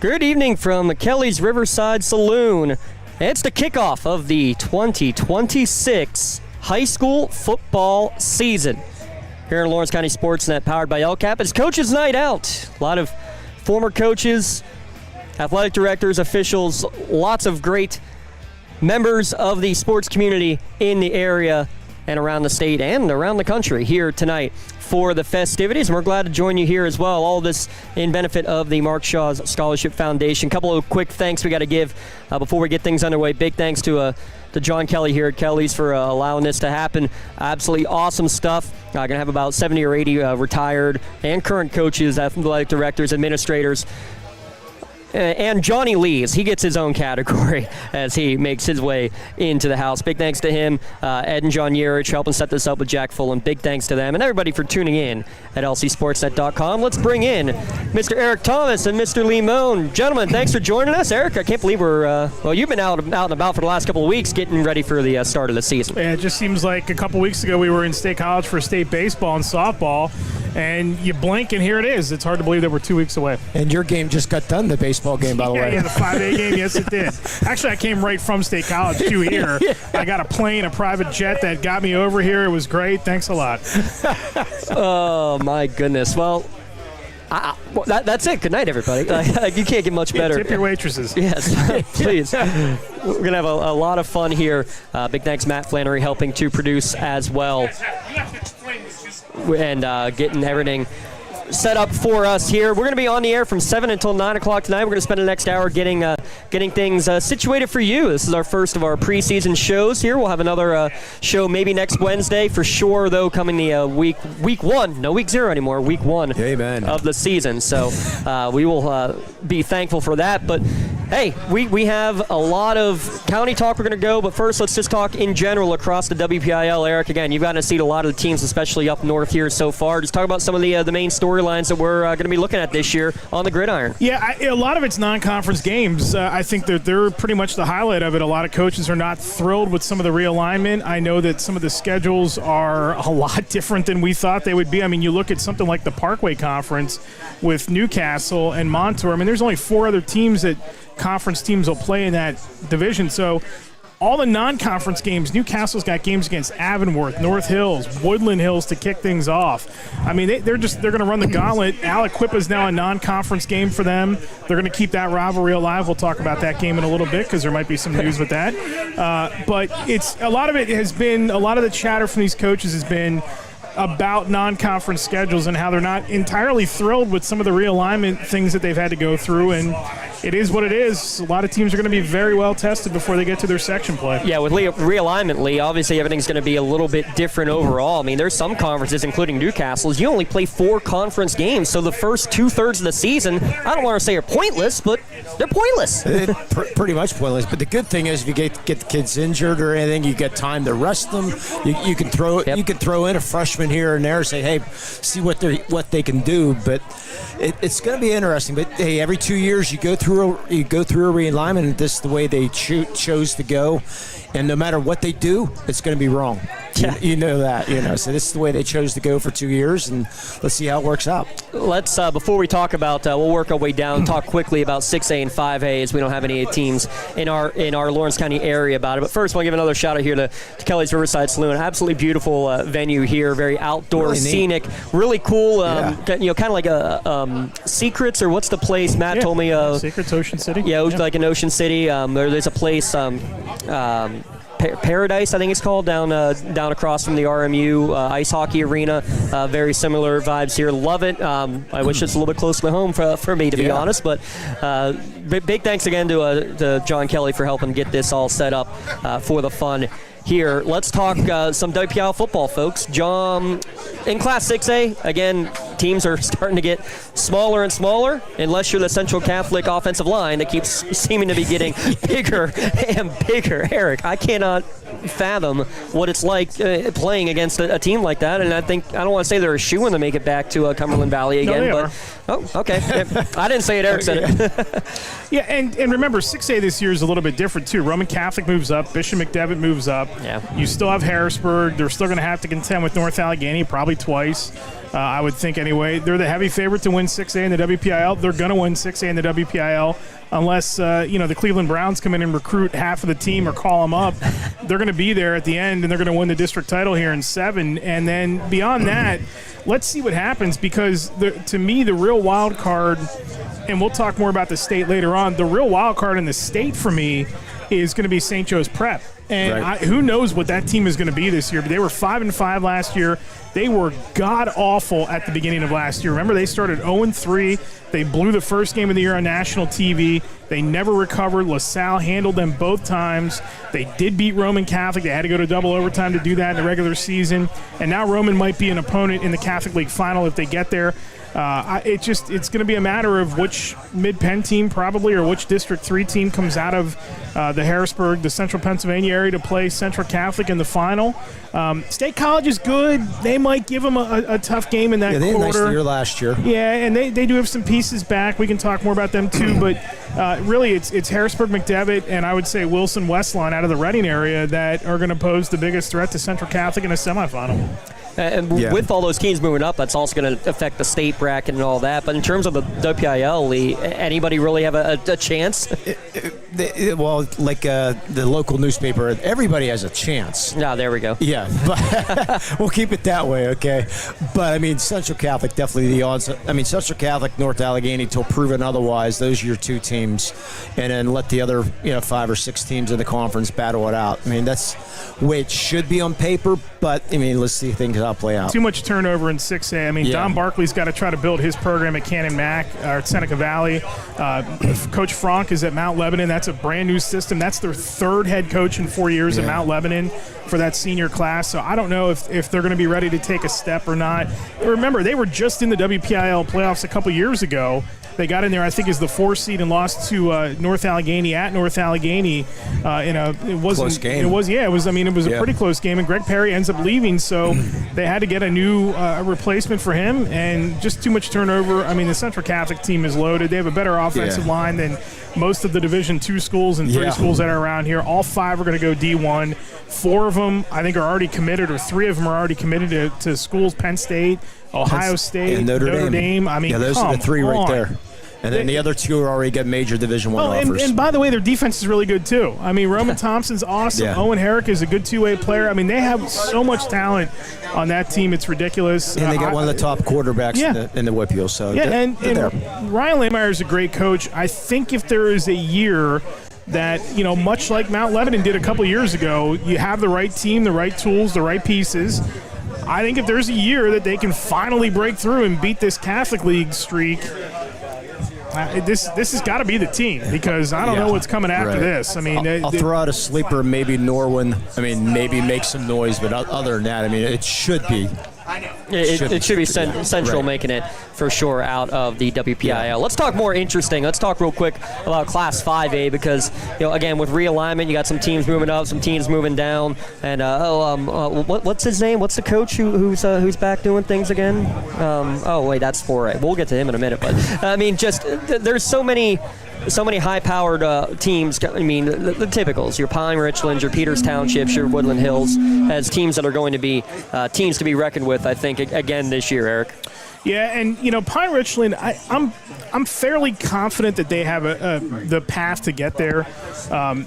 Good evening from Kelly's Riverside Saloon. It's the kickoff of the 2026 high school football season. Here in Lawrence County SportsNet, powered by LCAP, it's Coaches Night Out. A lot of former coaches, athletic directors, officials, lots of great members of the sports community in the area and around the state and around the country here tonight for the festivities. And we're glad to join you here as well. All this in benefit of the Mark Shaw's Scholarship Foundation. Couple of quick thanks we got to give before we get things underway. Big thanks to John Kelly here at Kelly's for allowing this to happen. Absolutely awesome stuff. Going to have about 70 or 80 retired and current coaches, athletic directors, administrators, and Johnny Lees. He gets his own category as he makes his way into the house. Big thanks to him, Ed and John Yerich, helping set this up with Jack Fulham. Big thanks to them and everybody for tuning in at lcsportsnet.com. Let's bring in Mr. Eric Thomas and Mr. Lee Moan. Gentlemen, thanks for joining us. Eric, I can't believe you've been out and about for the last couple of weeks getting ready for the start of the season. Yeah, it just seems like a couple weeks ago we were in State College for state baseball and softball, and you blink and here it is. It's hard to believe that we're 2 weeks away. And your game just got done, the baseball game, by the way. Yeah, the 5A game, yes it did. Actually, I came right from State College to here. Yeah. I got a plane, a private jet that got me over here. It was great. Thanks a lot. Oh, my goodness. Well, that's it. Good night, everybody. You can't get much better. Tip your waitresses. Yes, please. We're going to have a lot of fun here. Big thanks, Matt Flannery, helping to produce as well. And getting everything set up for us here. We're going to be on the air from 7 until 9 o'clock tonight. We're going to spend the next hour getting things situated for you. This is our first of our preseason shows here. We'll have another show maybe next Wednesday for sure, though, coming the week one. No week 0 anymore, week 1 of the season. So we will be thankful for that. But hey, we have a lot of county talk we're going to go, but first let's just talk in general across the WPIAL. Eric, again, you've gotten to see a lot of the teams, especially up north here so far. Just talk about some of the main storylines that we're going to be looking at this year on the gridiron. Yeah, a lot of it's non-conference games. I think that they're pretty much the highlight of it. A lot of coaches are not thrilled with some of the realignment. I know that some of the schedules are a lot different than we thought they would be. I mean, you look at something like the Parkway Conference with Newcastle and Montour. I mean, there's only 4 other teams that conference teams will play in that division. So all the non-conference games, Newcastle's got games against Avonworth, North Hills, Woodland Hills to kick things off. I mean, they're going to run the gauntlet. Aliquippa's now a non-conference game for them. They're going to keep that rivalry alive. We'll talk about that game in a little bit because there might be some news with that. But it's a lot of it has been, a lot of the chatter from these coaches has been about non-conference schedules and how they're not entirely thrilled with some of the realignment things that they've had to go through, and it is what it is. A lot of teams are going to be very well tested before they get to their section play. Yeah, with realignment, Lee, obviously everything's going to be a little bit different overall. I mean, there's some conferences, including Newcastle's, you only play 4 conference games, so the first 2/3 of the season, I don't want to say are pointless, but they're pointless. Pretty much pointless, but the good thing is if you get the kids injured or anything, you get time to rest them. You can throw in a freshman here and there, say, hey, see what they can do. But it's going to be interesting. But hey, every 2 years you go through a realignment, and this is the way they chose to go. And no matter what they do, it's going to be wrong. Yeah. You know that. So this is the way they chose to go for 2 years, and let's see how it works out. Let's before we talk about, we'll work our way down. Talk quickly about 6A and 5A, as we don't have any teams in our Lawrence County area about it. But first, I want to give another shout out here to Kelly's Riverside Saloon. Absolutely beautiful venue here, very outdoor, really scenic, really cool. Kind of like a Secrets, or what's the place? Matt told me. Secrets, Ocean City. Yeah, like in Ocean City. There's a place. Paradise, I think it's called, down across from the RMU ice hockey arena. Very similar vibes here. Love it. I wish it's a little bit closer to home for me, to be honest. But big thanks again to John Kelly for helping get this all set up for the fun here. Let's talk some WPIAL football, folks. John, in Class 6A, again, teams are starting to get smaller and smaller, unless you're the Central Catholic offensive line that keeps seeming to be getting bigger and bigger. Eric, I cannot fathom what it's like playing against a team like that, and I don't want to say they're a shoo-in to make it back to Cumberland Valley again. No, okay. I didn't say it, Eric said it. Yeah, and remember, 6A this year is a little bit different, too. Roman Catholic moves up. Bishop McDevitt moves up. Yeah. You still have Harrisburg. They're still going to have to contend with North Allegheny probably twice. I would think anyway. They're the heavy favorite to win 6A in the WPIAL. They're going to win 6A in the WPIAL unless, the Cleveland Browns come in and recruit half of the team or call them up. They're going to be there at the end, and they're going to win the district title here in 7. And then beyond that, let's see what happens, because to me, the real wild card, and we'll talk more about the state later on, the real wild card in the state for me is going to be St. Joe's Prep. And who knows what that team is going to be this year. But they were 5-5 last year. They were god-awful at the beginning of last year. Remember, they started 0-3. They blew the first game of the year on national TV. They never recovered. LaSalle handled them both times. They did beat Roman Catholic. They had to go to double overtime to do that in the regular season. And now Roman might be an opponent in the Catholic League final if they get there. It's going to be a matter of which Mid-Penn team probably, or which District 3 team comes out of the Harrisburg, the Central Pennsylvania area to play Central Catholic in the final. State College is good. They might give them a tough game in that quarter. They had a nice year last year. Yeah, and they do have some pieces back. We can talk more about them too, but really it's Harrisburg, McDevitt, and I would say Wilson Westlawn out of the Reading area that are going to pose the biggest threat to Central Catholic in a semifinal. And with all those teams moving up, that's also going to affect the state bracket and all that. But in terms of the WPIAL, anybody really have a chance? The local newspaper, everybody has a chance. No, there we go. Yeah, but we'll keep it that way, okay? But, I mean, Central Catholic, definitely the odds. I mean, Central Catholic, North Allegheny, till proven otherwise, those are your two teams. And then let the other, 5 or 6 teams in the conference battle it out. I mean, that's the way it should be on paper, but, I mean, let's see things how play out. Too much turnover in 6A. I mean, Don Barkley's got to try to build his program at Cannon Mac or at Seneca Valley. Coach Frank is at Mount Lebanon. That's a brand new system. That's their 3rd head coach in 4 years at Mount Lebanon for that senior class. So I don't know if they're going to be ready to take a step or not. Remember, they were just in the WPIAL playoffs a couple years ago. They got in there, I think, as the 4th seed and lost to North Allegheny at North Allegheny. It wasn't close game. It was a pretty close game, and Greg Perry ends up leaving, so they had to get a new replacement for him, and just too much turnover. I mean, the Central Catholic team is loaded. They have a better offensive line than most of the Division II schools and 3 schools that are around here. All 5 are going to go D1. 4 of them, I think, are already committed, or 3 of them are already committed to schools: Penn State, Ohio State, and Notre Dame. I mean, those are the 3 right there. And then the other 2 are already got major Division I offers. And by the way, their defense is really good, too. I mean, Roman Thompson's awesome. Owen Herrick is a good 2-way player. I mean, they have so much talent on that team. It's ridiculous. And they got one of the top quarterbacks in the WPIAL. So and Ryan Lehmeyer is a great coach. I think if there is a year that, much like Mount Lebanon did a couple years ago, you have the right team, the right tools, the right pieces. I think if there's a year that they can finally break through and beat this Catholic League streak, this has got to be the team, because I don't know what's coming after this. I mean, I'll throw out a sleeper, maybe Norwin. I mean, maybe make some noise, but other than that, I mean, it should be. It should be Central making it for sure out of the WPIAL. Let's talk more interesting. Let's talk real quick about Class 5A, because again, with realignment, you got some teams moving up, some teams moving down, and what's his name? What's the coach who's back doing things again? That's 4A. We'll get to him in a minute, but I mean, just there's so many high-powered teams. I mean, the typicals, your Pine Richlands, your Peters Townships, your Woodland Hills, as teams that are going to be teams to be reckoned with, I think, again this year, Eric. Yeah, and, Pine Richland, I'm fairly confident that they have the path to get there.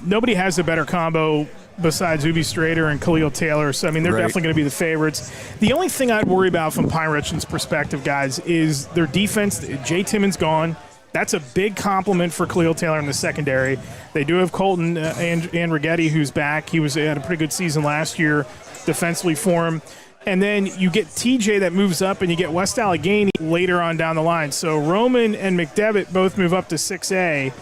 Nobody has a better combo besides Ubi Strader and Khalil Taylor. So, I mean, they're definitely going to be the favorites. The only thing I'd worry about from Pine Richland's perspective, guys, is their defense. Jay Timmons gone. That's a big compliment for Khalil Taylor in the secondary. They do have Colton Andrighetti, who's back. He had a pretty good season last year defensively for him. And then you get TJ that moves up, and you get West Allegheny later on down the line. So Roman and McDevitt both move up to 6A.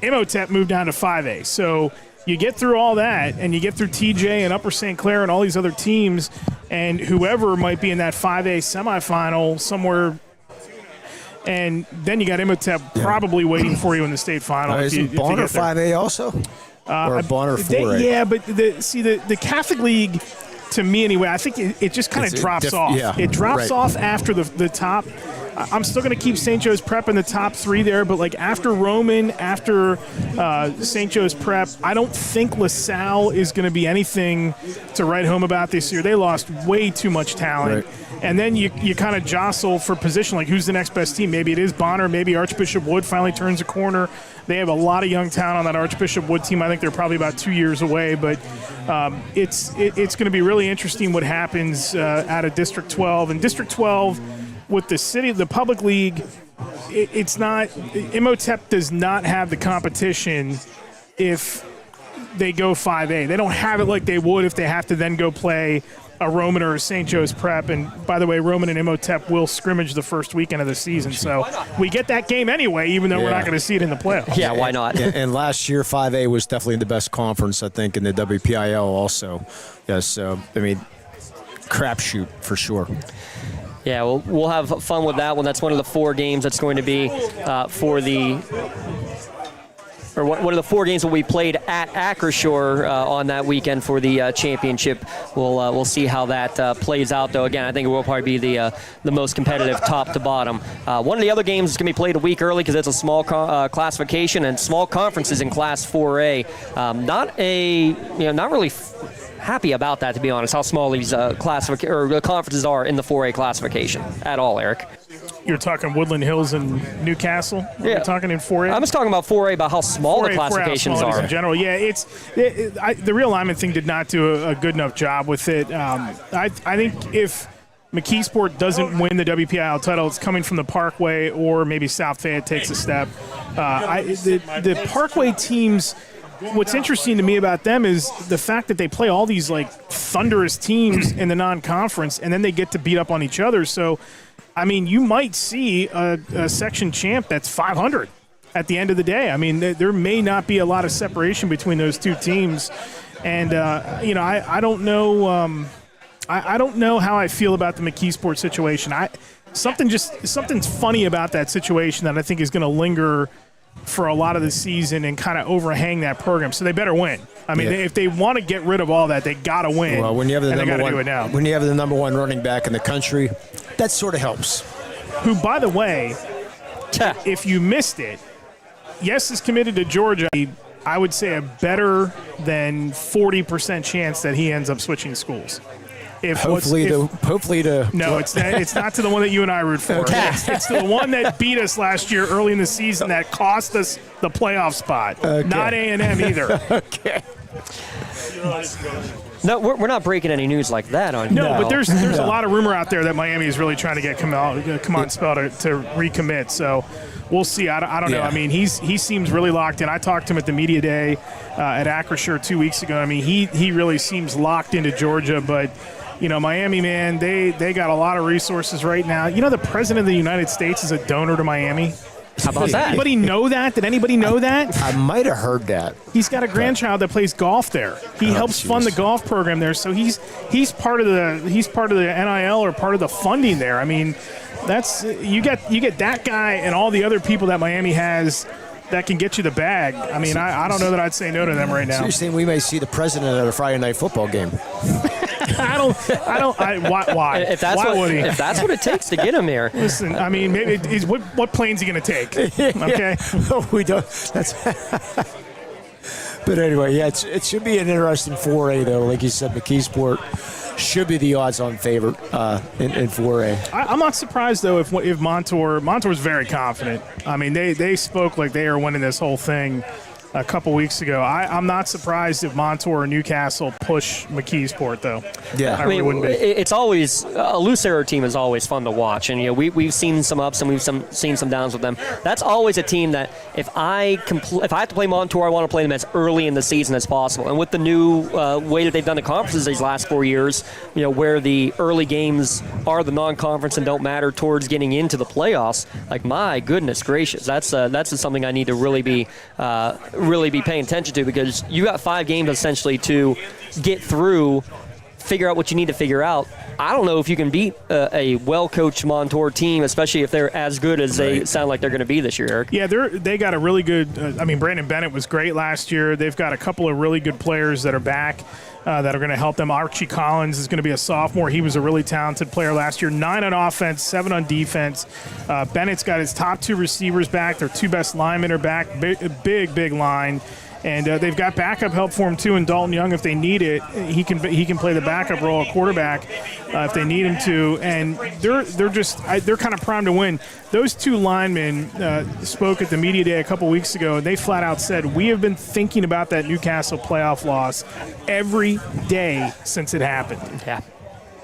Imhotep moved down to 5A. So you get through all that, and you get through TJ and Upper St. Clair and all these other teams, and whoever might be in that 5A semifinal somewhere. And then you got Imhotep probably waiting for you in the state final. Isn't Bonner 5A also? Or Bonner 4A? But the Catholic League, to me anyway, I think it just kind of drops off. Yeah, it drops off after the top I'm still going to keep St. Joe's Prep in the top 3 there, but like after Roman, after St. Joe's Prep, I don't think LaSalle is going to be anything to write home about this year. They lost way too much talent. Right. And then you kind of jostle for position, like who's the next best team? Maybe it is Bonner, maybe Archbishop Wood finally turns a corner. They have a lot of young talent on that Archbishop Wood team. I think they're probably about 2 years away, but it's going to be really interesting what happens out of District 12. And District 12, with the public league, it's not, Imhotep does not have the competition if they go 5A. They don't have it like they would if they have to then go play a Roman or a St. Joe's Prep. And by the way, Roman and Imhotep will scrimmage the first weekend of the season. So we get that game anyway, even though we're not going to see it in the playoffs. Yeah, why not? And last year, 5A was definitely the best conference, I think, in the WPIAL also. Yes, so, I mean, crapshoot for sure. Yeah, we'll have fun with that one. That's one of the 4 games that's going to be one of the 4 games will be played at Acrisure on that weekend for the championship. We'll see how that plays out, though. Again, I think it will probably be the most competitive top to bottom. One of the other games is going to be played a week early because it's a small classification and small conferences in Class 4A. Not really happy about that, to be honest, how small these conferences are in the 4A classification at all, Eric. You're talking Woodland Hills and Newcastle? Yeah. You're talking in 4A? I'm just talking about 4A, about how small 4A, the classifications how small it is are. in general. Yeah, the realignment thing did not do a good enough job with it. I think if McKeesport doesn't win the WPIAL title, it's coming from the Parkway or maybe South Fayette takes a step. The Parkway teams, what's interesting to me about them is the fact that they play all these like thunderous teams in the non-conference and then they get to beat up on each other. So, I mean, you might see a section champ that's 500 at the end of the day. I mean, there may not be a lot of separation between those two teams. And, I don't know I don't know how I feel about the McKeesport situation. Something's funny about that situation that I think is going to linger for a lot of the season and kind of overhang that program. So they better win. I mean, if they want to get rid of all that, they got to win. Well, when you have the number one running back in the country, that sort of helps. Who, by the way, if you missed it, yes, is committed to Georgia. I would say a better than 40% chance that he ends up switching schools. Hopefully to no, it's not to the one that you and I root for. Okay. It's to the one that beat us last year early in the season that cost us the playoff spot. Okay. Not A&M either. Okay. No, we're not breaking any news like that on you. No, but there's a lot of rumor out there that Miami is really trying to get Come Spell to recommit. So we'll see. I don't know. I mean, he seems really locked in. I talked to him at the media day at Acrisure 2 weeks ago. I mean, he really seems locked into Georgia, but. Miami, man, they got a lot of resources right now. The President of the United States is a donor to Miami. How about that? Anybody know that? Did anybody know that? I might have heard that. He's got a grandchild that plays golf there. He helps fund the golf program there, so he's part of the NIL or part of the funding there. I mean, that's you get that guy and all the other people that Miami has that can get you the bag. I mean, I don't know that I'd say no to them right now. So you're saying we may see the president at a Friday night football game? Why? If that's what it takes to get him here. Listen, I mean, maybe what plane's he going to take? Okay, we don't. But anyway, yeah, it should be an interesting 4A though. Like you said, McKeesport should be the odds-on favorite in 4A. I'm not surprised though if Montour's very confident. I mean, they spoke like they are winning this whole thing a couple weeks ago. I'm not surprised if Montour or Newcastle push McKeesport, though. Yeah, I really wouldn't be. It's always a Lucero team is always fun to watch, and we've seen some ups and we've seen some downs with them. That's always a team that if I have to play Montour, I want to play them as early in the season as possible. And with the new way that they've done the conferences these last 4 years, where the early games are the non-conference and don't matter towards getting into the playoffs, like my goodness gracious, that's something I need to really be paying attention to, because you got 5 games essentially to get through figure out what you need to figure out. I don't know if you can beat a well-coached Montour team, especially if they're as good as they sound like they're going to be this year, Eric. Yeah, they got a really good Brandon Bennett was great last year. They've got a couple of really good players that are back that are going to help them. Archie Collins is going to be a sophomore. He was a really talented player last year. 9 on offense, 7 on defense. Bennett's got his top 2 receivers back. Their 2 best linemen are back. Big line. And they've got backup help for him too, and Dalton Young, if they need it, he can play the backup role at quarterback if they need him to. And they're kind of primed to win. Those 2 linemen spoke at the media day a couple weeks ago, and they flat out said, "We have been thinking about that Newcastle playoff loss every day since it happened." Yeah.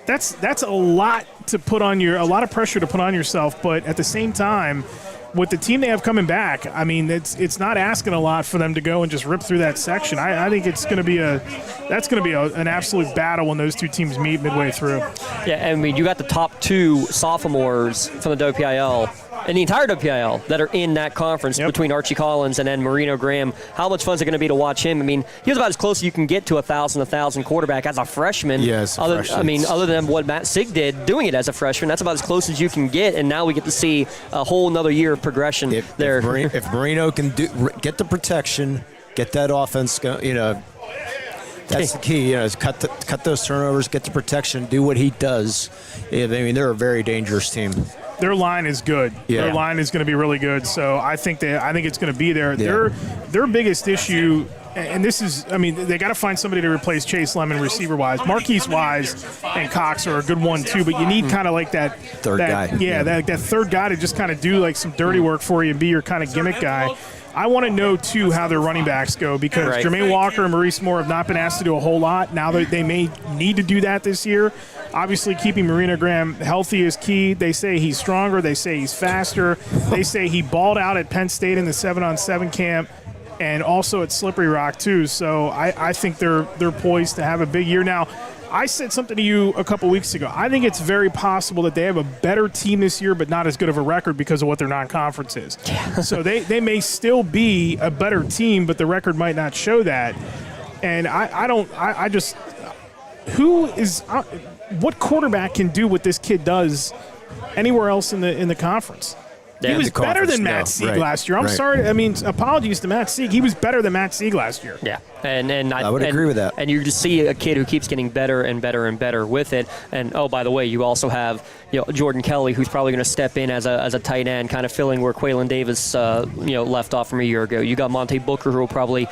That's a lot of pressure to put on yourself, but at the same time, with the team they have coming back, I mean, it's not asking a lot for them to go and just rip through that section. I think it's going to be an absolute battle when those 2 teams meet midway through. Yeah, I mean, you got the top 2 sophomores from the WPIAL and the entire WPIAL that are in that conference between Archie Collins and then Marino Graham. How much fun is it going to be to watch him? I mean, he was about as close as you can get to a 1,000 quarterback as a freshman. Yes, other than what Matt Sig did doing it as a freshman, that's about as close as you can get. And now we get to see a whole another year of progression there. If Marino can get the protection, get that offense going, that's the key. Is cut those turnovers, get the protection, do what he does. I mean, they're a very dangerous team. Their line is good. Yeah. Their line is going to be really good. So I think it's going to be there. Yeah. Their biggest issue, and this is, I mean, they got to find somebody to replace Chase Lemon receiver-wise. Marquise Wise and Cox are a good one too, but you need kind of like that third guy. Yeah, that third guy to just kind of do like some dirty work for you and be your kind of gimmick guy. I want to know, too, how their running backs go because Jermaine Walker and Maurice Moore have not been asked to do a whole lot. Now they may need to do that this year. Obviously, keeping Marino Graham healthy is key. They say he's stronger. They say he's faster. They say he balled out at Penn State in the 7-on-7 camp and also at Slippery Rock, too. So I think they're poised to have a big year. Now, I said something to you a couple weeks ago. I think it's very possible that they have a better team this year, but not as good of a record because of what their non-conference is. So they may still be a better team, but the record might not show that. And what quarterback can do what this kid does anywhere else in the conference? He was better than Matt Sieg last year. I'm sorry. I mean, apologies to Matt Sieg. He was better than Matt Sieg last year. Yeah, and I would agree with that. And you just see a kid who keeps getting better and better and better with it. And oh, by the way, you also have Jordan Kelly, who's probably going to step in as a tight end, kind of filling where Quaylon Davis left off from a year ago. You got Monte Booker, who will probably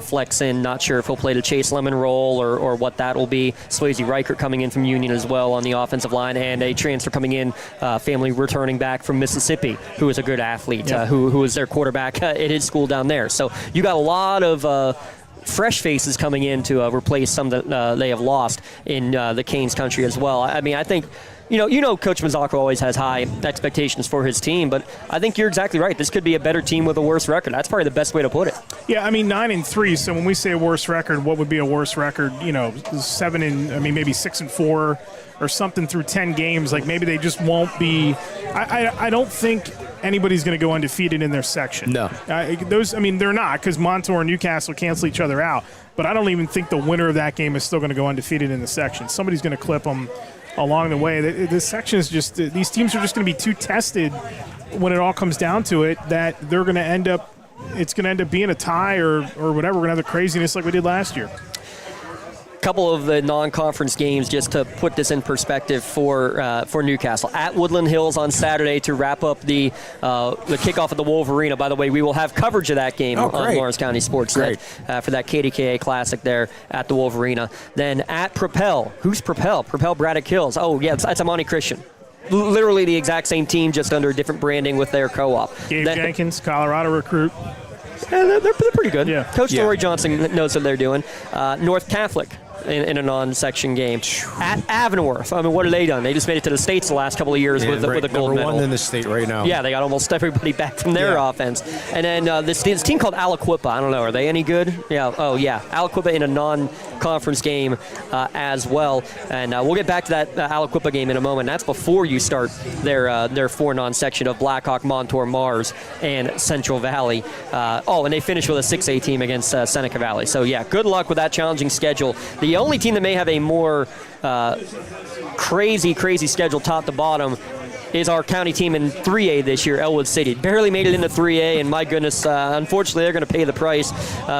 flex in. Not sure if he'll play the Chase Lemon role or what that will be. Swayze Reichert coming in from Union as well on the offensive line, and a transfer coming in, family returning back from Mississippi, who is a good athlete, who was their quarterback at his school down there. So you got a lot of fresh faces coming in to replace some that they have lost in the Canes country as well. I mean, I think, Coach Mazzocco always has high expectations for his team, but I think you're exactly right. This could be a better team with a worse record. That's probably the best way to put it. Yeah, I mean, 9-3. So when we say a worse record, what would be a worse record? 7 maybe 6-4 or something through 10 games. Like maybe they just won't be. I don't think anybody's going to go undefeated in their section. No. They're not because Montour and Newcastle cancel each other out. But I don't even think the winner of that game is still going to go undefeated in the section. Somebody's going to clip them along the way. This section is just these teams are just going to be too tested when it all comes down to it that they're going to end up. It's going to end up being a tie or whatever. We're going to have the craziness like we did last year. Couple of the non-conference games just to put this in perspective for Newcastle. At Woodland Hills on Saturday to wrap up the kickoff of the Wolverina. By the way, we will have coverage of that game on Lawrence County SportsNet for that KDKA Classic there at the Wolverina. Then at Propel. Who's Propel? Propel Braddock Hills. Oh, yeah, it's Amani Christian. Literally the exact same team, just under a different branding with their co-op. Gabe Jenkins, Colorado recruit. They're pretty good. Yeah. Coach Lori Johnson knows what they're doing. North Catholic in a non-section game. At Avonworth, I mean, what have they done? They just made it to the States the last couple of years with a gold medal. Number 1 in the state right now. Yeah, they got almost everybody back from their offense. And then this team called Aliquippa. I don't know. Are they any good? Yeah. Oh, yeah. Aliquippa in a non-conference game as well. And we'll get back to that Aliquippa game in a moment. That's before you start their 4 non-section of Blackhawk, Montour, Mars, and Central Valley. And they finish with a 6A team against Seneca Valley. So, yeah, good luck with that challenging schedule. The only team that may have a more crazy schedule top to bottom is our county team in 3A this year, Elwood City. Barely made it into 3A, and my goodness, unfortunately, they're going to pay the price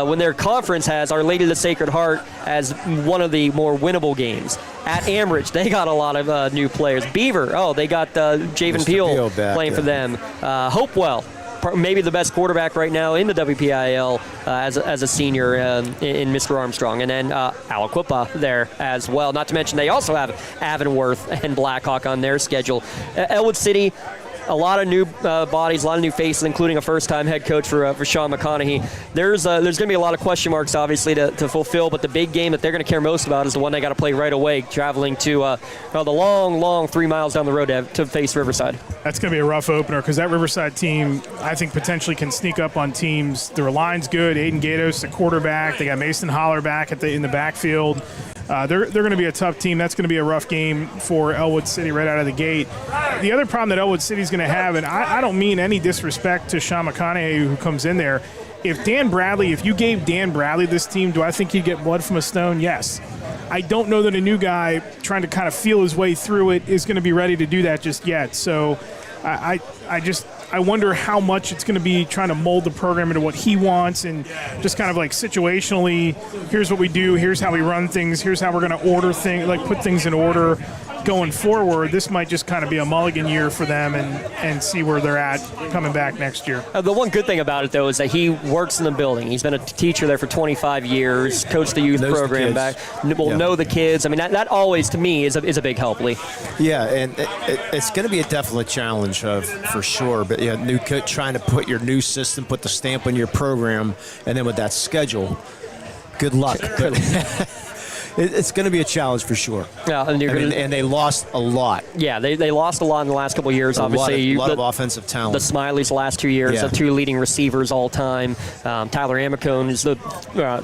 when their conference has Our Lady of the Sacred Heart as one of the more winnable games. At Ambridge, they got a lot of new players. Beaver, they got Javen Peel playing for them. Hopewell, maybe the best quarterback right now in the WPIAL as a senior in Mr. Armstrong. And then Aliquippa there as well. Not to mention they also have Avonworth and Blackhawk on their schedule. Elwood City, a lot of new bodies, a lot of new faces, including a first-time head coach for Sean McConaughey. There's going to be a lot of question marks, obviously, to fulfill, but the big game that they're going to care most about is the one they got to play right away, traveling to the long 3 miles down the road to face Riverside. That's going to be a rough opener because that Riverside team, I think, potentially can sneak up on teams. Their line's good. Aiden Gatos, the quarterback. They got Mason Holler back in the backfield. They're going to be a tough team. That's going to be a rough game for Elwood City right out of the gate. The other problem that Elwood City's going to have, and I don't mean any disrespect to Sean McConaughey who comes in there, if you gave Dan Bradley this team, do I think he'd get blood from a stone? Yes. I don't know that a new guy trying to kind of feel his way through it is going to be ready to do that just yet. So I wonder how much it's going to be trying to mold the program into what he wants and just kind of like situationally, here's what we do, here's how we run things, here's how we're going to order things, like put things in order going forward. This might just kind of be a mulligan year for them and see where they're at coming back next year. The one good thing about it, though, is that he works in the building. He's been a teacher there for 25 years, coached the youth program back, know the kids. I mean, that always, to me, is a big help, Lee. Yeah, and it's going to be a definite challenge for sure. But yeah, new coach trying to put your new system, put the stamp on your program, and then with that schedule, good luck. It's going to be a challenge for sure. Yeah, and they lost a lot. Yeah, they lost a lot in the last couple of years. Obviously, a lot of offensive talent. The Smileys the last 2 years, the two leading receivers all time. Tyler Amicone is the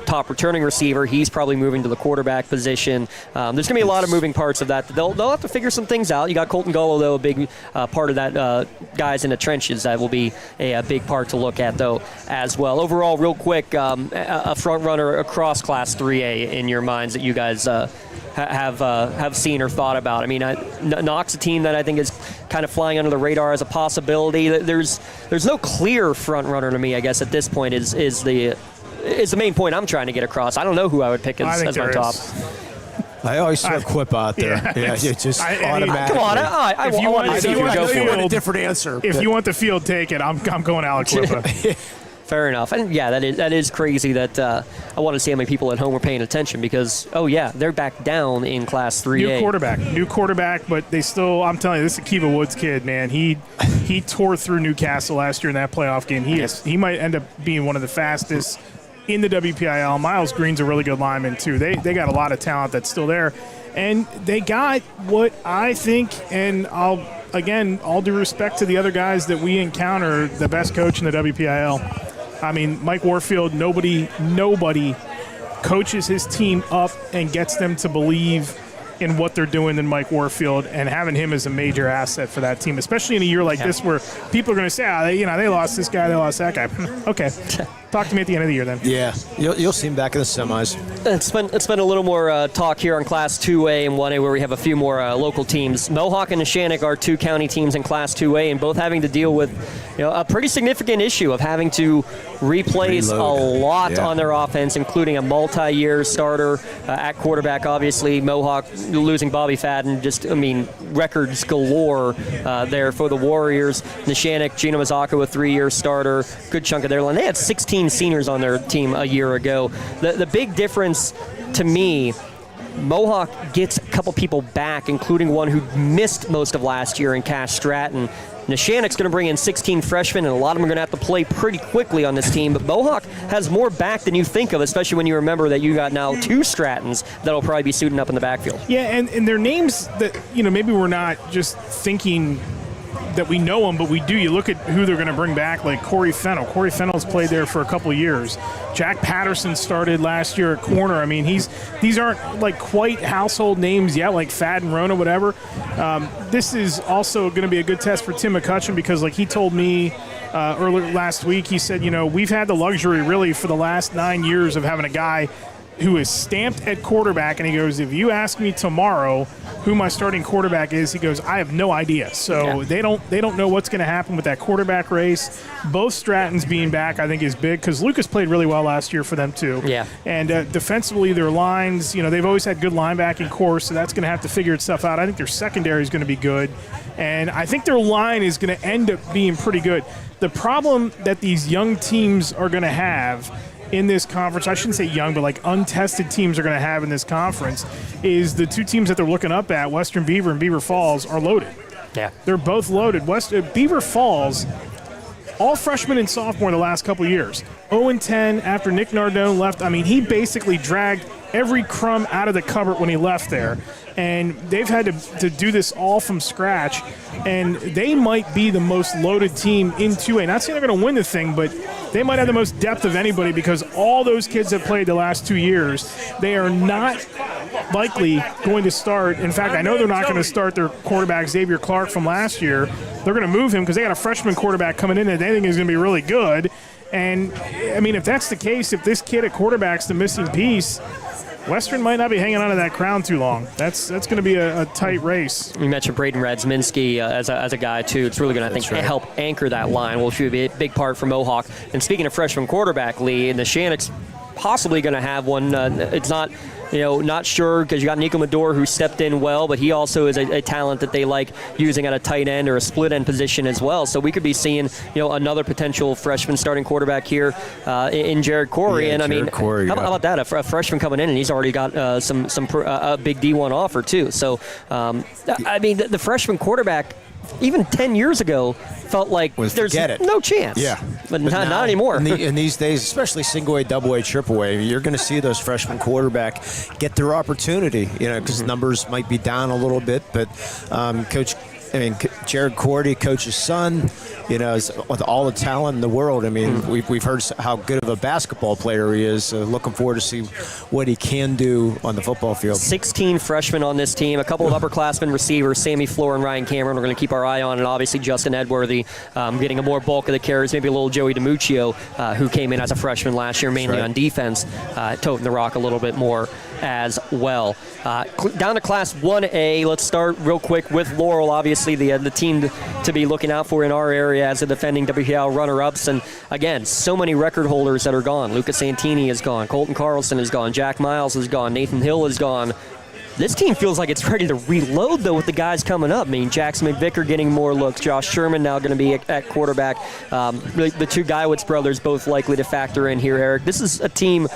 top returning receiver. He's probably moving to the quarterback position. There's going to be a lot of moving parts of that. They'll have to figure some things out. You got Colton Gullo, though, a big part of that. Guys in the trenches, that will be a big part to look at, though, as well. Overall, real quick, a front runner across Class 3A in your minds that you guys have seen or thought about. I mean, Knox, a team that I think is kind of flying under the radar as a possibility. There's no clear front runner to me, I guess, at this point is the main point I'm trying to get across. I don't know who I would pick as my top. I always throw Quip out there. Yeah, just automatic. Come on, I want to see you go for a different answer. If you want the field, take it. I'm going Alex Quippa. Fair enough. And, yeah, that is crazy that I want to see how many people at home are paying attention because, they're back down in Class 3A. New quarterback, but they still, I'm telling you, this is Akiva Woods kid, man. He tore through Newcastle last year in that playoff game. He might end up being one of the fastest in the WPIAL. Miles Green's a really good lineman, too. They got a lot of talent that's still there. And they got what I think, and all due respect to the other guys that we encounter, the best coach in the WPIAL. I mean, Mike Warfield, nobody coaches his team up and gets them to believe in what they're doing than Mike Warfield, and having him as a major asset for that team, especially in a year like this where people are going to say, they lost this guy, they lost that guy. Okay. Talk to me at the end of the year then. Yeah, you'll see him back in the semis. It's been a little more talk here on Class 2A and 1A where we have a few more local teams. Mohawk and Neshannock are two county teams in Class 2A and both having to deal with a pretty significant issue of having to replace a lot on their offense, including a multi-year starter at quarterback. Obviously, Mohawk losing Bobby Fadden, records galore there for the Warriors. Neshannock, Gino Mazzocco, a 3-year starter, good chunk of their line. They had 16 seniors on their team a year ago. The big difference to me, Mohawk gets a couple people back, including one who missed most of last year in Cash Stratton. Neshannock's going to bring in 16 freshmen, and a lot of them are going to have to play pretty quickly on this team. But Mohawk has more back than you think of, especially when you remember that you got now 2 Strattons that'll probably be suiting up in the backfield. Yeah, and they're names that, maybe we're not just thinking that we know them, but we do. You look at who they're going to bring back, like Corey Fennell. Corey Fennell's played there for a couple of years. Jack Patterson started last year at corner. I mean, these aren't like quite household names yet, like Fadden, Rona, whatever. This is also going to be a good test for Tim McCutcheon because, like he told me earlier last week, he said, we've had the luxury really for the last 9 years of having a guy who is stamped at quarterback, and he goes, if you ask me tomorrow who my starting quarterback is, he goes, I have no idea. So they don't know what's going to happen with that quarterback race. Both Strattons being back, I think, is big because Lucas played really well last year for them too. Yeah. And defensively, their lines, they've always had good linebacking core, so that's going to have to figure itself out. I think their secondary is going to be good, and I think their line is going to end up being pretty good. The problem that these young teams are going to have in this conference, I shouldn't say young, but like untested teams are going to have in this conference, is the two teams that they're looking up at, Western Beaver and Beaver Falls, are loaded. Yeah. They're both loaded. Beaver Falls, all freshmen and sophomore the last couple of years. 0-10 after Nick Nardone left. I mean, he basically dragged every crumb out of the cupboard when he left there. And they've had to do this all from scratch. And they might be the most loaded team in 2A. Not saying they're going to win the thing, but they might have the most depth of anybody because all those kids have played the last 2 years. They are not likely going to start. In fact, I know they're not going to start their quarterback, Xavier Clark, from last year. They're going to move him because they got a freshman quarterback coming in that they think is going to be really good. And, I mean, if that's the case, if this kid at quarterback's the missing piece, Western might not be hanging on to that crown too long. That's going to be a tight race. You mentioned Braden Radziminski as a guy, too. It's really going to, I think, help anchor that line, which should be a big part for Mohawk. And speaking of freshman quarterback, Lee, and the Shannock's possibly going to have one. It's not not sure because you got Nico Medor who stepped in well, but he also is a talent that they like using at a tight end or a split end position as well. So we could be seeing another potential freshman starting quarterback here in Jared Corey. Yeah, and I mean, Corey, how about that? A freshman coming in and he's already got a big D1 offer too. So I mean, the freshman quarterback, even 10 years ago, felt like there's no chance. Yeah. But not anymore. In these days, especially single A, double A, triple A, you're going to see those freshman quarterback get their opportunity, because numbers might be down a little bit, but Jared Cordy, coach's son, is with all the talent in the world. I mean, we've heard how good of a basketball player he is. Looking forward to see what he can do on the football field. 16 freshmen on this team, a couple of upperclassmen receivers, Sammy Floor and Ryan Cameron. We're going to keep our eye on, and obviously Justin Edworthy getting a more bulk of the carries. Maybe a little Joey DiMuccio, who came in as a freshman last year, mainly on defense, toting the rock a little bit more as well. Down to Class 1A, let's start real quick with Laurel, obviously the team to be looking out for in our area as the defending WPIAL runner-ups. And again, so many record holders that are gone. Lucas Santini is gone. Colton Carlson is gone. Jack Miles is gone. Nathan Hill is gone. This team feels like it's ready to reload, though, with the guys coming up. I mean, Jackson McVicker getting more looks. Josh Sherman now going to be at quarterback. The two Guyewitz brothers both likely to factor in here, Eric. This is a team,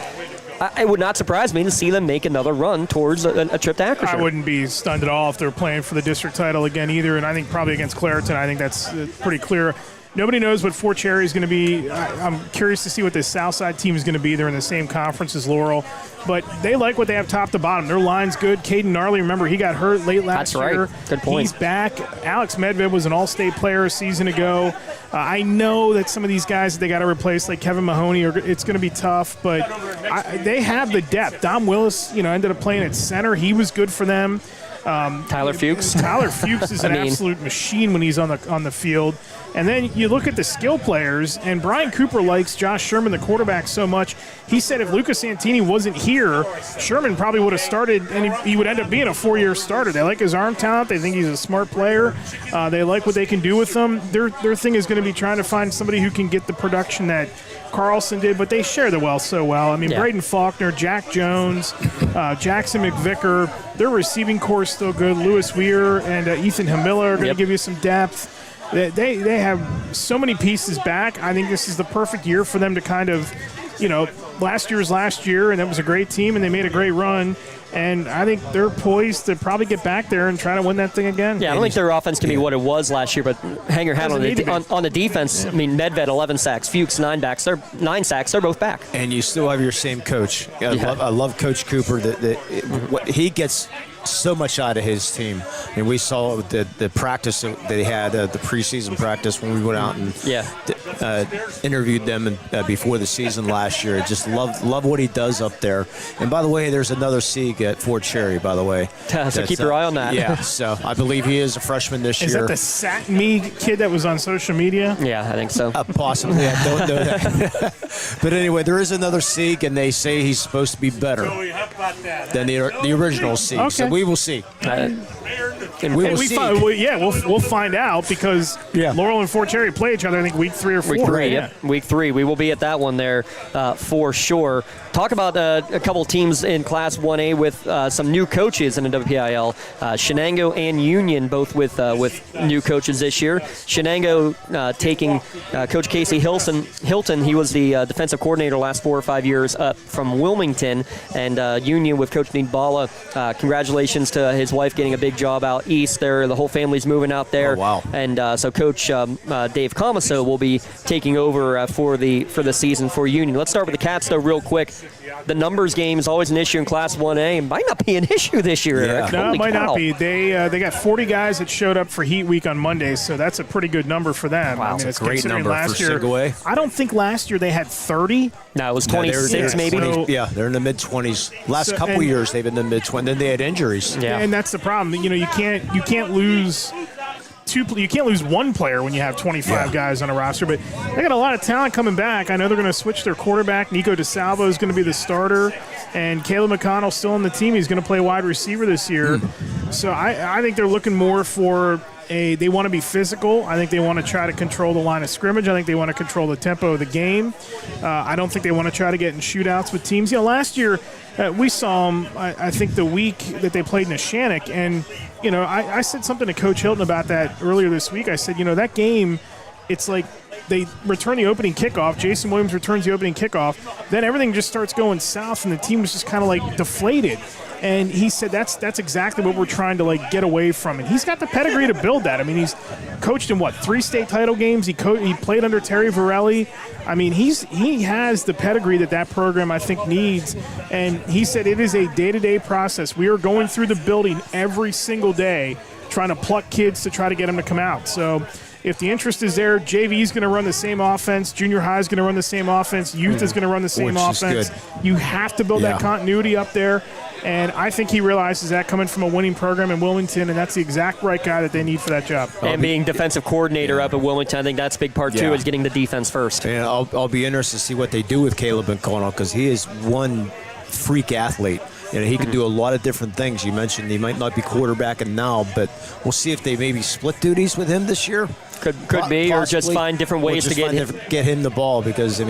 it would not surprise me to see them make another run towards a trip to Acrisure. I wouldn't be stunned at all if they're playing for the district title again either, and I think probably against Clareton. I think that's pretty clear. Nobody knows what Fort Cherry is going to be. I'm curious to see what this Southside team is going to be. They're in the same conference as Laurel. But they like what they have top to bottom. Their line's good. Caden Gnarly, remember, he got hurt late last year. That's right. Good point. He's back. Alex Medved was an all-state player a season ago. I know that some of these guys that they got to replace, like Kevin Mahoney, it's going to be tough. But they have the depth. Dom Willis, ended up playing at center. He was good for them. Tyler Fuchs. Tyler Fuchs is an absolute machine when he's on the field. And then you look at the skill players, and Brian Cooper likes Josh Sherman, the quarterback, so much. He said if Lucas Santini wasn't here, Sherman probably would have started, and he would end up being a 4-year starter. They like his arm talent. They think he's a smart player. They like what they can do with him. Their thing is going to be trying to find somebody who can get the production that Carlson did, but they share the wealth so well. I mean, Braden Faulkner, Jack Jones, Jackson McVicker, their receiving core is still good. Lewis Weir and Ethan Hamilla are going to give you some depth. They have so many pieces back. I think this is the perfect year for them to kind of, last year, and that was a great team, and they made a great run. And I think they're poised to probably get back there and try to win that thing again. Yeah, I don't think their offense can be what it was last year, but hang your hat on the defense. I mean, Medved 11 sacks, Fuchs 9 sacks. They're both back. And you still have your same coach. I love Coach Cooper. What he gets so much out of his team. And we saw the practice that they had, the preseason practice when we went out and interviewed them before the season last year. Just love what he does up there. And by the way, there's another Sieg at Fort Cherry, by the way. So keep your eye on that. Yeah, so I believe he is a freshman this year. Is that the Satme kid that was on social media? Yeah, I think so. Possibly. I don't know that. But anyway, there is another Sieg, and they say he's supposed to be better than the original Sieg. Okay. So we will see. We'll find out because Laurel and Fort Cherry play each other, I think, week 3 or 4. Week 3, Week 3. We will be at that one there for sure. Talk about a couple teams in Class 1A with some new coaches in the WPIAL. Shenango and Union both with new coaches this year. Shenango taking Coach Casey Hilton. He was the defensive coordinator the last 4 or 5 years up from Wilmington. And Union with Coach Nidbala. Congratulations to his wife getting a big job out east there. The whole family's moving out there. Oh, wow. And so Coach Dave Comiso will be taking over for the season for Union. Let's start with the Cats, though, real quick. The numbers game is always an issue in Class 1A. It might not be an issue this year, Eric. No, it might cow. not be. They got 40 guys that showed up for Heat Week on Monday, so that's a pretty good number for them. Wow, it's a great number last for year. single A. I don't think last year they had 30. No, it was 26 maybe. They're in the mid-20s. Last couple years they've been in the mid-20s. Then they had injuries. Yeah, and that's the problem. You can't lose one player when you have 25 guys on a roster, but they got a lot of talent coming back. I know they're going to switch their quarterback. Nico DeSalvo is going to be the starter, and Caleb McConnell still on the team. He's going to play wide receiver this year. So I think they're looking more for they want to be physical. I think they want to try to control the line of scrimmage. I think they want to control the tempo of the game. I don't think they want to try to get in shootouts with teams. Last year we saw them, I think, the week that they played Neshannock, and I said something to Coach Hilton about that earlier this week. I said, that game, it's like they return the opening kickoff. Jason Williams returns the opening kickoff. Then everything just starts going south, and the team was just kind of like deflated. And he said that's exactly what we're trying to get away from. And he's got the pedigree to build that. I mean, he's coached in 3 state title games. He played under Terry Varelli. I mean, he has the pedigree that program I think needs. And he said it is a day-to-day process. We are going through the building every single day, trying to pluck kids to try to get them to come out. So if the interest is there, JV is going to run the same offense. Junior high is going to run the same offense. Youth is going to run the same offense. You have to build that continuity up there. And I think he realizes that coming from a winning program in Wilmington, and that's the exact right guy that they need for that job. And being defensive coordinator up at Wilmington, I think that's a big part, too, is getting the defense first. And I'll be interested to see what they do with Caleb McConnell, because he is one freak athlete. He can do a lot of different things. You mentioned he might not be quarterbacking now, but we'll see if they maybe split duties with him this year. Could be, or just find different ways to get him the ball, because,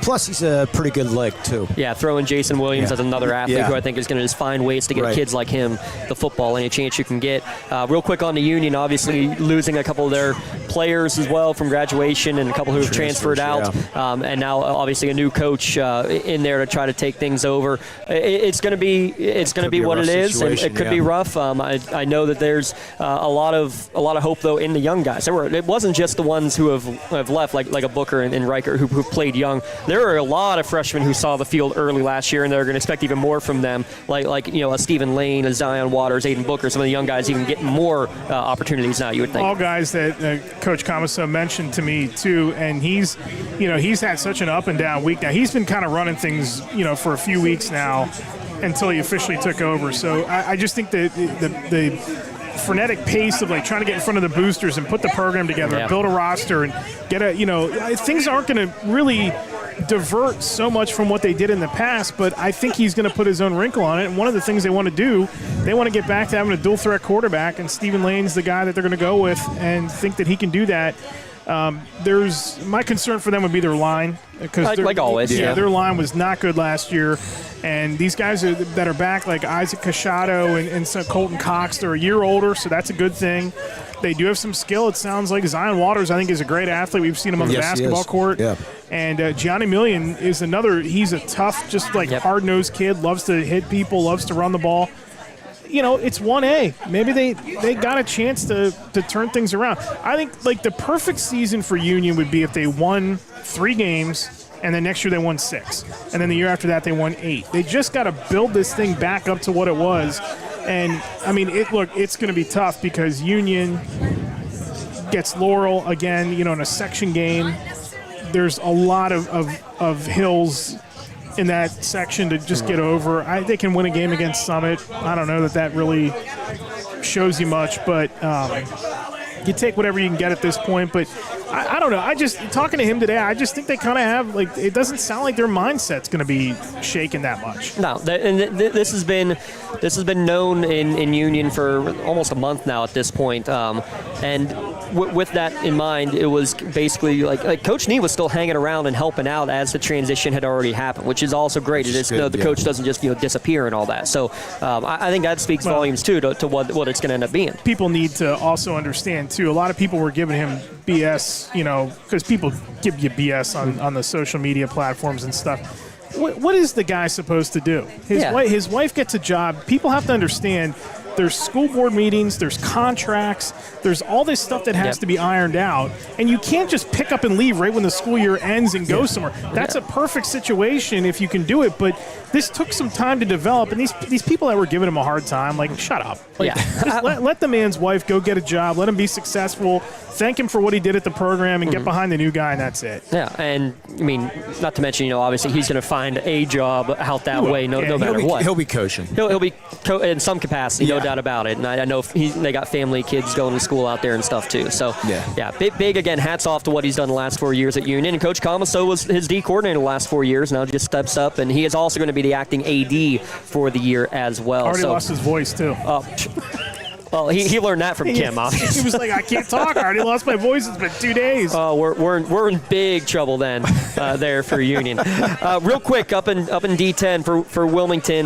plus he's a pretty good leg, too. Yeah, throw in Jason Williams as another athlete who I think is going to just find ways to get kids like him the football any chance you can get. Real quick on the Union, obviously losing a couple of their players as well from graduation and a couple who have transferred out. And now, obviously, a new coach in there to try to take things over. It's going to be what it is, and it could be rough. I know that there's a lot of hope, though, in the young guys. It wasn't just the ones who have left, like a Booker and Riker, who played young. There are a lot of freshmen who saw the field early last year, and they're going to expect even more from them, like a Stephen Lane, a Zion Waters, Aiden Booker. Some of the young guys even getting more opportunities now, you would think. All guys that Coach Comiso mentioned to me, too, and he's had such an up and down week now. He's been kind of running things, for a few weeks now until he officially took over. So I just think that the frenetic pace of trying to get in front of the boosters and put the program together, build a roster, and get things aren't going to really divert so much from what they did in the past, but I think he's going to put his own wrinkle on it. And one of the things they want to do, they want to get back to having a dual threat quarterback, and Stephen Lane's the guy that they're going to go with and think that he can do that. My concern for them would be their line, because like always, their line was not good last year, and these guys that are back, like Isaac Cachado and some Colton Cox, they're a year older, so that's a good thing. They do have some skill. It sounds like Zion Waters, I think, is a great athlete. We've seen him on the basketball court. Yeah. And Gianni Million is another. He's a tough, just hard-nosed kid, loves to hit people, loves to run the ball. It's 1A. Maybe they got a chance to turn things around. I think the perfect season for Union would be if they won 3 games, and then next year they won 6, and then the year after that they won 8. They just got to build this thing back up to what it was. And, I mean, it's going to be tough because Union gets Laurel again, in a section game. There's a lot of hills in that section to just get over. They can win a game against Summit. I don't know that really shows you much, but you take whatever you can get at this point. But I don't know. I just, talking to him today, I just think they kind of have, it doesn't sound like their mindset's going to be shaken that much. No, and this has been known in Union for almost a month now at this point. And with that in mind, it was basically like Coach Nee was still hanging around and helping out as the transition had already happened, which is also great. The coach doesn't just disappear and all that. So I think that speaks volumes too to what it's going to end up being. People need to also understand too. A lot of people were giving him BS, because people give you BS on the social media platforms and stuff. What is the guy supposed to do? His wife gets a job. People have to understand there's school board meetings, there's contracts, there's all this stuff that has to be ironed out. And you can't just pick up and leave right when the school year ends and go somewhere. That's a perfect situation if you can do it. But this took some time to develop. And these people that were giving him a hard time, shut up. Just let the man's wife go get a job. Let him be successful. Thank him for what he did at the program and get behind the new guy, and that's it. Yeah, and, I mean, not to mention, obviously he's going to find a job out that way no matter what. He'll be coaching. He'll be in some capacity, no doubt about it. And I know they got family, kids going to school out there and stuff too. So, big again, hats off to what he's done the last 4 years at Union. And Coach Comiso was his D coordinator the last 4 years. Now just steps up, and he is also going to be the acting AD for the year as well. Already lost his voice too. Well, he learned that from Kim, obviously. He was like, I can't talk. I already lost my voice. It's been 2 days. We're in big trouble then there for Union. Real quick, up in D10 for Wilmington,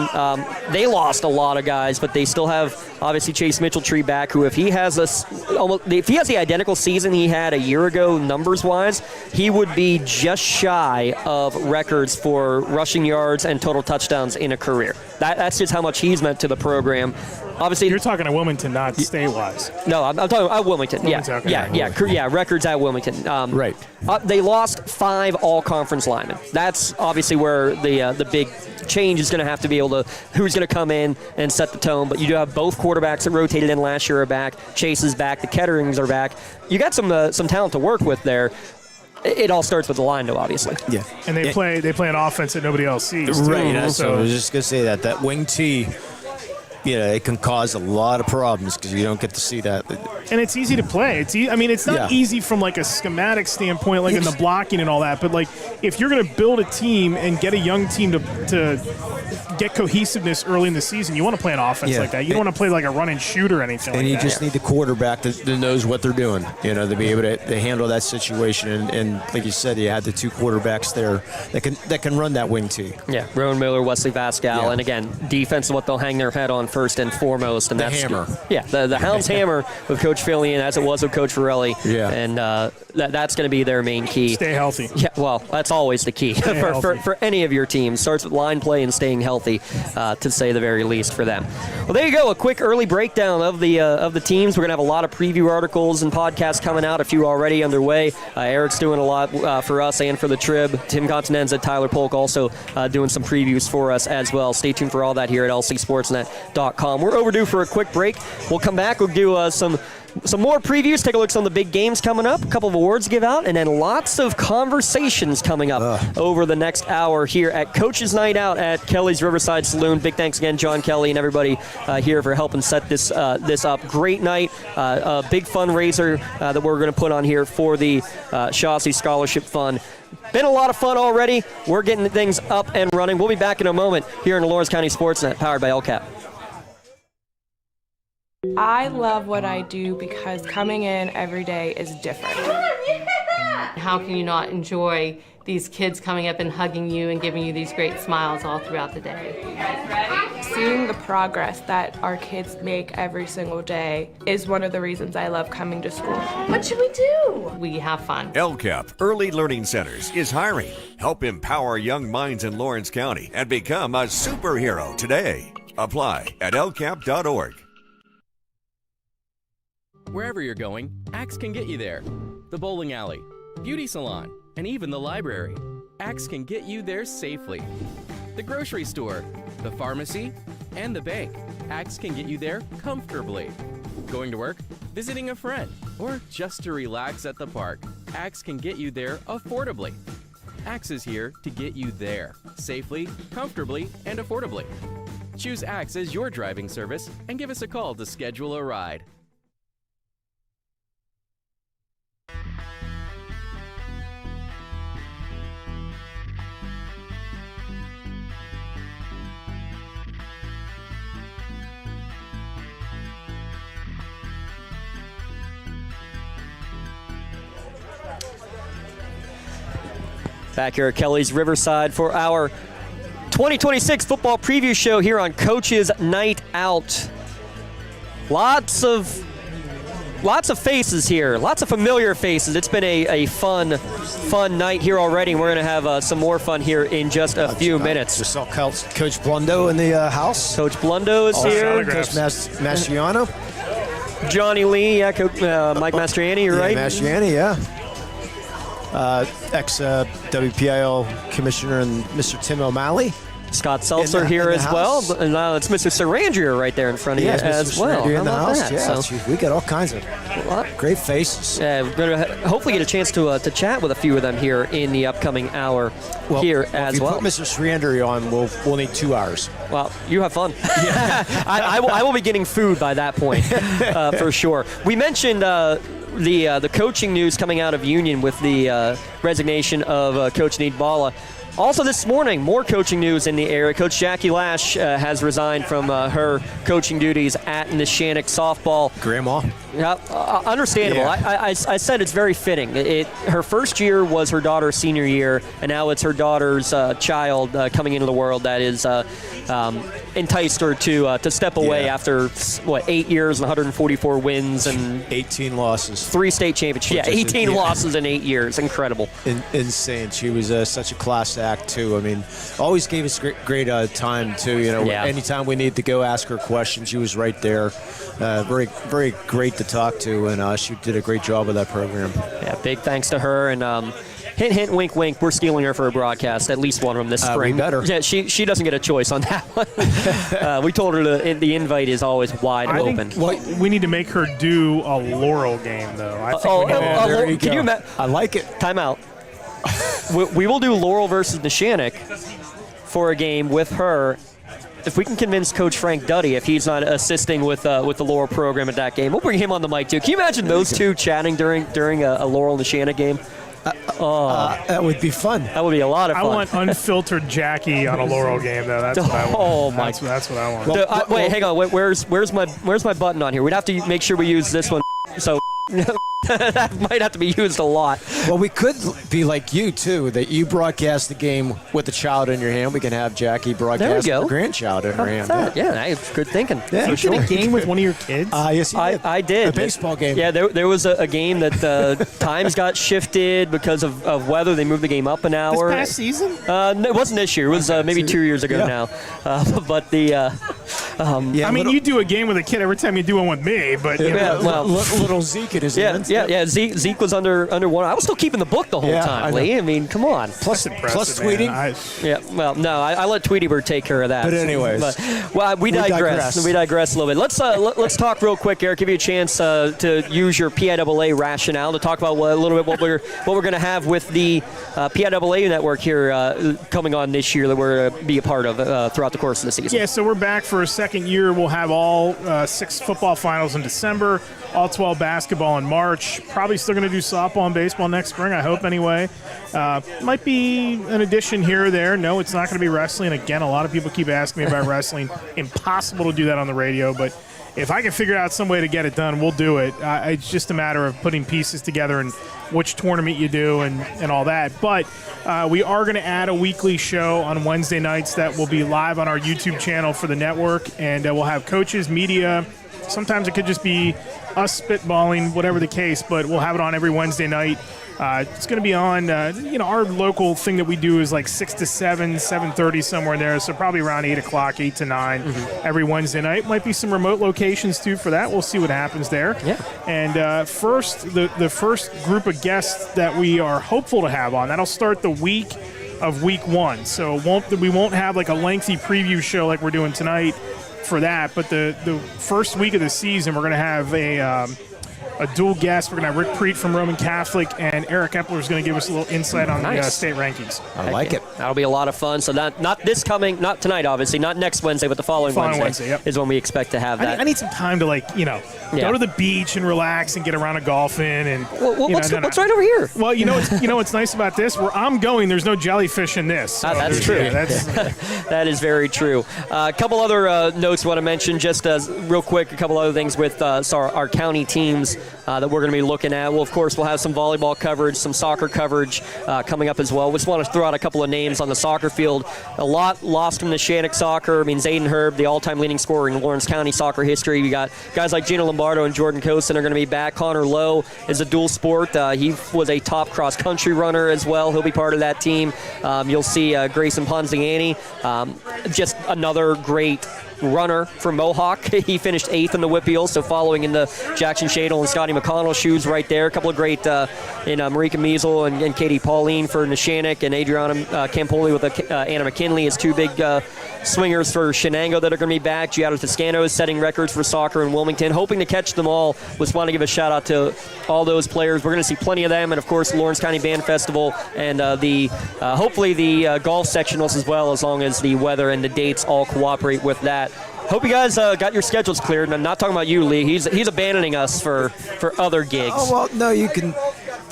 they lost a lot of guys, but they still have obviously Chase Mitchell-Tree back, who if he has the identical season he had a year ago numbers-wise, he would be just shy of records for rushing yards and total touchdowns in a career. That's just how much he's meant to the program. Obviously, you're talking to Wilmington, not state-wise. No, I'm talking about Wilmington. Records at Wilmington. Right. They lost 5 all-conference linemen. That's obviously where the big change is going to have to be able to who's going to come in and set the tone. But you do have both quarterbacks that rotated in last year are back. Chase is back. The Ketterings are back. You got some talent to work with there. It all starts with the line, though, obviously. Yeah, and they play an offense that nobody else sees. Right. So I was just going to say that wing T. It can cause a lot of problems because you don't get to see that. And it's easy to play. It's not easy from a schematic standpoint, in the blocking and all that. But if you're going to build a team and get a young team to get cohesiveness early in the season, you want to play an offense like that. You don't want to play a run and shoot or anything. And you just need the quarterback that knows what they're doing. To be able to handle that situation. And like you said, you had the 2 quarterbacks there that can run that wing T. Yeah, Rowan Miller, Wesley Vascal, and again, defense is what they'll hang their head on first and foremost, and that's hammer. Yeah, the Hounds hammer with Coach Fillion as it was with Coach Varelli. Yeah, and that's going to be their main key. Stay healthy. Yeah, well, that's always the key for any of your teams. Starts with line play and staying healthy, to say the very least for them. Well, there you go. A quick early breakdown of the teams. We're going to have a lot of preview articles and podcasts coming out. A few already underway. Eric's doing a lot for us and for the Trib. Tim Continenza, Tyler Polk also doing some previews for us as well. Stay tuned for all that here at lcsportsnet.com. We're overdue for a quick break. We'll come back. We'll do some more previews, take a look at some of the big games coming up, a couple of awards to give out, and then lots of conversations coming up over the next hour here at Coach's Night Out at Kelly's Riverside Saloon. Big thanks again, John Kelly and everybody here for helping set this up. Great night, a big fundraiser that we're going to put on here for the Chauncey Scholarship Fund. Been a lot of fun already. We're getting things up and running. We'll be back in a moment here in the Lawrence County SportsNet, powered by LCAP. I love what I do because coming in every day is different. How can you not enjoy these kids coming up and hugging you and giving you these great smiles all throughout the day? Seeing the progress that our kids make every single day is one of the reasons I love coming to school. What should we do? We have fun. LCAP Early Learning Centers is hiring. Help empower young minds in Lawrence County and become a superhero today. Apply at lcap.org. Wherever you're going, Axe can get you there. The bowling alley, beauty salon, and even the library. Axe can get you there safely. The grocery store, the pharmacy, and the bank. Axe can get you there comfortably. Going to work, visiting a friend, or just to relax at the park, Axe can get you there affordably. Axe is here to get you there safely, comfortably, and affordably. Choose Axe as your driving service and give us a call to schedule a ride. Back here at Kelly's Riverside for our 2026 football preview show here on Coach's Night Out. Lots of faces here, lots of familiar faces. It's been a fun night here already, and we're going to have some more fun here in just a few minutes. Just saw Coach Blundo in the house. Coach Blundo is here. Autographs. Coach Mastriano. Johnny Lee, yeah, Mike Mastriani, right? Mastriani, yeah. Ex-WPIAL Commissioner and Mr. Tim O'Malley. Scott Seltzer here as well. And now it's Mr. Sarandria right there in front of you as well. In the house. That? Yeah, So, we got all kinds of great faces. we're going to hopefully get a chance to chat with a few of them here in the upcoming hour here as if you well. put Mr. Sarandria on, we'll need 2 hours. Well, you have fun. I will be getting food by that point for sure. We mentioned the coaching news coming out of Union with the resignation of Coach Needballa. Also this morning, more coaching news in the area. Coach Jackie Lash has resigned from her coaching duties at Neshannock softball. Grandma. Yeah, understandable. Yeah. I said it's very fitting. Her first year was her daughter's senior year, and now it's her daughter's child coming into the world that is enticed her to step away after 8 years and 144 wins and 18 losses. 3 state championships. Yeah, 18 losses in 8 years. Incredible. Insane. She was such a class act too. I mean, always gave us great time too. You know, anytime we needed to go ask her questions, she was right there. Very, very great to talk to, and she did a great job with that program. Yeah, big thanks to her, and hint, hint, wink, wink, we're stealing her for a broadcast, at least one of them this spring. We better. Yeah, she doesn't get a choice on that one. We told her the invite is always wide open. We need to make her do a Laurel game, though. I think can you I like it. Time out. we will do Laurel versus Neshannock for a game with her. If we can convince Coach Frank Duddy, if he's not assisting with the Laurel program at that game, we'll bring him on the mic too. Can you imagine those two chatting during a Laurel Neshannock game? That would be fun. That would be a lot of fun. I want unfiltered Jackie on a Laurel game, though. That's what I want. Oh my! That's what I want. Wait, hang on. Where's my button on here? We'd have to make sure we use this one. So that might have to be used a lot. Well, we could be like you too, that you broadcast the game with the child in your hand. We can have Jackie broadcast with the grandchild in her hand. Yeah, good thinking. Yeah, you did a game with one of your kids? Yes, I did. A baseball game. Yeah, there was a game that times got shifted because of weather. They moved the game up an hour. This past season? It wasn't this year. It was maybe 2 years ago now. But the I mean, you do a game with a kid every time you do one with me, but little Zeke at his end. Yeah. Zeke was under one. I was still keeping the book the whole time, Lee. I mean, come on. Plus tweeting. I let Tweety Bird take care of that. But anyways, we digress. We digress a little bit. Let's talk real quick, Eric. Give you a chance to use your PIAA rationale to talk about a little bit what we're going to have with the PIAA network here coming on this year that we're going to be a part of throughout the course of the season. Yeah, so we're back for a second year. We'll have all 6 football finals in December, all 12 basketball in March. Probably still going to do softball and baseball next spring, I hope anyway. Might be an addition here or there. No, it's not going to be wrestling. Again, a lot of people keep asking me about wrestling. Impossible to do that on the radio, but if I can figure out some way to get it done, we'll do it. It's just a matter of putting pieces together and which tournament you do and all that. But we are going to add a weekly show on Wednesday nights that will be live on our YouTube channel for the network, and we'll have coaches, media. Sometimes it could just be us spitballing, whatever the case, but we'll have it on every Wednesday night. It's going to be on, our local thing that we do is like 6 to 7, 7:30, somewhere in there. So probably around 8 o'clock, 8 to 9 every Wednesday night. Might be some remote locations too for that. We'll see what happens there. Yeah. And the first group of guests that we are hopeful to have on, that'll start the week of week 1. So we won't have like a lengthy preview show like we're doing tonight. for that. But the first week of the season, we're going to have a dual guest. We're going to have Rick Preet from Roman Catholic, and Eric Epler is going to give us a little insight on the state rankings. I like it. That'll be a lot of fun. So not not tonight, obviously, not next Wednesday, but the following Wednesday yep. is when we expect to have that. I need some time to go to the beach and relax and get around to golfing and. What's right over here? Well, what's nice about this? Where I'm going, there's no jellyfish in this. So that's true. Yeah, that is very true. A couple other notes I want to mention, just real quick. A couple other things with our county teams that we're going to be looking at. Well, of course, we'll have some volleyball coverage, some soccer coverage coming up as well. We just want to throw out a couple of names on the soccer field. A lot lost from the Shannock soccer. I mean, Zayden Herb, the all-time leading scorer in Lawrence County soccer history. We got guys like Gina Lombardo and Jordan Cosin are going to be back. Connor Lowe is a dual sport. He was a top cross-country runner as well. He'll be part of that team. You'll see Grayson Ponziani, just another great runner from Mohawk. He finished 8th in the WPIAL, so following in the Jackson Shadle and Scotty McConnell shoes right there. A couple of great in Marika Measel and Katie Pauline for Neshannock, and Adriana Campoli with Anna McKinley is two big swingers for Shenango that are going to be back. Giada Toscano is setting records for soccer in Wilmington. Hoping to catch them all. Just want to give a shout out to all those players. We're going to see plenty of them, and of course the Lawrence County Band Festival and hopefully the golf sectionals as well, as long as the weather and the dates all cooperate with that. Hope you guys got your schedules cleared. And I'm not talking about you, Lee. He's abandoning us for other gigs. Oh, well, no, you can.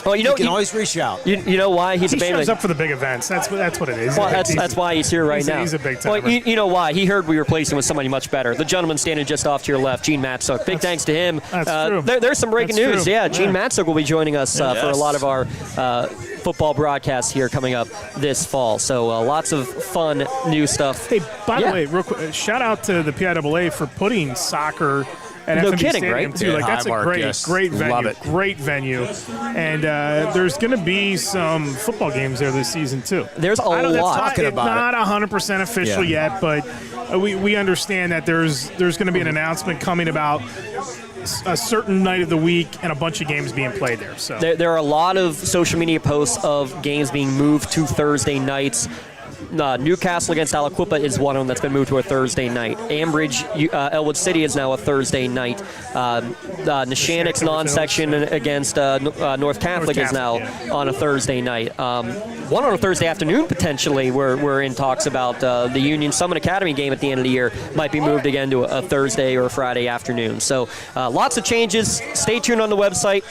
Well, you can always reach out. You know why he's abandoning? He shows up for the big events. That's what it is. Well, that's why he's here right now. He's a big timer. Well, you know why? He heard we were placing with somebody much better. The gentleman standing just off to your left, Gene Matsuk. Big thanks to him. That's true. There's some breaking news. True. Yeah, Gene Matsuk will be joining us for a lot of our football broadcasts here coming up this fall. So lots of fun new stuff. Hey, by the way, real quick, shout out to the PIAA for putting soccer at no FMB kidding, Stadium right? too. Yeah, that's a great venue. Love it. Great venue. And there's going to be some football games there this season too. There's a lot. It's not 100% official yet, but we understand that there's going to be an announcement coming about a certain night of the week and a bunch of games being played there. So there are a lot of social media posts of games being moved to Thursday nights. Newcastle against Aliquippa is one of them that's been moved to a Thursday night. Ambridge, Elwood City is now a Thursday night. Neshannock's non-section against North Catholic is now on a Thursday night. One on a Thursday afternoon, potentially, we're in talks about the Union Summit Academy game at the end of the year might be moved again to a Thursday or a Friday afternoon. So lots of changes. Stay tuned on the website.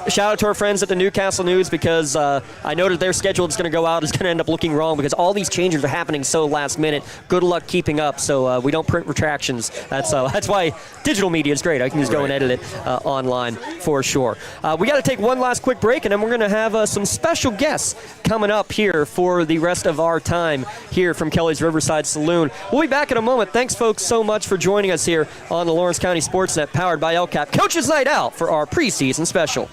Shout out to our friends at the Newcastle News, because I know that their schedule is going to go out is going to end up looking wrong because all these changes are happening so last minute. Good luck keeping up, so we don't print retractions. That's why digital media is great. I can just go and edit it online for sure. We got to take one last quick break, and then we're going to have some special guests coming up here for the rest of our time here from Kelly's Riverside Saloon. We'll be back in a moment. Thanks, folks, so much for joining us here on the Lawrence County SportsNet, powered by LCAP. Coach's Night Out for our preseason special.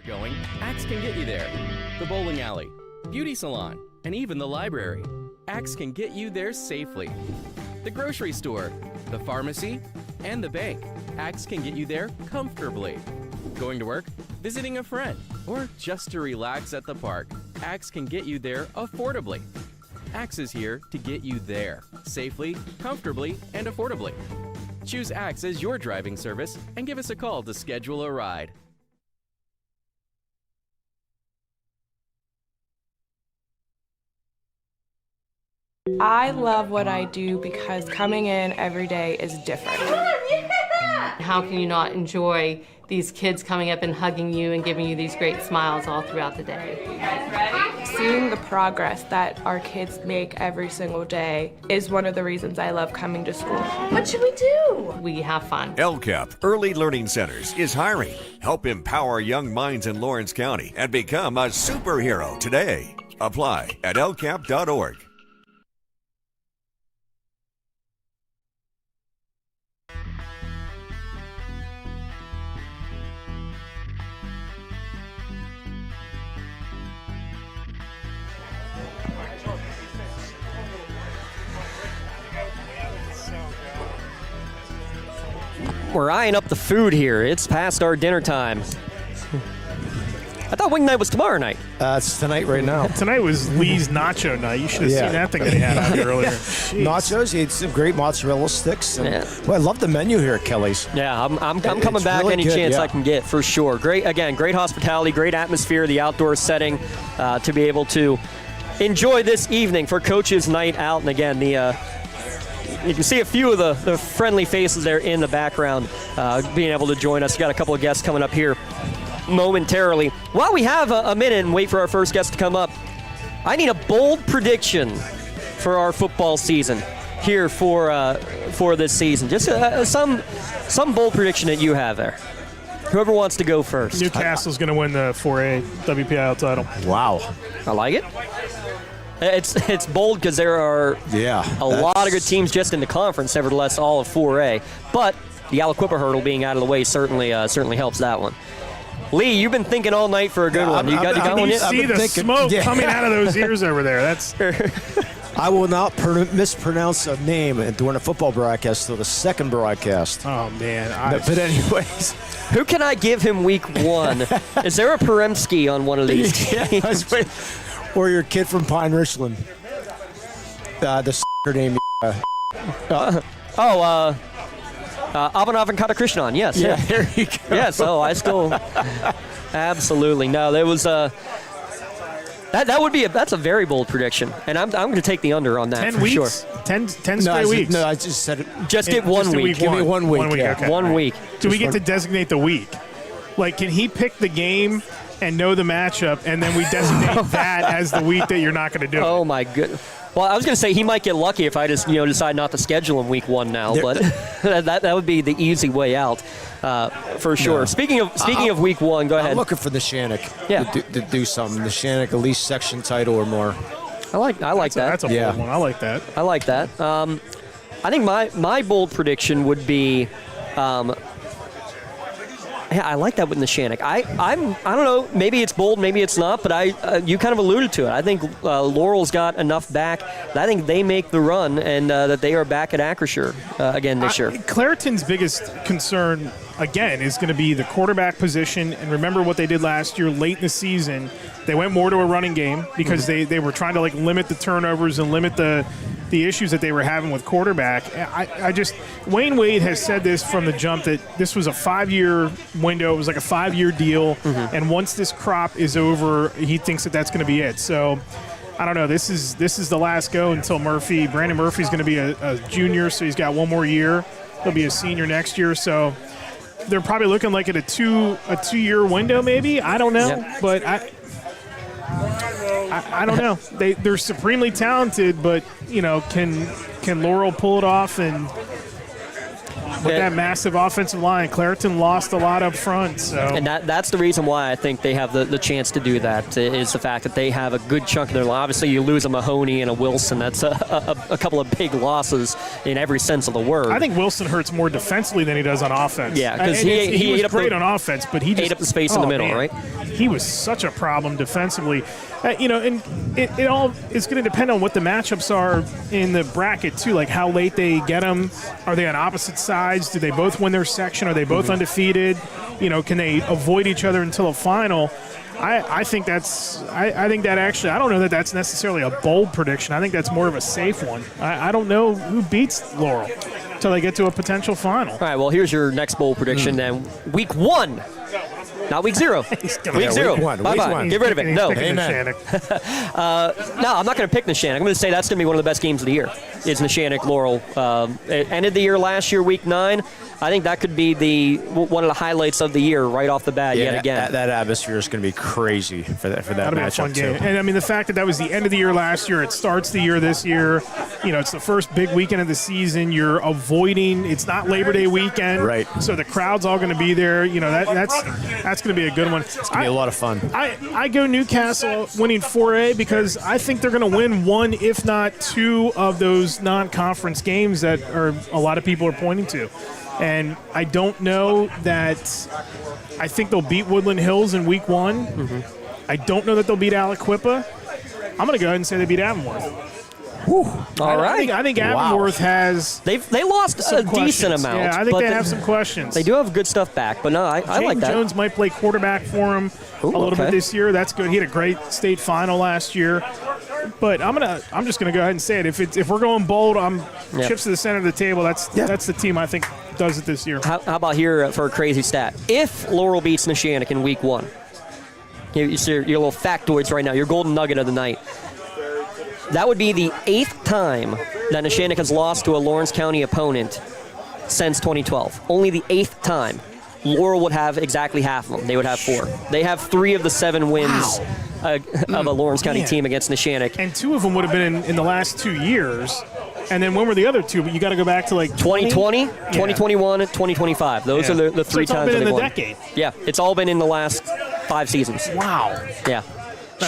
Going, Axe can get you there. The bowling alley, beauty salon, and even the library. Axe can get you there safely. The grocery store, the pharmacy, and the bank. Axe can get you there comfortably. Going to work, visiting a friend, or just to relax at the park. Axe can get you there affordably. Axe is here to get you there safely, comfortably, and affordably. Choose Axe as your driving service and give us a call to schedule a ride. I love what I do because coming in every day is different. How can you not enjoy these kids coming up and hugging you and giving you these great smiles all throughout the day? You guys ready? Seeing the progress that our kids make every single day is one of the reasons I love coming to school. What should we do? We have fun. LCAP Early Learning Centers is hiring. Help empower young minds in Lawrence County and become a superhero today. Apply at lcap.org. We're eyeing up the food here. It's past our dinner time. I thought wing night was tomorrow night. It's tonight right now. Tonight was Lee's nacho night. You should have seen that thing that he had out here earlier. Jeez. Nachos, he had some great mozzarella sticks. And, well, I love the menu here at Kelly's. Yeah, I'm coming back really any good, chance yeah. I can get, for sure. Great hospitality, great atmosphere, the outdoor setting to be able to enjoy this evening for Coach's Night Out. And again, you can see a few of the friendly faces there in the background being able to join us. We've got a couple of guests coming up here momentarily. While we have a minute and wait for our first guest to come up, I need a bold prediction for our football season here for this season. Just some bold prediction that you have there. Whoever wants to go first. Newcastle's going to win the 4A WPIAL title. Wow. I like it. It's bold because there are a lot of good teams just in the conference, nevertheless, all of 4A. But the Aliquippa hurdle being out of the way certainly helps that one. Lee, you've been thinking all night for a good one. You got one You yet? see the smoke coming out of those ears over there. That's. I will not mispronounce a name during a football broadcast till the second broadcast. Oh, man. But anyways. Who can I give him week 1? Is there a Peremski on one of these teams? Or your kid from Pine Richland. The name. Abhinav Krishnan, yes. Yeah, there you go. Yes, I still absolutely. No, there was that's a very bold prediction, and I'm going to take the under on that 10 for weeks? sure. 10 straight weeks? No, I just said it. Just get 1 week. Give me 1 week. 1 week, yeah. okay. 1 week. Do we get to designate the week? Like, can he pick the game and know the matchup, and then we designate that as the week that you're not going to do it? Oh, my goodness. Well, I was going to say he might get lucky if I just decide not to schedule him week 1 now, but that would be the easy way out for sure. No. Speaking of week 1, go ahead. I'm looking for the Shannock to do something. The Shannock at least section title or more. I like that. That's a bold one. I like that. I like that. I think my bold prediction would be. I like that with the Shannock. I don't know. Maybe it's bold, maybe it's not. But you kind of alluded to it. I think Laurel's got enough back that I think they make the run and that they are back at Acrisure again this year. Clareton's biggest concern again is going to be the quarterback position. And remember what they did last year, late in the season. They went more to a running game because they were trying to limit the turnovers and limit the issues that they were having with quarterback. Wayne Wade has said this from the jump that this was a 5-year window. It was like a 5-year deal. And once this crop is over, he thinks that that's going to be it. So I don't know. This is the last go until Murphy. Brandon Murphy's going to be a junior, so he's got 1 more year. He'll be a senior next year. So they're probably looking like at a 2-year window maybe. I don't know. Yeah. But I don't know. They're supremely talented, but can Laurel pull it off? And with that massive offensive line, Clareton lost a lot up front. So and that's the reason why I think they have the chance to do that is the fact that they have a good chunk of their line. Obviously, you lose a Mahoney and a Wilson. That's a couple of big losses in every sense of the word. I think Wilson hurts more defensively than he does on offense. Yeah, because he was great on offense, but he just ate up the space in the middle, right? He was such a problem defensively. And it all is going to depend on what the matchups are in the bracket, too, like how late they get them. Are they on opposite sides? Do they both win their section? Are they both undefeated? Can they avoid each other until a final? I think I think that actually, I don't know that that's necessarily a bold prediction. I think that's more of a safe one. I don't know who beats Laurel until they get to a potential final. All right, well, here's your next bold prediction then. Week 1. Not week 0. Week 0. Bye-bye. Get rid of it. No. Amen. No, I'm not going to pick Neshannock. I'm going to say that's going to be one of the best games of the year. It's Neshannock-Laurel. It ended the year last year, week 9. I think that could be one of the highlights of the year right off the bat yet again. That atmosphere is going to be crazy for that That'll matchup, be a fun game. too. And, I mean, the fact that was the end of the year last year, it starts the year this year. It's the first big weekend of the season. You're avoiding – it's not Labor Day weekend. Right. So the crowd's all going to be there. That's going to be a good one. It's going to be a lot of fun. I go Newcastle winning 4A because I think they're going to win 1, if not 2, of those non-conference games that a lot of people are pointing to. And I don't know that – I think they'll beat Woodland Hills in week 1. I don't know that they'll beat Aliquippa. I'm going to go ahead and say they beat Avonworth. All right. I think Avonworth has. They lost a decent amount. Yeah, I think they have some questions. They do have good stuff back, but no, I like that. Jones might play quarterback for him a little bit this year. That's good. He had a great state final last year. But I'm just gonna go ahead and say it. If we're going bold, chips to the center of the table. That's the team I think does it this year. How about here for a crazy stat? If Laurel beats Neshannock in week 1, you see your little factoids right now, your golden nugget of the night. That would be the 8th time that Neshannock has lost to a Lawrence County opponent since 2012. Only the 8th time. Laurel would have exactly half of them. They would have 4. They have 3 of the 7 wins of a Lawrence County team against Neshannock. And 2 of them would have been in the last 2 years. And then when were the other 2? But you got to go back to like 2020, 2021, 2025. Those are the 3 times. It's all been in the won. decade. Yeah, it's all been in the last 5 seasons. Wow. Yeah.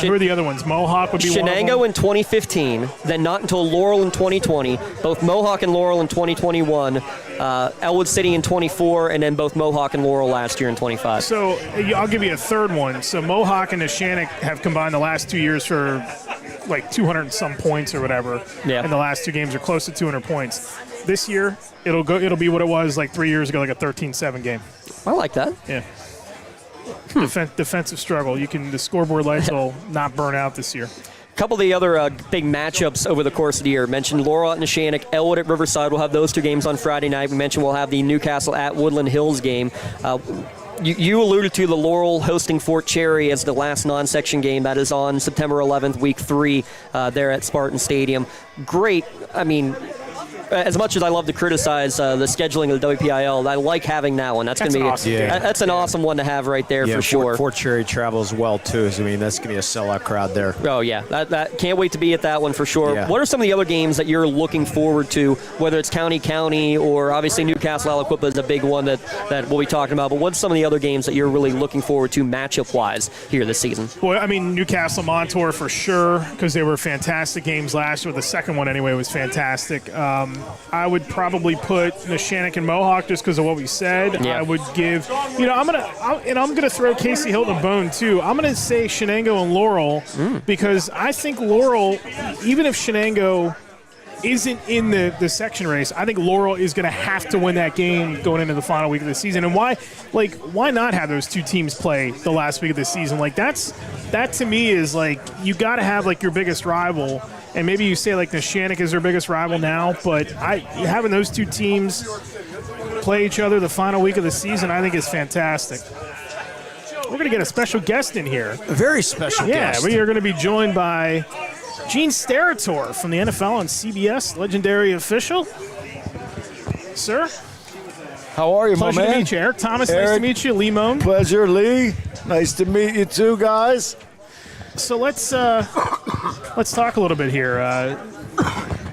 Who are the other ones? Mohawk would be one of them. Shenango in 2015, then not until Laurel in 2020, both Mohawk and Laurel in 2021, Elwood City in 24, and then both Mohawk and Laurel last year in 25. So I'll give you a third one. So Mohawk and Neshannock have combined the last 2 years for like 200 and some points or whatever. Yeah. And the last 2 games are close to 200 points. This year, it'll be what it was like 3 years ago, like a 13-7 game. I like that. Yeah. Defensive struggle. The scoreboard lights will not burn out this year. A couple of the other big matchups over the course of the year. Mentioned Laurel at Neshannock, Elwood at Riverside. We'll have those 2 games on Friday night. We mentioned we'll have the Newcastle at Woodland Hills game. You alluded to the Laurel hosting Fort Cherry as the last non-section game. That is on September 11th, week 3, there at Spartan Stadium. Great. I mean, as much as I love to criticize the scheduling of the WPIAL, I like having that one. That's going to be awesome. That's an awesome one to have right there for sure. Fort Cherry travels well too. So, I mean, that's going to be a sellout crowd there. Oh yeah, that can't wait to be at that one for sure. Yeah. What are some of the other games that you're looking forward to? Whether it's county or obviously Newcastle Aliquippa is a big one that we'll be talking about. But what's some of the other games that you're really looking forward to matchup wise here this season? Well, I mean Newcastle Montour for sure because they were fantastic games last year. The second one anyway was fantastic. I would probably put Neshannock and Mohawk just because of what we said. Yeah. I would give, I'm gonna throw Casey Hilton a bone too. I'm gonna say Shenango and Laurel because I think Laurel, even if Shenango isn't in the section race, I think Laurel is going to have to win that game going into the final week of the season. And why not have those 2 teams play the last week of the season? Like that to me is like you got to have like your biggest rival. And maybe you say like Neshannock is their biggest rival now, but having those 2 teams play each other the final week of the season, I think is fantastic. We're going to get a special guest in here. A very special guest. Yeah, we are going to be joined by Gene Steratore from the NFL on CBS, legendary official. Sir? How are you, Pleasure my man? to meet you. Eric Thomas, Eric. nice to meet you. Lee Moan. Pleasure, Lee. Nice to meet you too, guys. So let's talk a little bit here.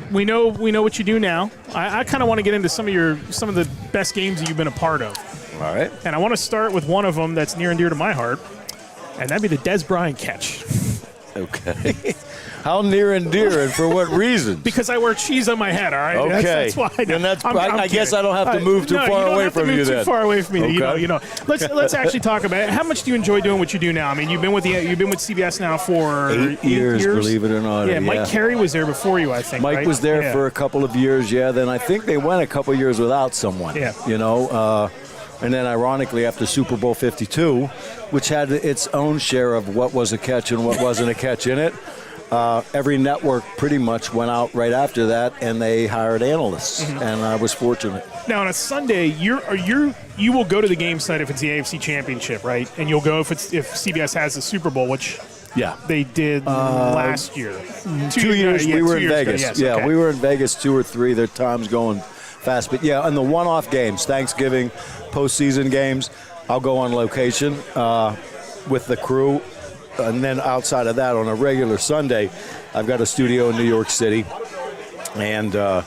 We know what you do now. I kind of want to get into some of the best games that you've been a part of. All right. And I want to start with one of them that's near and dear to my heart, and that'd be the Des Bryant catch. Okay. How near and dear, and for what reason? Because I wear cheese on my head, all right? Okay. That's why. Then I guess kidding. I don't have to move too far away from you then. You don't have to move too far away from me. Okay. You know. Let's actually talk about it. How much do you enjoy doing what you do now? I mean, you've been with CBS now for 8 years, believe it or not. Yeah, Mike Carey was there before you, I think. Mike right? was there for a couple of years, yeah. Then I think they went a couple of years without someone. Yeah. And then ironically after Super Bowl 52, which had its own share of what was a catch and what wasn't a catch in it, every network pretty much went out right after that, and they hired analysts, and I was fortunate. Now on a Sunday, you will go to the game site if it's the AFC Championship, right? And you'll go if CBS has the Super Bowl, which they did last year. 2 years we were in Vegas. Yes, okay. We were in Vegas 2 or 3. Their time's going fast, but and the one-off games, Thanksgiving, postseason games, I'll go on location with the crew. And then outside of that, on a regular Sunday, I've got a studio in New York City and a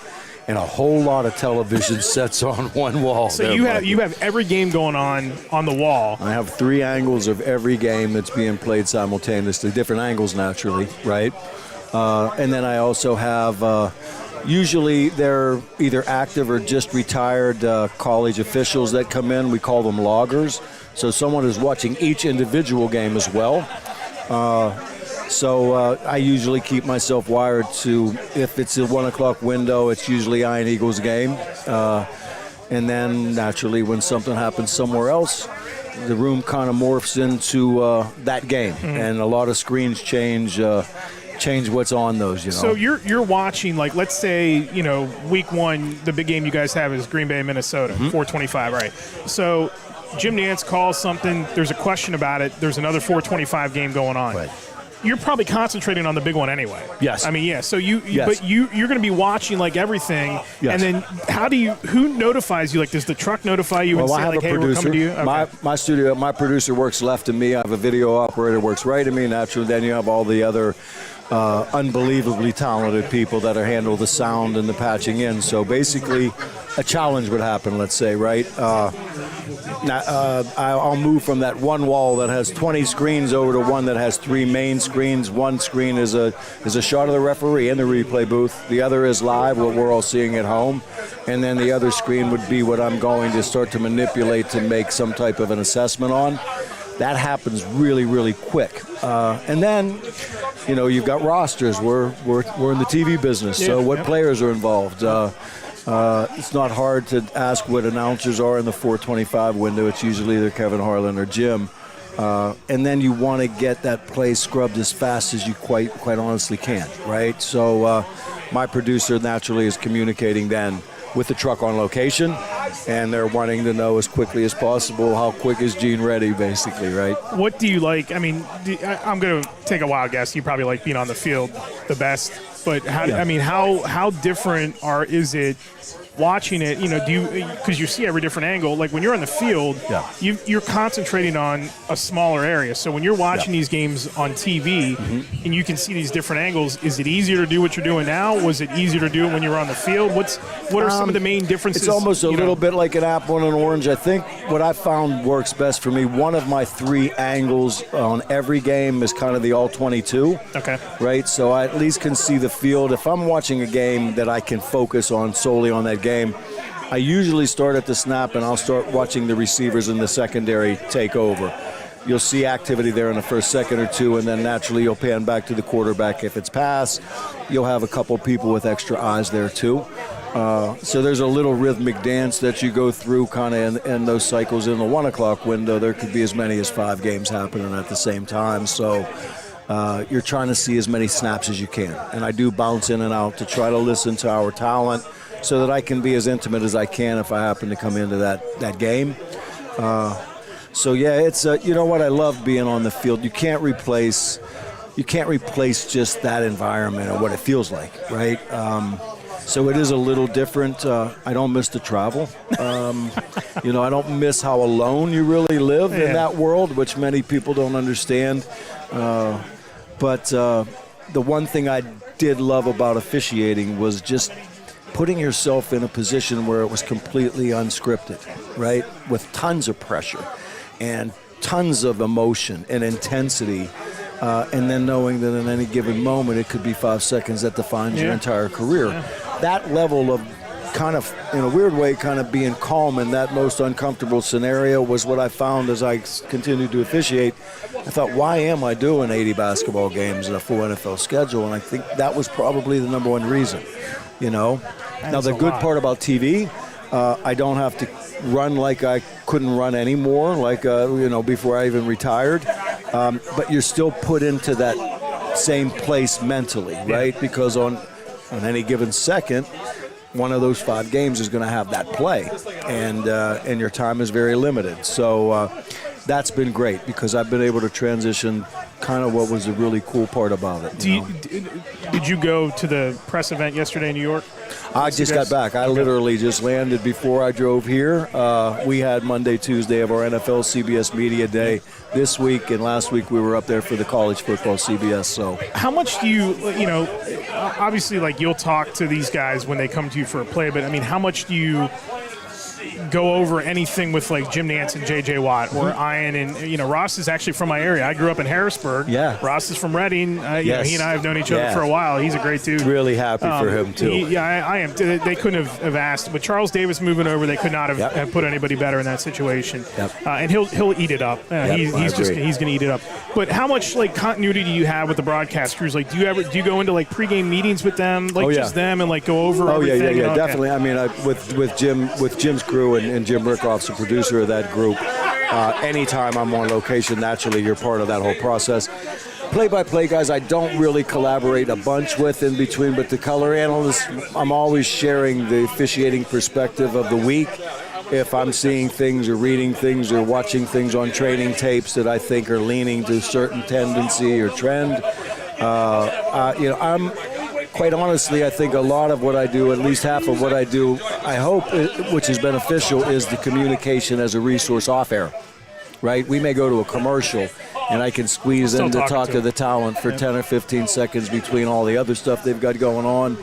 whole lot of television sets on one wall. So you have every game going on the wall. I have 3 angles of every game that's being played simultaneously, different angles naturally, right? And then I also have usually they're either active or just retired college officials that come in. We call them loggers. So someone is watching each individual game as well. So I usually keep myself wired to, if it's a 1 o'clock window, it's usually Iron Eagles game. And then naturally when something happens somewhere else, the room kind of morphs into that game. And a lot of screens change what's on those, you know. So you're watching, like, let's say, week 1, the big game you guys have is Green Bay, Minnesota, 4:25, right? So Jim Nantz calls something, there's a question about it, there's another 4:25 game going on. Right. You're probably concentrating on the big one anyway. Yes. I mean, yeah. So Yes. but you're going to be watching like everything. Yes. And then who notifies you? Like, does the truck notify you and Well, say, I have like, a hey, producer. we're coming to you? Okay. My producer works left of me. I have a video operator works right of me. Naturally, then you have all the other unbelievably talented people that handle the sound and the patching in. So basically, a challenge would happen, let's say, right? I'll move from that one wall that has 20 screens over to one that has 3 main screens. One screen is a shot of the referee in the replay booth. The other is live, what we're all seeing at home. And then the other screen would be what I'm going to start to manipulate to make some type of an assessment on. That happens really, really quick. And then, you've got rosters. We're in the TV business, so what players are involved? It's not hard to ask what announcers are in the 4:25 window. It's usually either Kevin Harlan or Jim. And then you want to get that play scrubbed as fast as you quite honestly can, right? So my producer naturally is communicating then with the truck on location, and they're wanting to know as quickly as possible how quick is Gene ready, basically, right? What do you like? I mean, I'm going to take a wild guess. You probably like being on the field the best. But how different is it watching it? Do you, because you see every different angle. Like when you're on the field, you're concentrating on a smaller area. So when you're watching these games on TV and you can see these different angles, is it easier to do what you're doing now? Was it easier to do it when you were on the field? What are some of the main differences? It's almost a little bit like an apple and an orange. I think what I found works best for me, one of my 3 angles on every game is kind of the all-22. Okay. Right? So I at least can see the field. If I'm watching a game that I can focus on solely on that game, I usually start at the snap and I'll start watching the receivers in the secondary take over. You'll see activity there in the first second or two, and then naturally you'll pan back to the quarterback if it's pass. You'll have a couple people with extra eyes there too. So there's a little rhythmic dance that you go through kind of in those cycles. In the 1 o'clock window, there could be as many as 5 games happening at the same time. So you're trying to see as many snaps as you can. And I do bounce in and out to try to listen to our talent so that I can be as intimate as I can if I happen to come into that game. So yeah, it's what I love being on the field. You can't replace just that environment or what it feels like, right? So it is a little different. I don't miss the travel. I don't miss how alone you really live in that world, which many people don't understand. But the one thing I did love about officiating was just putting yourself in a position where it was completely unscripted, right? With tons of pressure and tons of emotion and intensity. And then knowing that in any given moment it could be 5 seconds that defines your entire career. That level of kind of, in a weird way, kind of being calm in that most uncomfortable scenario was what I found as I continued to officiate. I thought, why am I doing 80 basketball games in a full NFL schedule? And I think that was probably the number one reason, Now, the good part about TV, I don't have to run like I couldn't run anymore, before I even retired. But you're still put into that same place mentally, right? Because on any given second, one of those 5 games is going to have that play, and your time is very limited. So that's been great because I've been able to transition kind of what was a really cool part about it. Did you go to the press event yesterday in New York? I just got back. I literally just landed before I drove here. We had Monday, Tuesday of our NFL CBS Media Day this week, and last week we were up there for the college football CBS. So, how much do you obviously, like, you'll talk to these guys when they come to you for a play, but I mean, how much do go over anything with like Jim Nance and J.J. Watt or Ian, and Ross is actually from my area. I grew up in Harrisburg. Yeah. Ross is from Reading. Yes. He and I have known each other for a while. He's a great dude. Really happy for him too. I am. They couldn't have asked. With Charles Davis moving over, they could not have put anybody better in that situation. And he'll eat it up. He's going to eat it up. But how much like continuity do you have with the broadcast crews? Like, do you go into like pregame meetings with them, like just them, and like go over everything? Yeah, definitely. I mean, with Jim's crew and Jim Rickoff's the producer of that group. Anytime I'm on location, naturally you're part of that whole process. Play-by-play guys, I don't really collaborate a bunch with in between, but the color analysts, I'm always sharing the officiating perspective of the week. If I'm seeing things or reading things or watching things on training tapes that I think are leaning to a certain tendency or trend, I'm quite honestly, I think a lot of what I do, at least half of what I do, I hope, which is beneficial, is the communication as a resource off air. Right? We may go to a commercial, and I can squeeze in to talk to the talent for 10 or 15 seconds between all the other stuff they've got going on.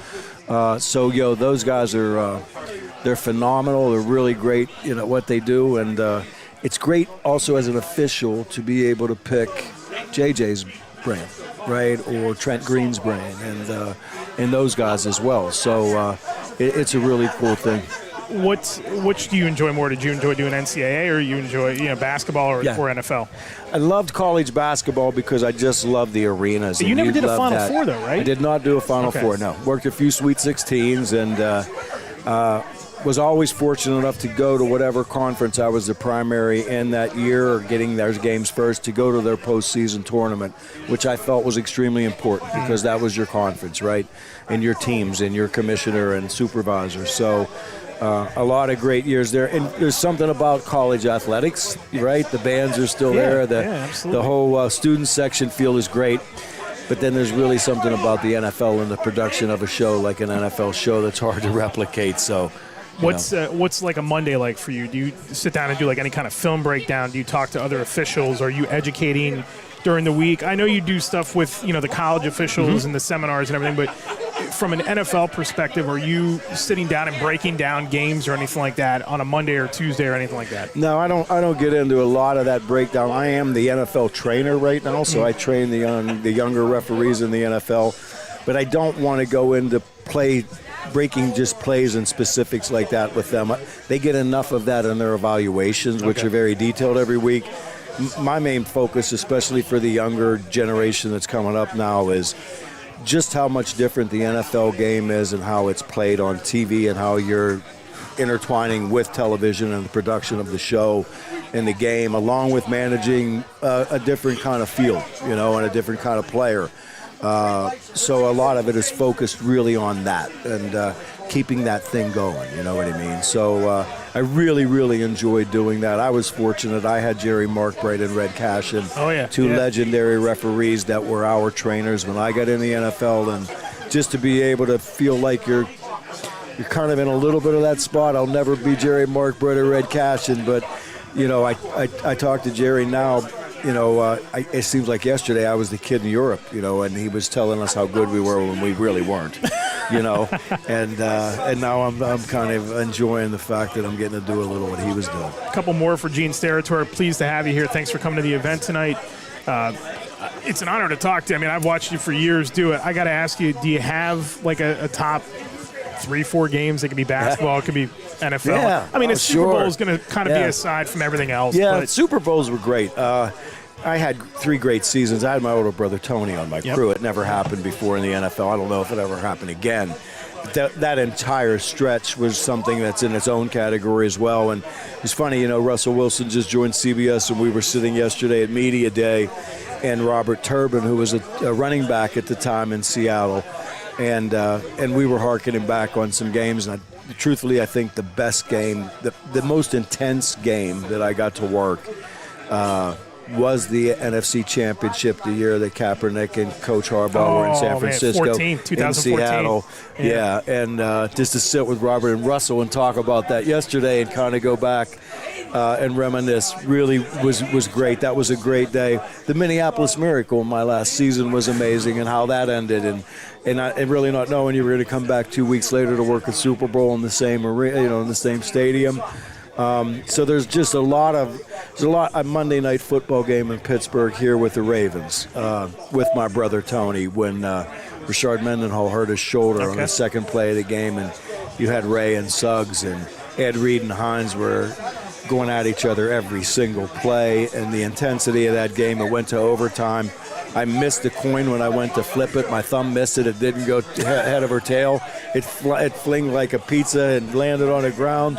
Those guys are they're phenomenal. They're really great, what they do, and it's great also as an official to be able to pick JJ's brain, right, or Trent Green's brain, and those guys as well. So it's a really cool thing. Which do you enjoy more? Did you enjoy doing NCAA, or you enjoy basketball or NFL? I loved college basketball because I just love the arenas. You never did a Final Four, though, right? I did not do a Final Four, no. Worked a few Sweet 16s and was always fortunate enough to go to whatever conference I was the primary in that year or getting their games first to go to their postseason tournament, which I felt was extremely important because that was your conference, right, and your teams and your commissioner and supervisor. So a lot of great years there. And there's something about college athletics, right? The bands are still there. The whole student section field is great. But then there's really something about the NFL and the production of a show like an NFL show that's hard to replicate. So what's like a Monday like for you? Do you sit down and do like any kind of film breakdown? Do you talk to other officials? Are you educating during the week? I know you do stuff with the college officials and the seminars and everything, but from an NFL perspective, are you sitting down and breaking down games or anything like that on a Monday or Tuesday or anything like that? No, I don't get into a lot of that breakdown. I am the NFL trainer right now, so I train the younger referees in the NFL, but I don't want to go into breaking just plays and specifics like that with them. They get enough of that in their evaluations, which are very detailed every week. My main focus, especially for the younger generation that's coming up now, is just how much different the NFL game is and how it's played on TV and how you're intertwining with television and the production of the show and the game, along with managing a different kind of field, and a different kind of player. So a lot of it is focused really on that and keeping that thing going, you know what I mean? So I really, really enjoyed doing that. I was fortunate. I had Jerry Markbright and Red Cashin, two legendary referees that were our trainers when I got in the NFL, and just to be able to feel like you're kind of in a little bit of that spot. I'll never be Jerry Markbright or Red Cashin, but I talk to Jerry now. It seems like yesterday I was the kid in Europe, and he was telling us how good we were when we really weren't, and now I'm kind of enjoying the fact that I'm getting to do a little what he was doing. A couple more for Gene's Territory. Pleased to have you here. Thanks for coming to the event tonight. It's an honor to talk to you. I mean, I've watched you for years do it. I got to ask you, do you have like a top 3-4 games? It could be basketball, it could be NFL. Yeah, I mean, a Super Bowl is going to kind of be aside from everything else. Yeah, but Super Bowls were great. I had 3 great seasons. I had my older brother Tony on my crew. It never happened before in the NFL. I don't know if it ever happened again. That entire stretch was something that's in its own category as well. And it's funny, Russell Wilson just joined CBS, and we were sitting yesterday at Media Day, and Robert Turbin, who was a running back at the time in Seattle, and we were hearkening back on some games. And truthfully, I think the best game, the most intense game that I got to work was the NFC Championship, the year that Kaepernick and Coach Harbaugh were in San Francisco, 2014. in Seattle. And just to sit with Robert and Russell and talk about that yesterday and kind of go back and reminisce really was great. That was a great day. The Minneapolis Miracle in my last season was amazing, and how that ended, and really not knowing you were going to come back 2 weeks later to work a Super Bowl in the same arena, in the same stadium. So there's just a Monday night football game in Pittsburgh here with the Ravens, with my brother Tony, when Rashard Mendenhall hurt his shoulder on the second play of the game, and you had Ray and Suggs and Ed Reed and Hines were going at each other every single play, and the intensity of that game, it went to overtime. I missed the coin when I went to flip it. My thumb missed it. It didn't go head over tail. It flinged like a pizza and landed on the ground.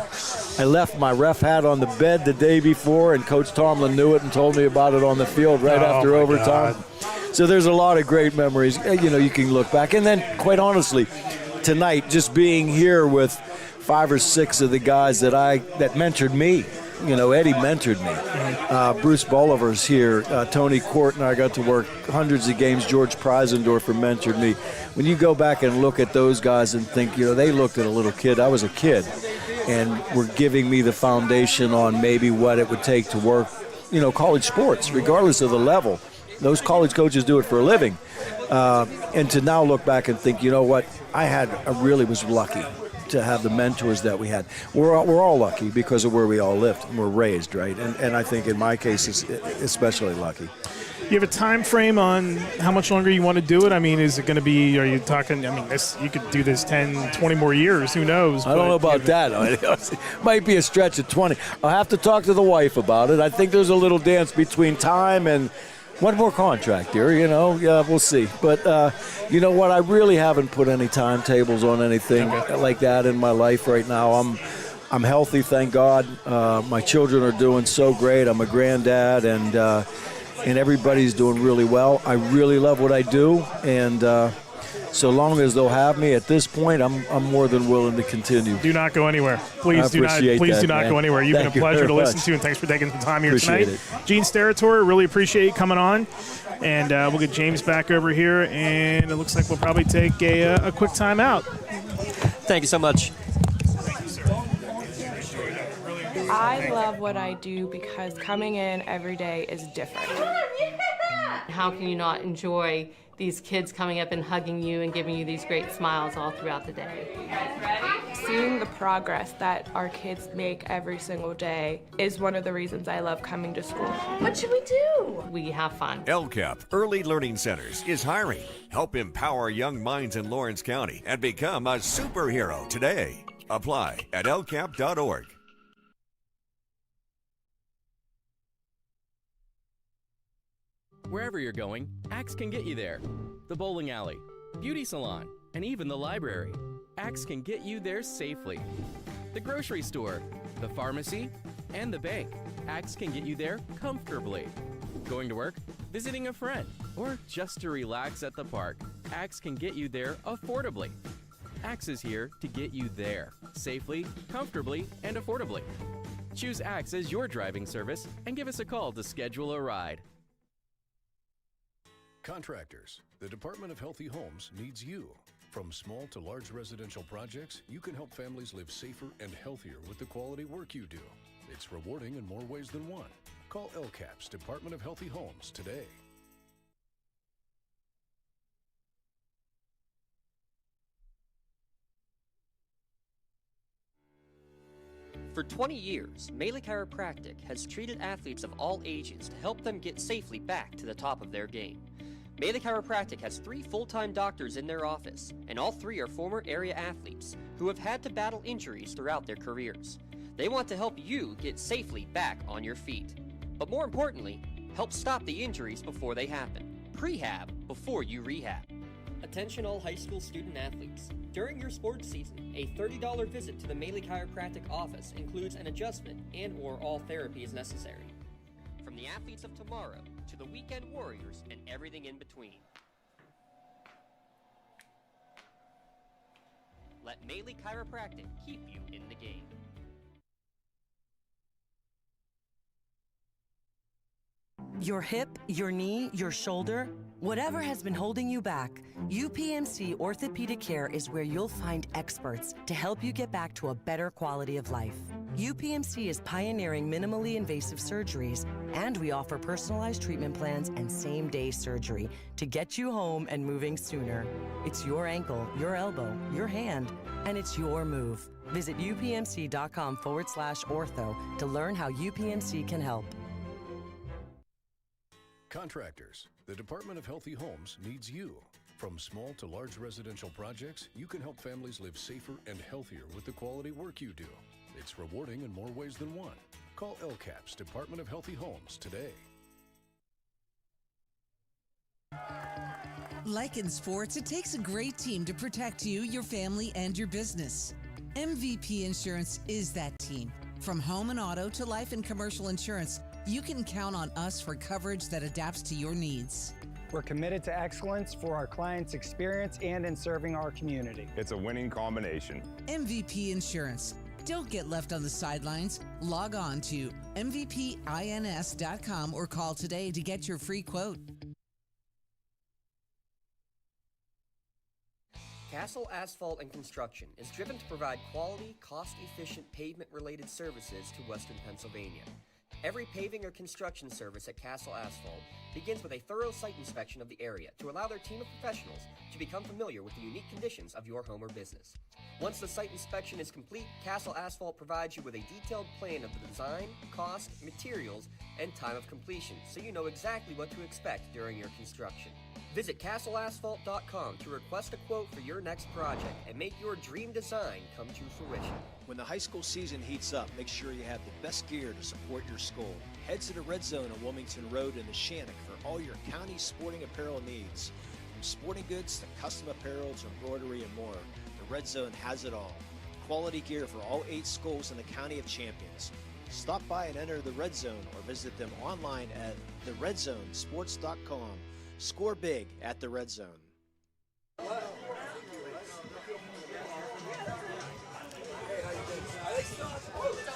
I left my ref hat on the bed the day before, and Coach Tomlin knew it and told me about it on the field right after overtime. God. So there's a lot of great memories. You can look back. And then, quite honestly, tonight, just being here with 5 or 6 of the guys that mentored me. Eddie mentored me. Bruce Bolivar's here. Tony Court and I got to work hundreds of games. George Preisendorfer mentored me. When you go back and look at those guys and think, they looked at a little kid. I was a kid. And were giving me the foundation on maybe what it would take to work, college sports, regardless of the level. Those college coaches do it for a living. And to now look back and think, I really was lucky to have the mentors that we had. We're all lucky because of where we all lived and were raised, right? And I think in my case, it's especially lucky. You have a time frame on how much longer you want to do it? I mean, is it going to be, are you talking, you could do this 10, 20 more years, who knows? I don't know about that. It might be a stretch of 20. I'll have to talk to the wife about it. I think there's a little dance between time and one more contract here, yeah, we'll see. But you know what? I really haven't put any timetables on anything like that in my life right now. I'm healthy, thank God. My children are doing so great. I'm a granddad, and everybody's doing really well. I really love what I do, and so long as they'll have me at this point, I'm more than willing to continue. Do not go anywhere. Please do not go anywhere. You've been a pleasure to listen to, and thanks for taking some time here tonight. Gene Steratore, really appreciate you coming on. And we'll get James back over here, and it looks like we'll probably take a quick time out. Thank you so much. I love what I do because coming in every day is different. How can you not enjoy these kids coming up and hugging you and giving you these great smiles all throughout the day? Seeing the progress that our kids make every single day is one of the reasons I love coming to school. What should we do? We have fun. LCAP Early Learning Centers is hiring. Help empower young minds in Lawrence County and become a superhero today. Apply at lcap.org. Wherever you're going, Axe can get you there. The bowling alley, beauty salon, and even the library. Axe can get you there safely. The grocery store, the pharmacy, and the bank. Axe can get you there comfortably. Going to work, visiting a friend, or just to relax at the park. Axe can get you there affordably. Axe is here to get you there safely, comfortably, and affordably. Choose Axe as your driving service and give us a call to schedule a ride. Contractors, the Department of Healthy Homes needs you. From small to large residential projects, you can help families live safer and healthier with the quality work you do. It's rewarding in more ways than one. Call LCAP's Department of Healthy Homes today. For 20 years, Melee Chiropractic has treated athletes of all ages to help them get safely back to the top of their game. Melee Chiropractic has 3 full-time doctors in their office, and all 3 are former area athletes who have had to battle injuries throughout their careers. They want to help you get safely back on your feet. But more importantly, help stop the injuries before they happen. Prehab before you rehab. Attention all high school student athletes. During your sports season, a $30 visit to the Melee Chiropractic office includes an adjustment and/or all therapy is necessary. From the athletes of tomorrow to the weekend warriors and everything in between. Let Melee Chiropractic keep you in the game. Your hip, your knee, your shoulder. Whatever has been holding you back, UPMC Orthopedic Care is where you'll find experts to help you get back to a better quality of life. UPMC is pioneering minimally invasive surgeries, and we offer personalized treatment plans and same-day surgery to get you home and moving sooner. It's your ankle, your elbow, your hand, and it's your move. Visit upmc.com/ortho to learn how UPMC can help. Contractors, the Department of Healthy Homes needs you. From small to large residential projects, you can help families live safer and healthier with the quality work you do. It's rewarding in more ways than one. Call LCAP's Department of Healthy Homes today. Like in sports, it takes a great team to protect you, your family, and your business. MVP Insurance is that team. From home and auto to life and commercial insurance, you can count on us for coverage that adapts to your needs. We're committed to excellence for our clients' experience and in serving our community. It's a winning combination. MVP Insurance. Don't get left on the sidelines. Log on to mvpins.com or call today to get your free quote. Castle Asphalt and Construction is driven to provide quality, cost-efficient pavement-related services to Western Pennsylvania. Every paving or construction service at Castle Asphalt begins with a thorough site inspection of the area to allow their team of professionals to become familiar with the unique conditions of your home or business. Once the site inspection is complete, Castle Asphalt provides you with a detailed plan of the design, cost, materials, and time of completion, so you know exactly what to expect during your construction. Visit castleasphalt.com to request a quote for your next project and make your dream design come to fruition. When the high school season heats up, make sure you have the best gear to support your school. Head to the Red Zone on Wilmington Road in the Shannock for all your county sporting apparel needs. From sporting goods to custom apparel to embroidery and more, the Red Zone has it all. Quality gear for all 8 schools in the County of Champions. Stop by and enter the Red Zone or visit them online at theredzonesports.com. Score big at the Red Zone.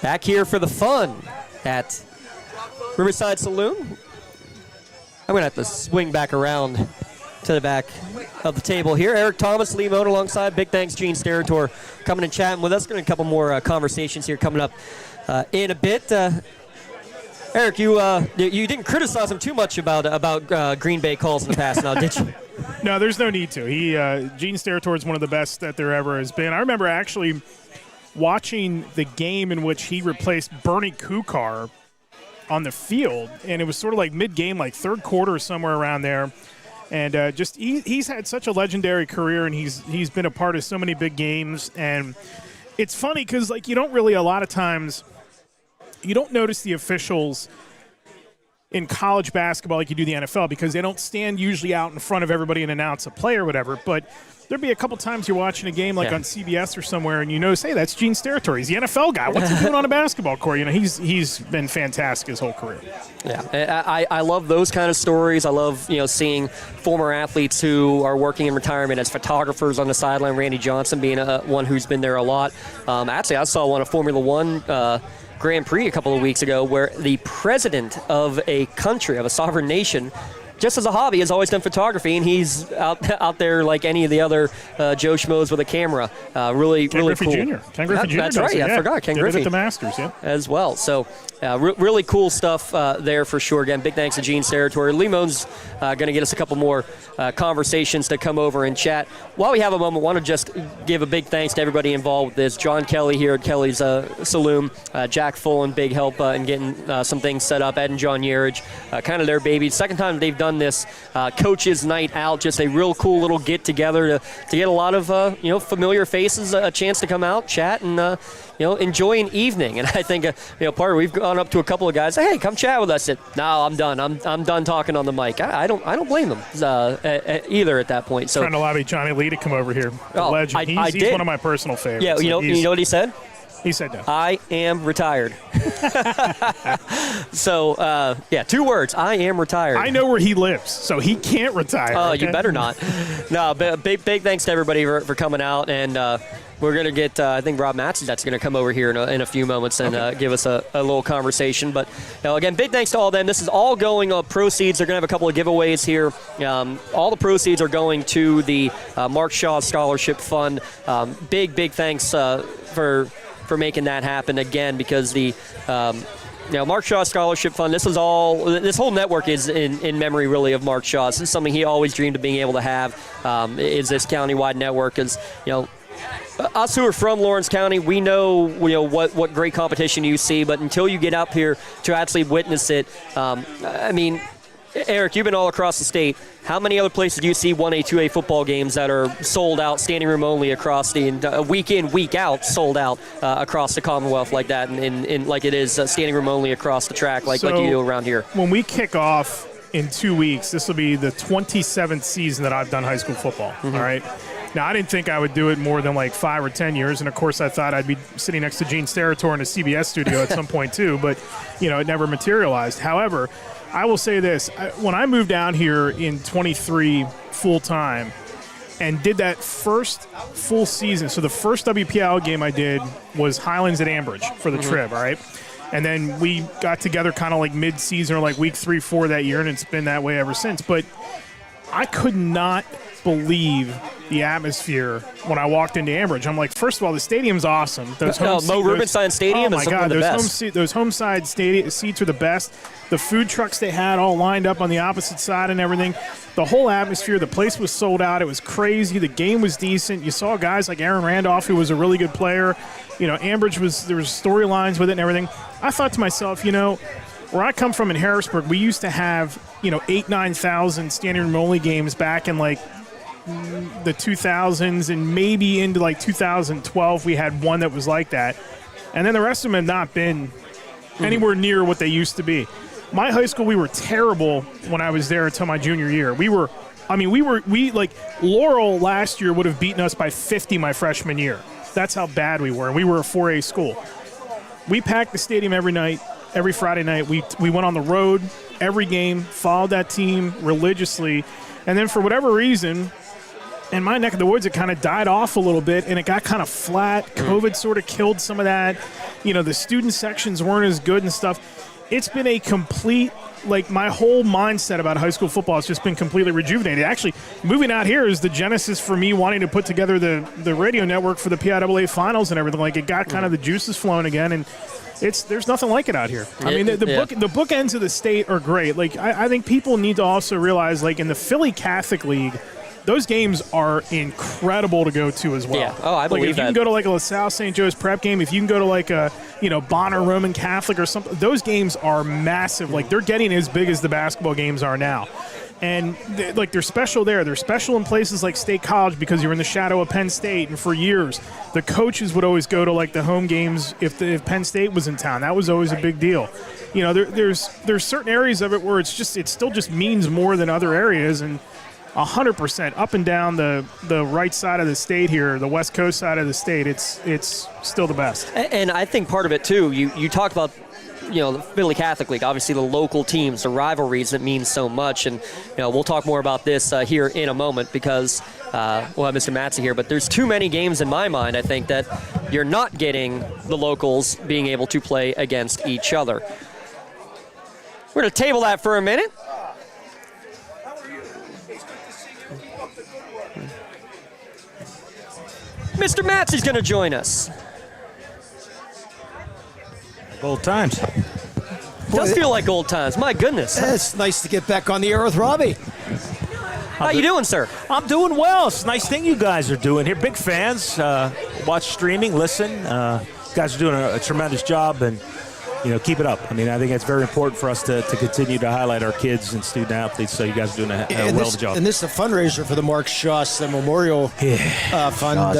Back here for the fun at Riverside Saloon. I'm going to have to swing back around to the back of the table here. Eric Thomas, Lee Moan alongside. Big thanks, Gene Steratore, coming and chatting with us. Going to a couple more conversations here coming up in a bit. Eric, you didn't criticize him too much about Green Bay calls in the past, now, did you? No, there's no need to. Gene Steratore is one of the best that there ever has been. I remember actually watching the game in which he replaced Bernie Kukar on the field, and it was sort of like mid-game, like third quarter or somewhere around there. And he's had such a legendary career, and he's been a part of so many big games. And it's funny because you don't really a lot of times – you don't notice the officials in college basketball like you do the NFL because they don't stand usually out in front of everybody and announce a play or whatever. But there'd be a couple times you're watching a game on CBS or somewhere and you notice, hey, that's Gene Steratore. He's the NFL guy. What's he doing on a basketball court? He's been fantastic his whole career. Yeah, I love those kind of stories. I love seeing former athletes who are working in retirement as photographers on the sideline. Randy Johnson being one who's been there a lot. Actually, I saw one of Formula One Grand Prix a couple of weeks ago where the president of a country, of a sovereign nation, just as a hobby, has always done photography, and he's out there like any of the other Joe Schmoes with a camera. Really Ken really Griffey cool. Jr. Ken Griffey Jr. That's right. I forgot Ken Griffey at the Masters, as well. So really cool stuff there for sure. Again, big thanks to Gene Steratore. Lee Moan's going to get us a couple more conversations to come over and chat. While we have a moment, I want to just give a big thanks to everybody involved with this. John Kelly here at Kelly's Saloon, Jack Fullen, big help in getting some things set up. Ed and John Yerridge, kind of their baby. Second time they've done this coaches night out, just a real cool little get together to get a lot of familiar faces a chance to come out, chat, and enjoy an evening. And I think part of we've gone up to a couple of guys, hey, come chat with us. No, I'm done. I'm done talking on the mic. I don't blame them either at that point. So trying to lobby Johnny Lee to come over here. The legend. He's one of my personal favorites. Yeah, you know what he said? He said no. I am retired. So, 2 words. I am retired. I know where he lives, so he can't retire. Oh, okay? You better not. No, big thanks to everybody for coming out. And, We're going to get, I think Rob Matson that's going to come over here in a few moments and give us a little conversation. But, again, big thanks to all of them. This is all going on proceeds. They're going to have a couple of giveaways here. All the proceeds are going to the Mark Shaw Scholarship Fund. Big thanks for making that happen again, because the Mark Shaw Scholarship Fund, this whole network is in memory really of Mark Shaw. This is something he always dreamed of being able to have, is this countywide network. As us who are from Lawrence County, we know what great competition you see, but until you get up here to actually witness it, Eric, you've been all across the state. How many other places do you see 1A, 2A football games that are sold out, standing room only across the week in, week out, sold out across the Commonwealth like that, and like it is standing room only across the track like you do around here? When we kick off in 2 weeks, this will be the 27th season that I've done high school football, all right? Now, I didn't think I would do it more than like 5 or 10 years, and of course I thought I'd be sitting next to Gene Steratore in a CBS studio at some point too, but it never materialized. However, I will say this. When I moved down here in 23 full-time and did that first full season, so the first WPIAL game I did was Highlands at Ambridge for the Trib, all right? And then we got together kind of like mid-season or like week 3, 4 that year, and it's been that way ever since. But I could not believe the atmosphere when I walked into Ambridge. I'm like, first of all, the stadium's awesome. Mo Rubenstein Stadium is one of the best. Those home side seats are the best. The food trucks they had all lined up on the opposite side and everything. The whole atmosphere, the place was sold out. It was crazy. The game was decent. You saw guys like Aaron Randolph, who was a really good player. Ambridge there was storylines with it and everything. I thought to myself, where I come from in Harrisburg, we used to have, 8,000-9,000 standing room only games back in like the 2000s, and maybe into like 2012 we had one that was like that. And then the rest of them have not been anywhere near what they used to be. My high school, we were terrible when I was there until my junior year. Laurel last year would have beaten us by 50 my freshman year. That's how bad we were. We were a 4A school. We packed the stadium every night, every Friday night. We went on the road every game, followed that team religiously. And then for whatever reason, in my neck of the woods, it kind of died off a little bit, and it got kind of flat. COVID sort of killed some of that. The student sections weren't as good and stuff. It's been a complete, my whole mindset about high school football has just been completely rejuvenated. Actually, moving out here is the genesis for me wanting to put together the radio network for the PIAA finals and everything. It got kind of the juices flowing again, and there's nothing like it out here. The bookends of the state are great. I think people need to also realize, in the Philly Catholic League, those games are incredible to go to as well. Yeah. Oh, I believe that. If you can go to a LaSalle St. Joe's prep game, if you can go to a Bonner Roman Catholic or something, those games are massive. They're getting as big as the basketball games are now. And they're special there. They're special in places like State College because you're in the shadow of Penn State. And for years, the coaches would always go to the home games if Penn State was in town. That was always a big deal. There's certain areas of it where it still just means more than other areas. And 100% up and down the right side of the state here, the West Coast side of the state, it's still the best. And I think part of it too, you talked about the Philly Catholic League, obviously the local teams, the rivalries that mean so much, and we'll talk more about this here in a moment because we'll have Mr. Matson here, but there's too many games in my mind, I think, that you're not getting the locals being able to play against each other. We're going to table that for a minute. Mr. Matsey's going to join us. Old times. Does feel like old times. My goodness. It's nice to get back on the air with Robbie. How you doing, sir? I'm doing well. It's a nice thing you guys are doing here. Big fans. Watch streaming, listen. You guys are doing a tremendous job, and keep it up. I think it's very important for us to continue to highlight our kids and student athletes, so you guys are doing a well of a job. And this is a fundraiser for the Mark Shawsey Memorial Fund.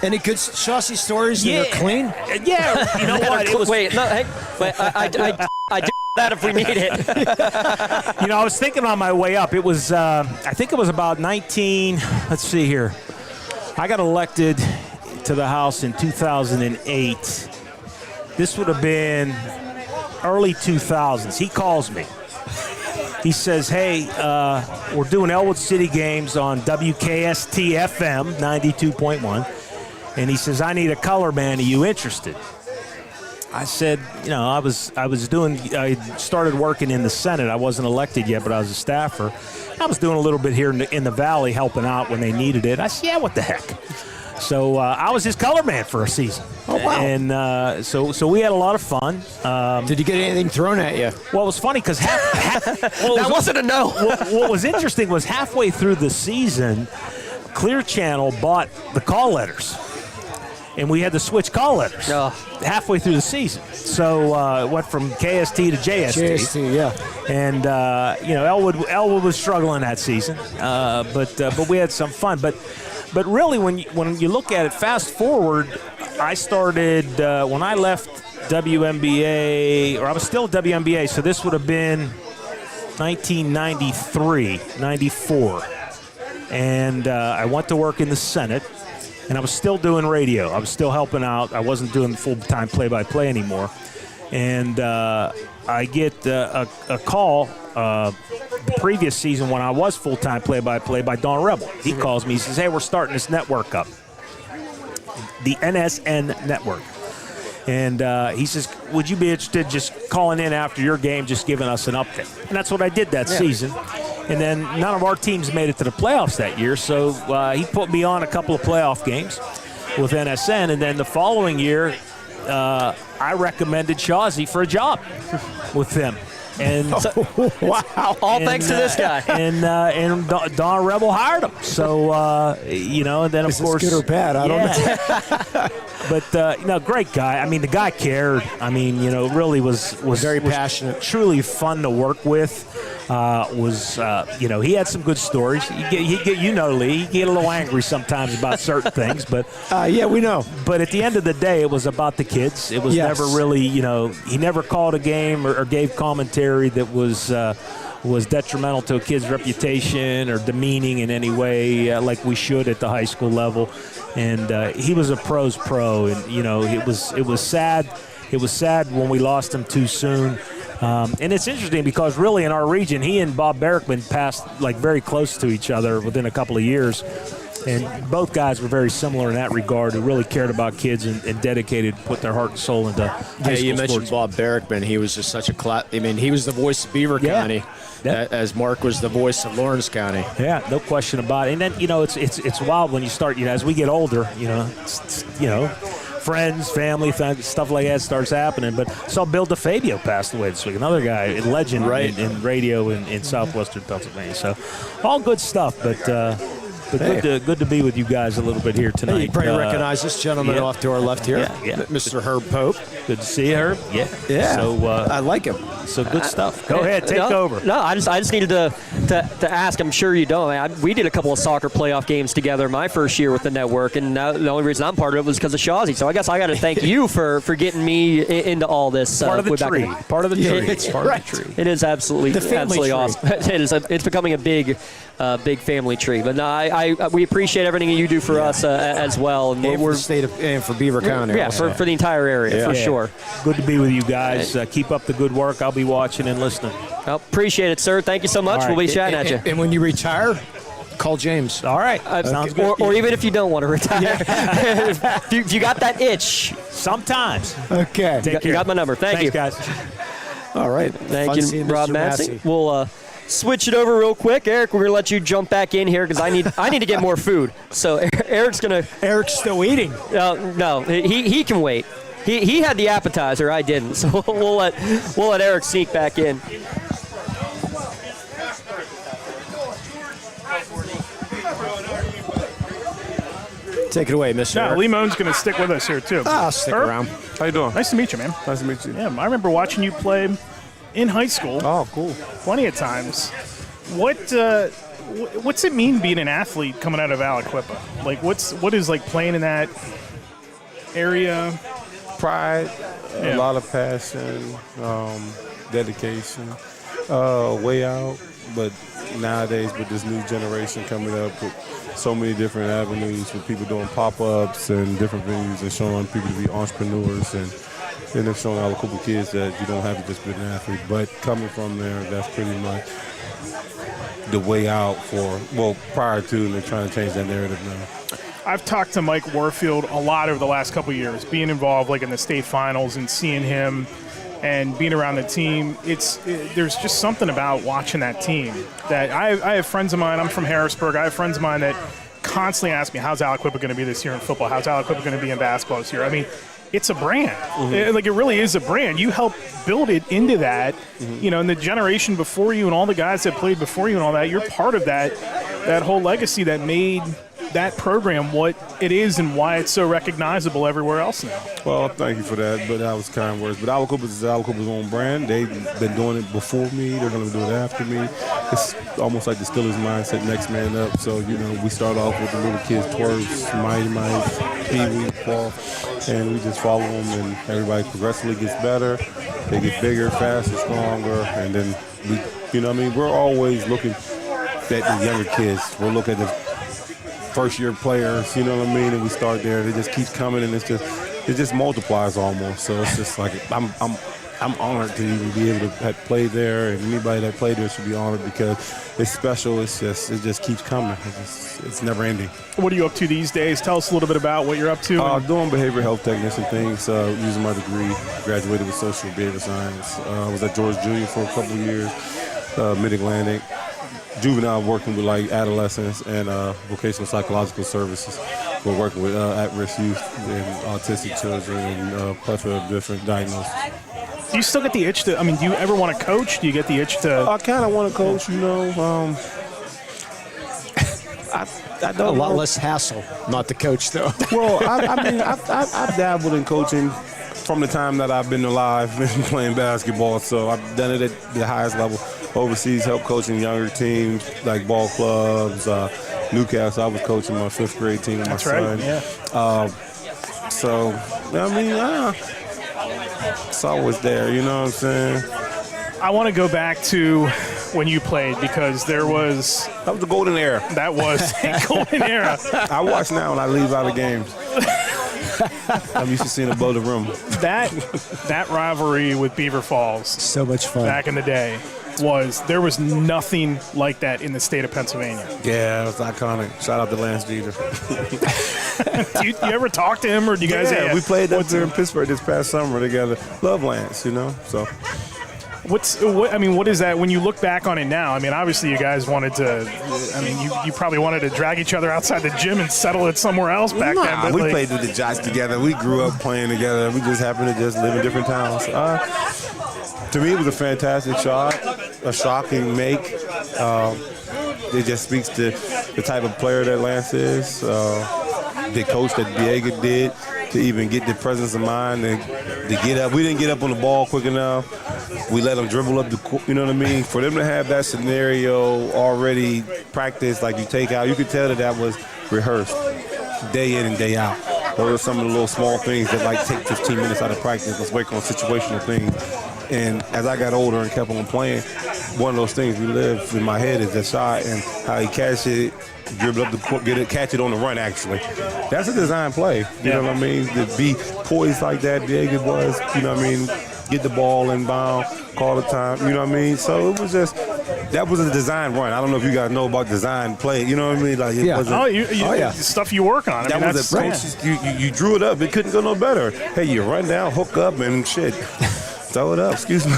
Any good Shawsey stories that are clean? Yeah, you know what? Wait, I do that if we need it. I was thinking on my way up. It was, I think it was about 19, let's see here. I got elected to the House in 2008. This would have been early 2000s. He calls me. He says, hey, we're doing Elwood City games on WKST-FM 92.1. And he says, I need a color man. Are you interested? I said, I started working in the Senate. I wasn't elected yet, but I was a staffer. I was doing a little bit here in the Valley, helping out when they needed it. I said, yeah, what the heck? So I was his color man for a season. Oh, wow. And so we had a lot of fun. Did you get anything thrown at you? Well, it was funny because that wasn't a no. What was interesting was halfway through the season, Clear Channel bought the call letters. And we had to switch call letters halfway through the season. So it went from KST to JST. JST, yeah. And, Elwood was struggling that season. But we had some fun. But really, when you look at it, fast forward, I started when I left WNBA, or I was still at WNBA, so this would have been 1993, 94. And I went to work in the Senate, and I was still doing radio. I was still helping out. I wasn't doing full-time play-by-play anymore. And I get a call the previous season when I was full-time play-by-play by Don Rebel. He calls me. He says, hey, we're starting this network up, the NSN network. And he says, would you be interested just calling in after your game, just giving us an update? And that's what I did that season. And then none of our teams made it to the playoffs that year, so he put me on a couple of playoff games with NSN. And then the following year, I recommended Shawzy for a job with them. And wow! All thanks to this guy. And Don Rebel hired him. So and then of course, good or bad? I don't know. But great guy. I mean, the guy cared. I mean, really was very passionate. Truly fun to work with. He had some good stories. Lee, he get a little angry sometimes about certain things, but yeah, we know. But at the end of the day, it was about the kids. It was never really, he never called a game or gave commentary that was detrimental to a kid's reputation or demeaning in any way, like we should at the high school level. And he was a pro's pro, and it was sad. It was sad when we lost him too soon. And it's interesting because really in our region, he and Bob Berrickman passed very close to each other within a couple of years. And both guys were very similar in that regard, who really cared about kids and dedicated, put their heart and soul into high school you mentioned sports. Bob Berrickman. He was just such a he was the voice of Beaver County, as Mark was the voice of Lawrence County. Yeah, no question about it. And then, it's wild when you start, as we get older, friends, family, stuff like that starts happening. But saw Bill DeFabio passed away this week, another guy, a legend in radio in southwestern Pennsylvania. So all good stuff, but good to be with you guys a little bit here tonight. You probably recognize this gentleman off to our left here, Mr. Herb Pope. Good to see you, Herb. Yeah. So I like him. So good stuff. Go ahead, take over. No, I just needed to ask. I'm sure you don't. We did a couple of soccer playoff games together my first year with the network, and the only reason I'm part of it was because of Shawzy. So I guess I got to thank you for getting me into all this. Part of the tree. Part of the tree. It's part of the tree. It is absolutely awesome. It is. It's becoming a big family tree. But no, we appreciate everything you do for us as well, and we're for the state of and for Beaver County. Yeah, for the entire area for sure. Good to be with you guys. Keep up the good work. I'll be watching and listening. Well, appreciate it, sir. Thank you so much. Right. We'll be chatting at you. And when you retire, call James. All right. Sounds good. Or even if you don't want to retire. if you got that itch. Sometimes. Okay. You got my number. Thanks, you. Guys. All right. Thank you, Rob Massey. We'll switch it over real quick. Eric, we're going to let you jump back in here because I need to get more food. So Eric's still eating. No, he can wait. He had the appetizer, I didn't. So we'll let Eric sneak back in. Take it away, Mr. Yeah, Lee Moan's going to stick with us here, too. I'll stick around. How you doing? Nice to meet you, man. Nice to meet you. Yeah, I remember watching you play in high school. Oh, cool. Plenty of times. What's it mean being an athlete coming out of Aliquippa? Like, what is playing in that area? Pride, a lot of passion, dedication, way out. But nowadays, with this new generation coming up with so many different avenues for people doing pop-ups and different venues and showing people to be entrepreneurs and they're showing Aliquippa kids that you don't have to just be an athlete. But coming from there, that's pretty much the way out prior to, and they're trying to change that narrative now. I've talked to Mike Warfield a lot over the last couple of years, being involved like in the state finals and seeing him and being around the team. There's just something about watching that team that I have friends of mine. I'm from Harrisburg. I have friends of mine that constantly ask me, how's Aliquippa going to be this year in football? How's Aliquippa going to be in basketball this year? I mean, it's a brand. It really is a brand. You help build it into that, and the generation before you and all the guys that played before you and all that, you're part of that whole legacy that made that program what it is and why it's so recognizable everywhere else now. Well, thank you for that, but that was kind words. But Aliquippa is Aliquippa's own brand. They've been doing it before me. They're going to do it after me. It's almost like the Steelers mindset, next man up. So, we start off with the little kids, Twerps, Mighty Mice, Pee-wee, Paul, and we just follow them, and everybody progressively gets better. They get bigger, faster, stronger, and then we're always looking at the younger kids. We'll look at the first-year players, and we start there. It just keeps coming, and it just multiplies almost. So it's just like I'm honored to even be able to have played there, and anybody that played there should be honored because it's special. It just keeps coming. It's never ending. What are you up to these days? Tell us a little bit about what you're up to. Doing behavioral health technician things, using my degree. Graduated with social behavior science. I was at George Jr. for a couple of years, Mid-Atlantic. Juvenile, working with like adolescents and vocational psychological services. We're working with at-risk youth and autistic children and a plethora of different diagnoses. Do you still get the itch to, do you ever want to coach? Do you get the itch to? I kind of want to coach, I don't a lot know. less hassle, not the coach though. Well, I've dabbled in coaching from the time that I've been alive and playing basketball, so I've done it at the highest level. Overseas, help coaching younger teams like ball clubs, Newcastle. I was coaching my 5th grade team with my son. That's right, yeah. It's always there, you know what I'm saying? I want to go back to when you played because that was the golden era. That was a golden era. I watch now when I leave out of games. I'm used to seeing above the rim. That rivalry with Beaver Falls, so much fun back in the day. There was nothing like that in the state of Pennsylvania. Yeah, it was iconic. Shout out to Lance Jeter. Do you ever talk to him, or do you guys? Yeah, we played up there in Pittsburgh this past summer together. Love Lance, so. What is that when you look back on it now? Obviously you guys wanted to. You probably wanted to drag each other outside the gym and settle it somewhere else back then. But we played with the Jocks together. We grew up playing together. We just happened to just live in different towns. To me, it was a fantastic shot, a shocking make. It just speaks to the type of player that Lance is, the coach that PIAA did to even get the presence of mind and to get up. We didn't get up on the ball quick enough. We let them dribble up the court, you know what I mean? For them to have that scenario already practiced, like you take out, you could tell that was rehearsed day in and day out. Those are some of the little small things that take 15 minutes out of practice. Let's work on situational things. And as I got older and kept on playing, one of those things we live in my head is that shot and how he catch it, dribble up the court, catch it on the run, actually. That's a design play. You know what I mean? To be poised like that, PIAA was, you know what I mean? Get the ball inbound, call the time, you know what I mean? So it was just, that was a design run. I don't know if you guys know about design play, you know what I mean? It wasn't, stuff you work on. That was a coach, you drew it up. It couldn't go no better. Hey, you run down, hook up, and shit. Throw it up, excuse me.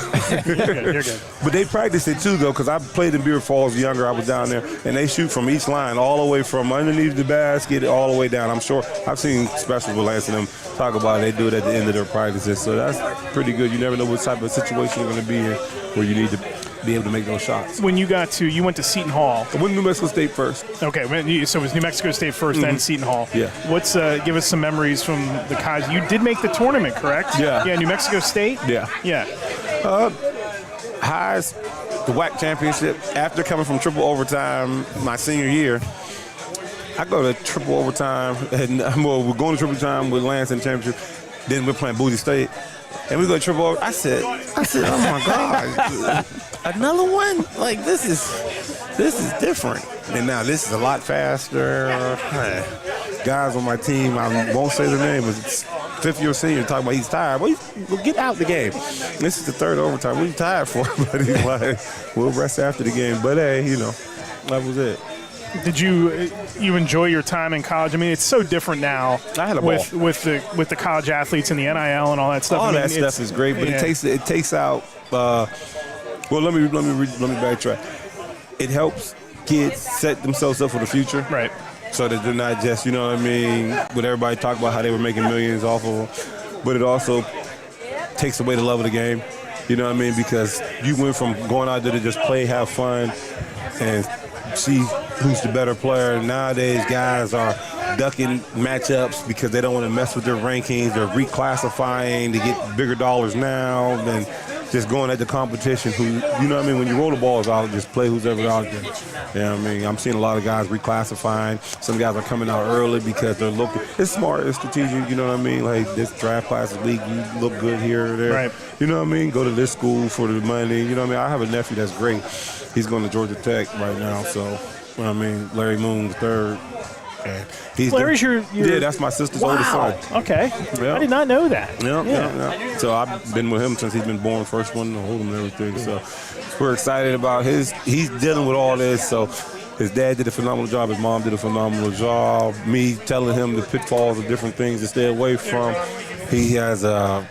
You're good. But they practiced it too, though, because I played in Beaver Falls younger. I was down there, and they shoot from each line, all the way from underneath the basket, all the way down. I'm sure I've seen specials with Lance and them talk about it. They do it at the end of their practices, so that's pretty good. You never know what type of situation you're going to be in where you need to be able to make those shots. When you went to Seton Hall. I went to New Mexico State first. Okay, so it was New Mexico State first, then Seton Hall. Yeah. Give us some memories from the Kaiser. You did make the tournament, correct? Yeah. Yeah, New Mexico State? Yeah. Yeah. Highest, the WAC championship. After coming from triple overtime my senior year, I go to triple overtime, and we're going to triple overtime with Lance in the championship. Then we're playing Boozy State, and we go to triple overtime. I said, oh my God, another one? Like this is different. And now this is a lot faster. Guys on my team, I won't say the name, but it's fifth-year senior talking about he's tired. Well, get out the game. This is the third overtime. What are you tired for? But he's like, we'll rest after the game. But hey, that was it. Did you enjoy your time in college? I mean, it's so different now. I had a with the college athletes and the NIL and all that stuff. All that stuff is great, but it takes out. Well, let me backtrack. It helps kids set themselves up for the future, right? So that they're not just, you know what I mean, with everybody talk about how they were making millions off of them, but it also takes away the love of the game. You know what I mean? Because you went from going out there to just play, have fun, and see who's the better player. Nowadays, guys are ducking matchups because they don't want to mess with their rankings. They're reclassifying to get bigger dollars now than just going at the competition. Who, you know what I mean? When you roll the balls out, just play who's ever out there. You know what I mean? I'm seeing a lot of guys reclassifying. Some guys are coming out early because they're looking. It's smart, it's strategic. You know what I mean? Like this draft class is weak. You look good here or there. Right. You know what I mean? Go to this school for the money. You know what I mean? I have a nephew that's great. He's going to Georgia Tech right now. So, you know what I mean? Larry Moon III. Larry's your yeah, that's my sister's oldest son. Okay. Yeah. I did not know that. Yeah. So I've been with him since he's been born, first one to hold him and everything. So we're excited about he's dealing with all this. So his dad did a phenomenal job. His mom did a phenomenal job. Me telling him the pitfalls of different things to stay away from. He has a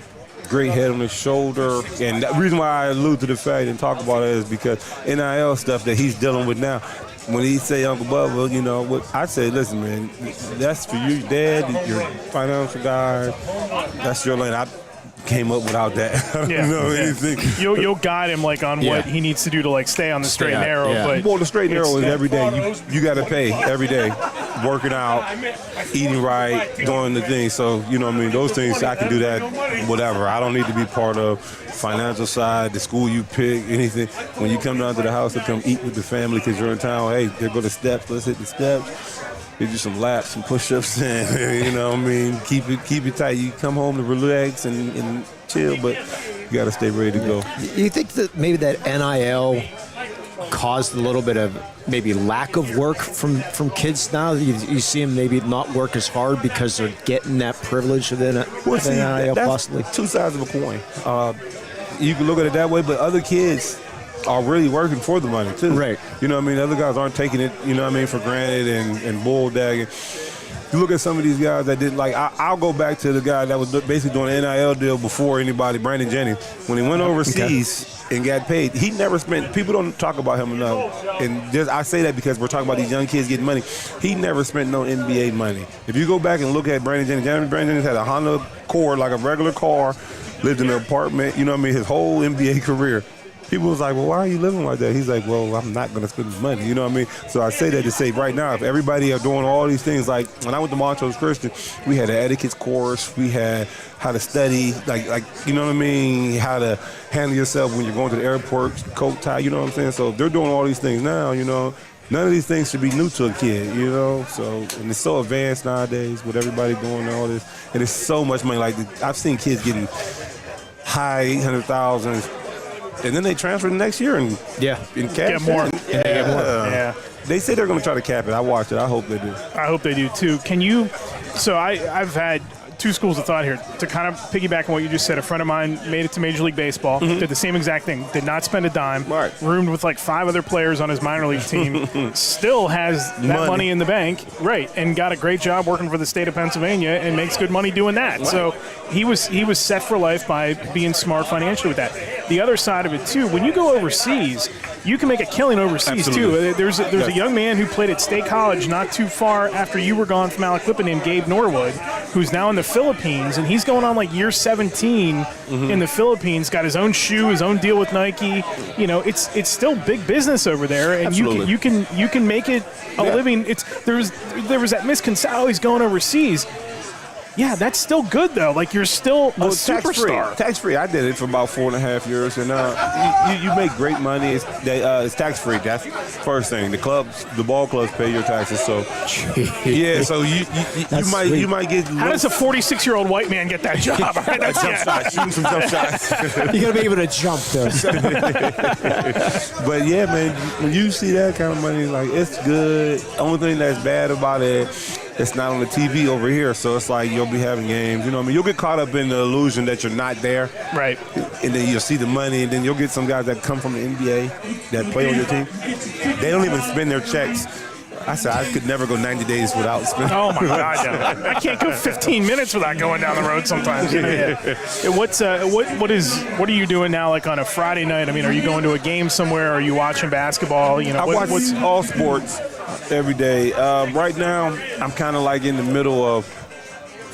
great head on his shoulder. And the reason why I allude to the fact and talk about it is because NIL stuff that he's dealing with now. When he say Uncle Bubba, you know, what I say, listen, man, that's for you, Dad, your financial guy. That's your lane. I came up without that. I don't know anything. You'll guide him like on what he needs to do to like stay on the straight and narrow. But well, the straight and narrow is every day. You got to pay every day, working out, eating right, doing the things. So you know what I mean. Those things I can do that, whatever. I don't need to be part of financial side, the school you pick, anything. When you come down to the house to come eat with the family because you're in town, hey, there go the steps. Let's hit the steps. They do some laps, some push-ups, and you know what I mean. Keep it tight. You come home to relax and chill, but you got to stay ready to go. You think that maybe that NIL caused a little bit of maybe lack of work from kids now? You see them maybe not work as hard because they're getting that privilege of the NIL possibly? Two sides of a coin. You can look at it that way, but other kids are really working for the money too. Right. You know what I mean? Other guys aren't taking it, you know what I mean, for granted and bulldagging. You look at some of these guys that didn't like. I'll go back to the guy that was basically doing an NIL deal before anybody, Brandon Jennings. When he went overseas and got paid, he never spent. People don't talk about him enough. And I say that because we're talking about these young kids getting money. He never spent no NBA money. If you go back and look at Brandon Jennings had a Honda Accord, like a regular car, lived in an apartment. You know what I mean? His whole NBA career. People was like, well, why are you living like that? He's like, well, I'm not going to spend the money. You know what I mean? So I say that to say right now, if everybody are doing all these things, like when I went to Montrose Christian, we had an etiquette course. We had how to study, like you know what I mean? How to handle yourself when you're going to the airport, coat, tie, you know what I'm saying? So if they're doing all these things now, you know, none of these things should be new to a kid, you know? So, and it's so advanced nowadays with everybody doing all this. And it's so much money. Like I've seen kids getting high 800,000. And then they transfer the next year and cash. Get more. Yeah. They say they're going to try to cap it. I watched it. I hope they do. I hope they do too. Can you? So I've had two schools of thought here to kind of piggyback on what you just said. A friend of mine made it to Major League Baseball, did the same exact thing, did not spend a dime, roomed with like 5 other players on his minor league team, still has that money in the bank, and got a great job working for the state of Pennsylvania and makes good money doing that. Right. So he was set for life by being smart financially with that. The other side of it too, when you go overseas, you can make a killing overseas too. There's a young man who played at State College not too far after you were gone from Aliquippa named Gabe Norwood, who's now in the Philippines, and he's going on like year 17 in the Philippines, got his own shoe, his own deal with Nike. You know, it's still big business over there, and you can make it a living. There was that misconception he's going overseas. Yeah, that's still good though. Like you're still a superstar. Tax free. I did it for about 4.5 years, and you make great money. It's tax free. That's the first thing. The ball clubs pay your taxes. So yeah, so you might get. How does a 46-year-old white man get that job? Right, that's jump shots, shooting some jump shots. You got to be able to jump though. But yeah, man, when you see that kind of money, like it's good. Only thing that's bad about it, it's not on the TV over here, so it's like you'll be having games. You know what I mean? You'll get caught up in the illusion that you're not there. Right. And then you'll see the money, and then you'll get some guys that come from the NBA that play on your team. They don't even spend their checks I said I could never go 90 days without spinning. Oh my God! I can't go 15 minutes without going down the road sometimes. What are you doing now? Like on a Friday night? I mean, are you going to a game somewhere? Are you watching basketball? I watch all sports every day. Right now, I'm kind of like in the middle of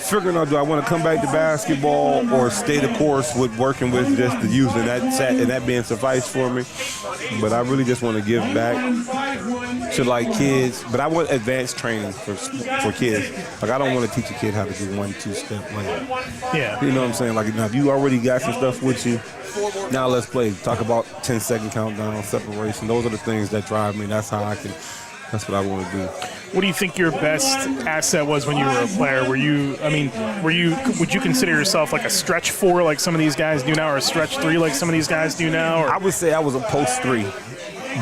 figuring out, do I want to come back to basketball or stay the course with working with just the youth and that being suffice for me. But I really just want to give back to like kids. But I want advanced training for kids. Like I don't want to teach a kid how to do 1-2 step. Yeah. You know what I'm saying? Like now if you already got some stuff with you, now let's play. Talk about 10-second countdown, separation. Those are the things that drive me. That's what I want to do. What do you think your best asset was when you were a player? Would you consider yourself like a stretch 4 like some of these guys do now, or a stretch 3 like some of these guys do now? Or? I would say I was a post 3,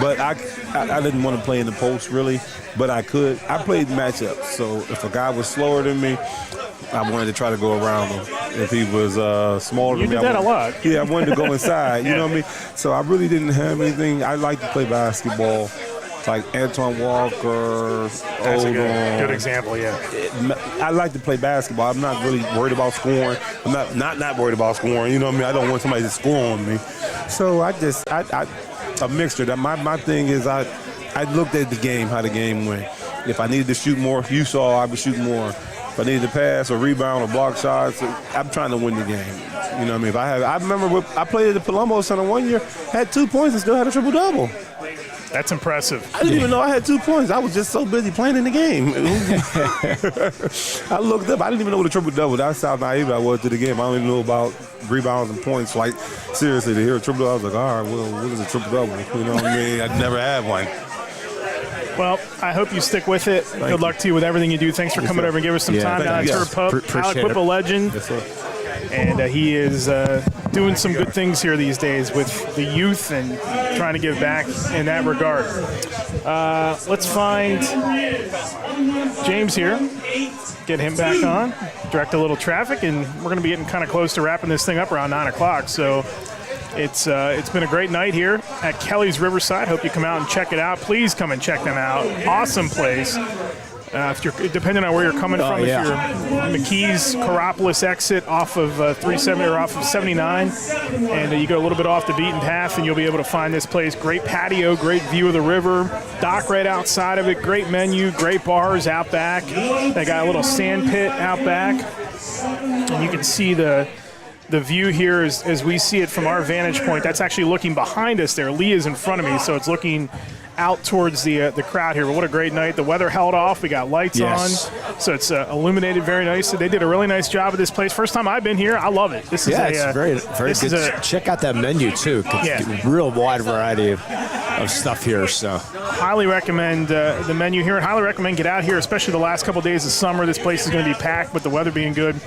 but I didn't want to play in the post really, but I could. I played matchups, so if a guy was slower than me, I wanted to try to go around him. If he was smaller than me, you did that a lot. Yeah, I wanted to go inside. You know what I mean? So I really didn't have anything. I like to play basketball. Like Antoine Walker, That's a good example, yeah. I like to play basketball. I'm not really worried about scoring. I'm not worried about scoring. You know what I mean? I don't want somebody to score on me. So I a mixture. That my thing is I looked at the game, how the game went. If I needed to shoot more, you saw I would shoot more. If I needed to pass or rebound or block shots, I'm trying to win the game. You know what I mean? I remember I played at the Palumbo Center one year, had 2 points and still had a triple-double. That's impressive. I didn't even know I had 2 points. I was just so busy playing in the game. I looked up. I didn't even know what a triple-double. That's how naive I was to the game. I don't even know about rebounds and points. Like, seriously, to hear a triple-double, I was like, all right, well, what is a triple-double? You know what I mean? I'd never had one. Well, I hope you stick with it. Good luck to you with everything you do. Thanks for coming over and giving us some time down at Turf Pub. Alec Whipple, legend. Yes, sir. And he is doing some good things here these days with the youth and trying to give back in that regard. Let's find James here, get him back on, direct a little traffic, and we're going to be getting kind of close to wrapping this thing up around 9 o'clock. So it's been a great night here at Kelly's Riverside. Hope you come out and check it out. Please come and check them out. Awesome place. If you're, depending on where you're coming from, if you're McKee's Coropolis exit off of 370 or off of 79, and you go a little bit off the beaten path, and you'll be able to find this place. Great patio, great view of the river, dock right outside of it, great menu, great bars out back. They got a little sand pit out back, and you can see the view here as we see it from our vantage point. That's actually looking behind us there. Lee is in front of me, so it's looking out towards the crowd here. But what a great night. The weather held off. We got lights on, so it's illuminated very nicely. They did a really nice job of this place. First time I've been here. I love it. This is it's very good. Check out that menu too. Real wide variety of stuff here. So highly recommend the menu here, and highly recommend get out here, especially the last couple days of summer. This place is going to be packed with the weather being good.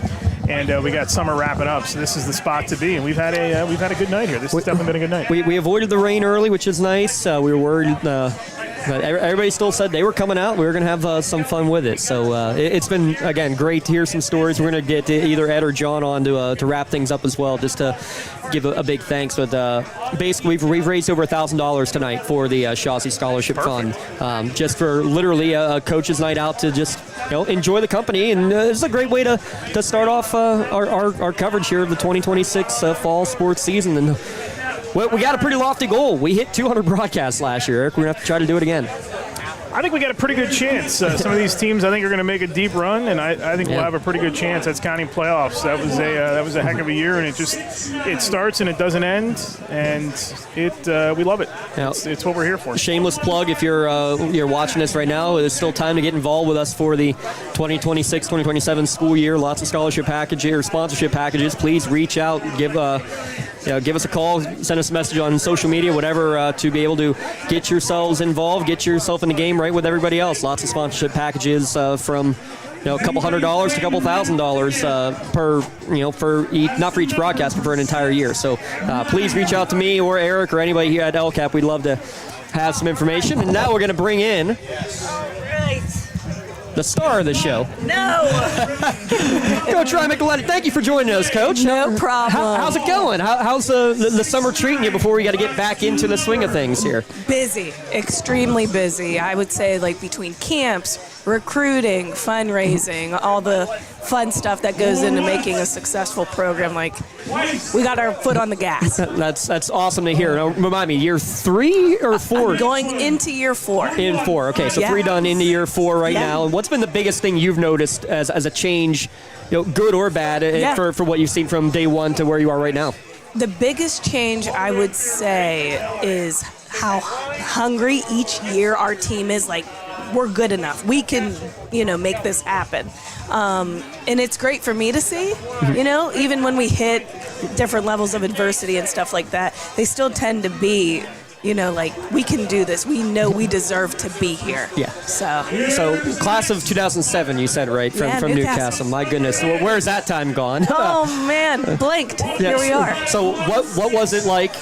And we got summer wrapping up, so this is the spot to be. And we've had a good night here. This has definitely been a good night. We avoided the rain early, which is nice. We were worried, but everybody still said they were coming out. We were going to have some fun with it. So it's been, again, great to hear some stories. We're going to get either Ed or John on to wrap things up as well, just to give a big thanks. But basically, we've raised over $1,000 tonight for the Shawsey Scholarship Fund, just for literally a coach's night out to just enjoy the company. And it's a great way to start off our coverage here of the 2026 fall sports season. And we got a pretty lofty goal. We hit 200 broadcasts last year, Eric. We're going to have to try to do it again. I think we got a pretty good chance. Some of these teams, I think, are going to make a deep run, and I think we'll have a pretty good chance. That's counting playoffs. That was a heck of a year, and it starts and it doesn't end, and we love it. It's what we're here for. Shameless plug: if you're watching this right now, there's still time to get involved with us for the 2026-2027 school year. Lots of scholarship packages or sponsorship packages. Please reach out, give us a call, send us a message on social media, whatever, to be able to get yourselves involved, get yourself in the game right with everybody else. Lots of sponsorship packages from a couple $100 to a couple $1,000 per each, not for each broadcast, but for an entire year. So please reach out to me or Eric or anybody here at LCAP. We'd love to have some information. And now we're going to bring in the star of the show. No. Coach Ryan Micheletti, thank you for joining us, Coach. No problem. How's it going? How's the summer treating you before we got to get back into the swing of things here? Busy, extremely busy. I would say like between camps, recruiting, fundraising, all the fun stuff that goes into making a successful program. Like, we got our foot on the gas. That's awesome to hear. Now, remind me, year 3 or 4? I'm going into year 4. In 4, okay. So 3 done into year 4 right now. And what's been the biggest thing you've noticed as a change, good or bad, for what you've seen from day 1 to where you are right now? The biggest change, I would say, is how hungry each year our team is. Like, we're good enough. We can, make this happen. And it's great for me to see, even when we hit different levels of adversity and stuff like that, they still tend to be, like, we can do this. We know we deserve to be here. Yeah. So class of 2007, you said, right? From Newcastle. My goodness. Where's that time gone? Oh, man. Blinked. Here we are. So what was it like,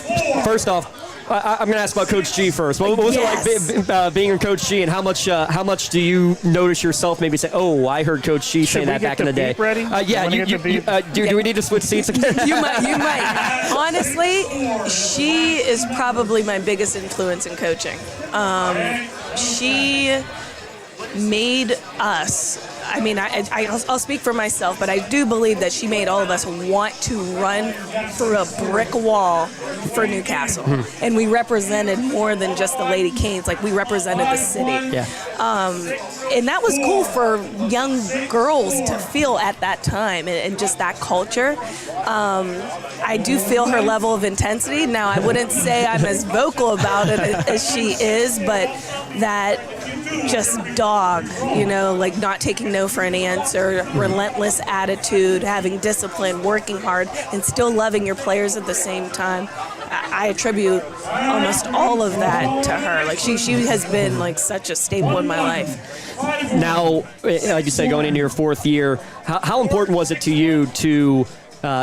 first off, I'm going to ask about Coach G first. What was it like being in Coach G, and how much do you notice yourself maybe say, oh, I heard Coach G say that back in the day? Ready? Do we need to switch seats again? You might. Honestly, she is probably my biggest influence in coaching. She made us, I'll speak for myself, but I do believe that she made all of us want to run through a brick wall for Newcastle. And we represented more than just the Lady Canes. Like, we represented the city. Yeah. And that was cool for young girls to feel at that time, and just that culture. I do feel her level of intensity. Now, I wouldn't say I'm as vocal about it as she is, but that just dog, like not taking no for an answer, relentless attitude, having discipline, working hard, and still loving your players at the same time. I attribute almost all of that to her. Like, she has been like such a staple in my life. Now, like you said, going into your 4th year, how important was it to you to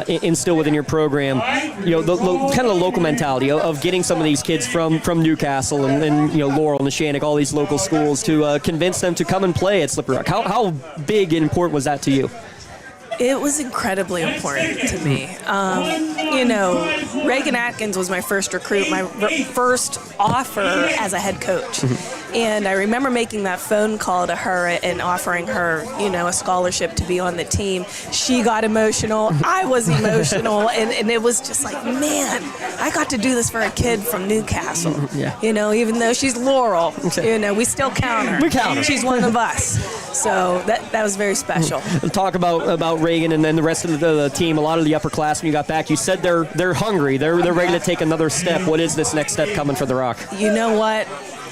instill within your program, the kind of the local mentality of getting some of these kids from Newcastle and Laurel and the Shannock, all these local schools, to convince them to come and play at Slippery Rock? How big and important was that to you? It was incredibly important to me. Reagan Atkins was my first recruit, my first offer as a head coach. And I remember making that phone call to her and offering her, a scholarship to be on the team. She got emotional. I was emotional. And it was just like, man, I got to do this for a kid from Newcastle. Yeah. Even though she's Laurel, we still count her. We count her. She's one of us. So that was very special. Talk about Reagan and then the rest of the team. A lot of the upperclassmen you got back, you said they're hungry. They're ready to take another step. What is this next step coming for the Rock? You know what?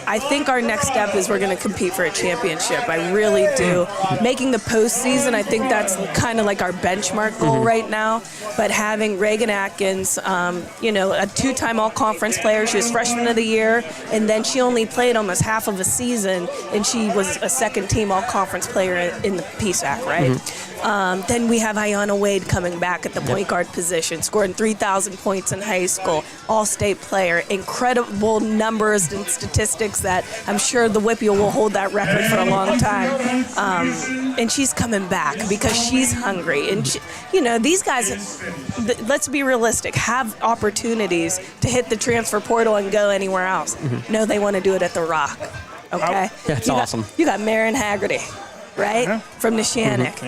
I think our next step is we're going to compete for a championship. I really do. Making the postseason, I think that's kind of like our benchmark goal right now. But having Reagan Atkins, a 2-time all-conference player, she was freshman of the year, and then she only played almost half of a season, and she was a second-team all-conference player in the PIAA, right? Then we have Ayanna Wade coming back at the point guard position, scoring 3,000 points in high school, all-state player, incredible numbers and statistics that I'm sure the WPIAL will hold that record for a long time. And she's coming back because she's hungry. And, these guys, let's be realistic, have opportunities to hit the transfer portal and go anywhere else. No, they want to do it at the Rock. Okay? That's awesome. You got Marin Haggerty, right? From the Shannock.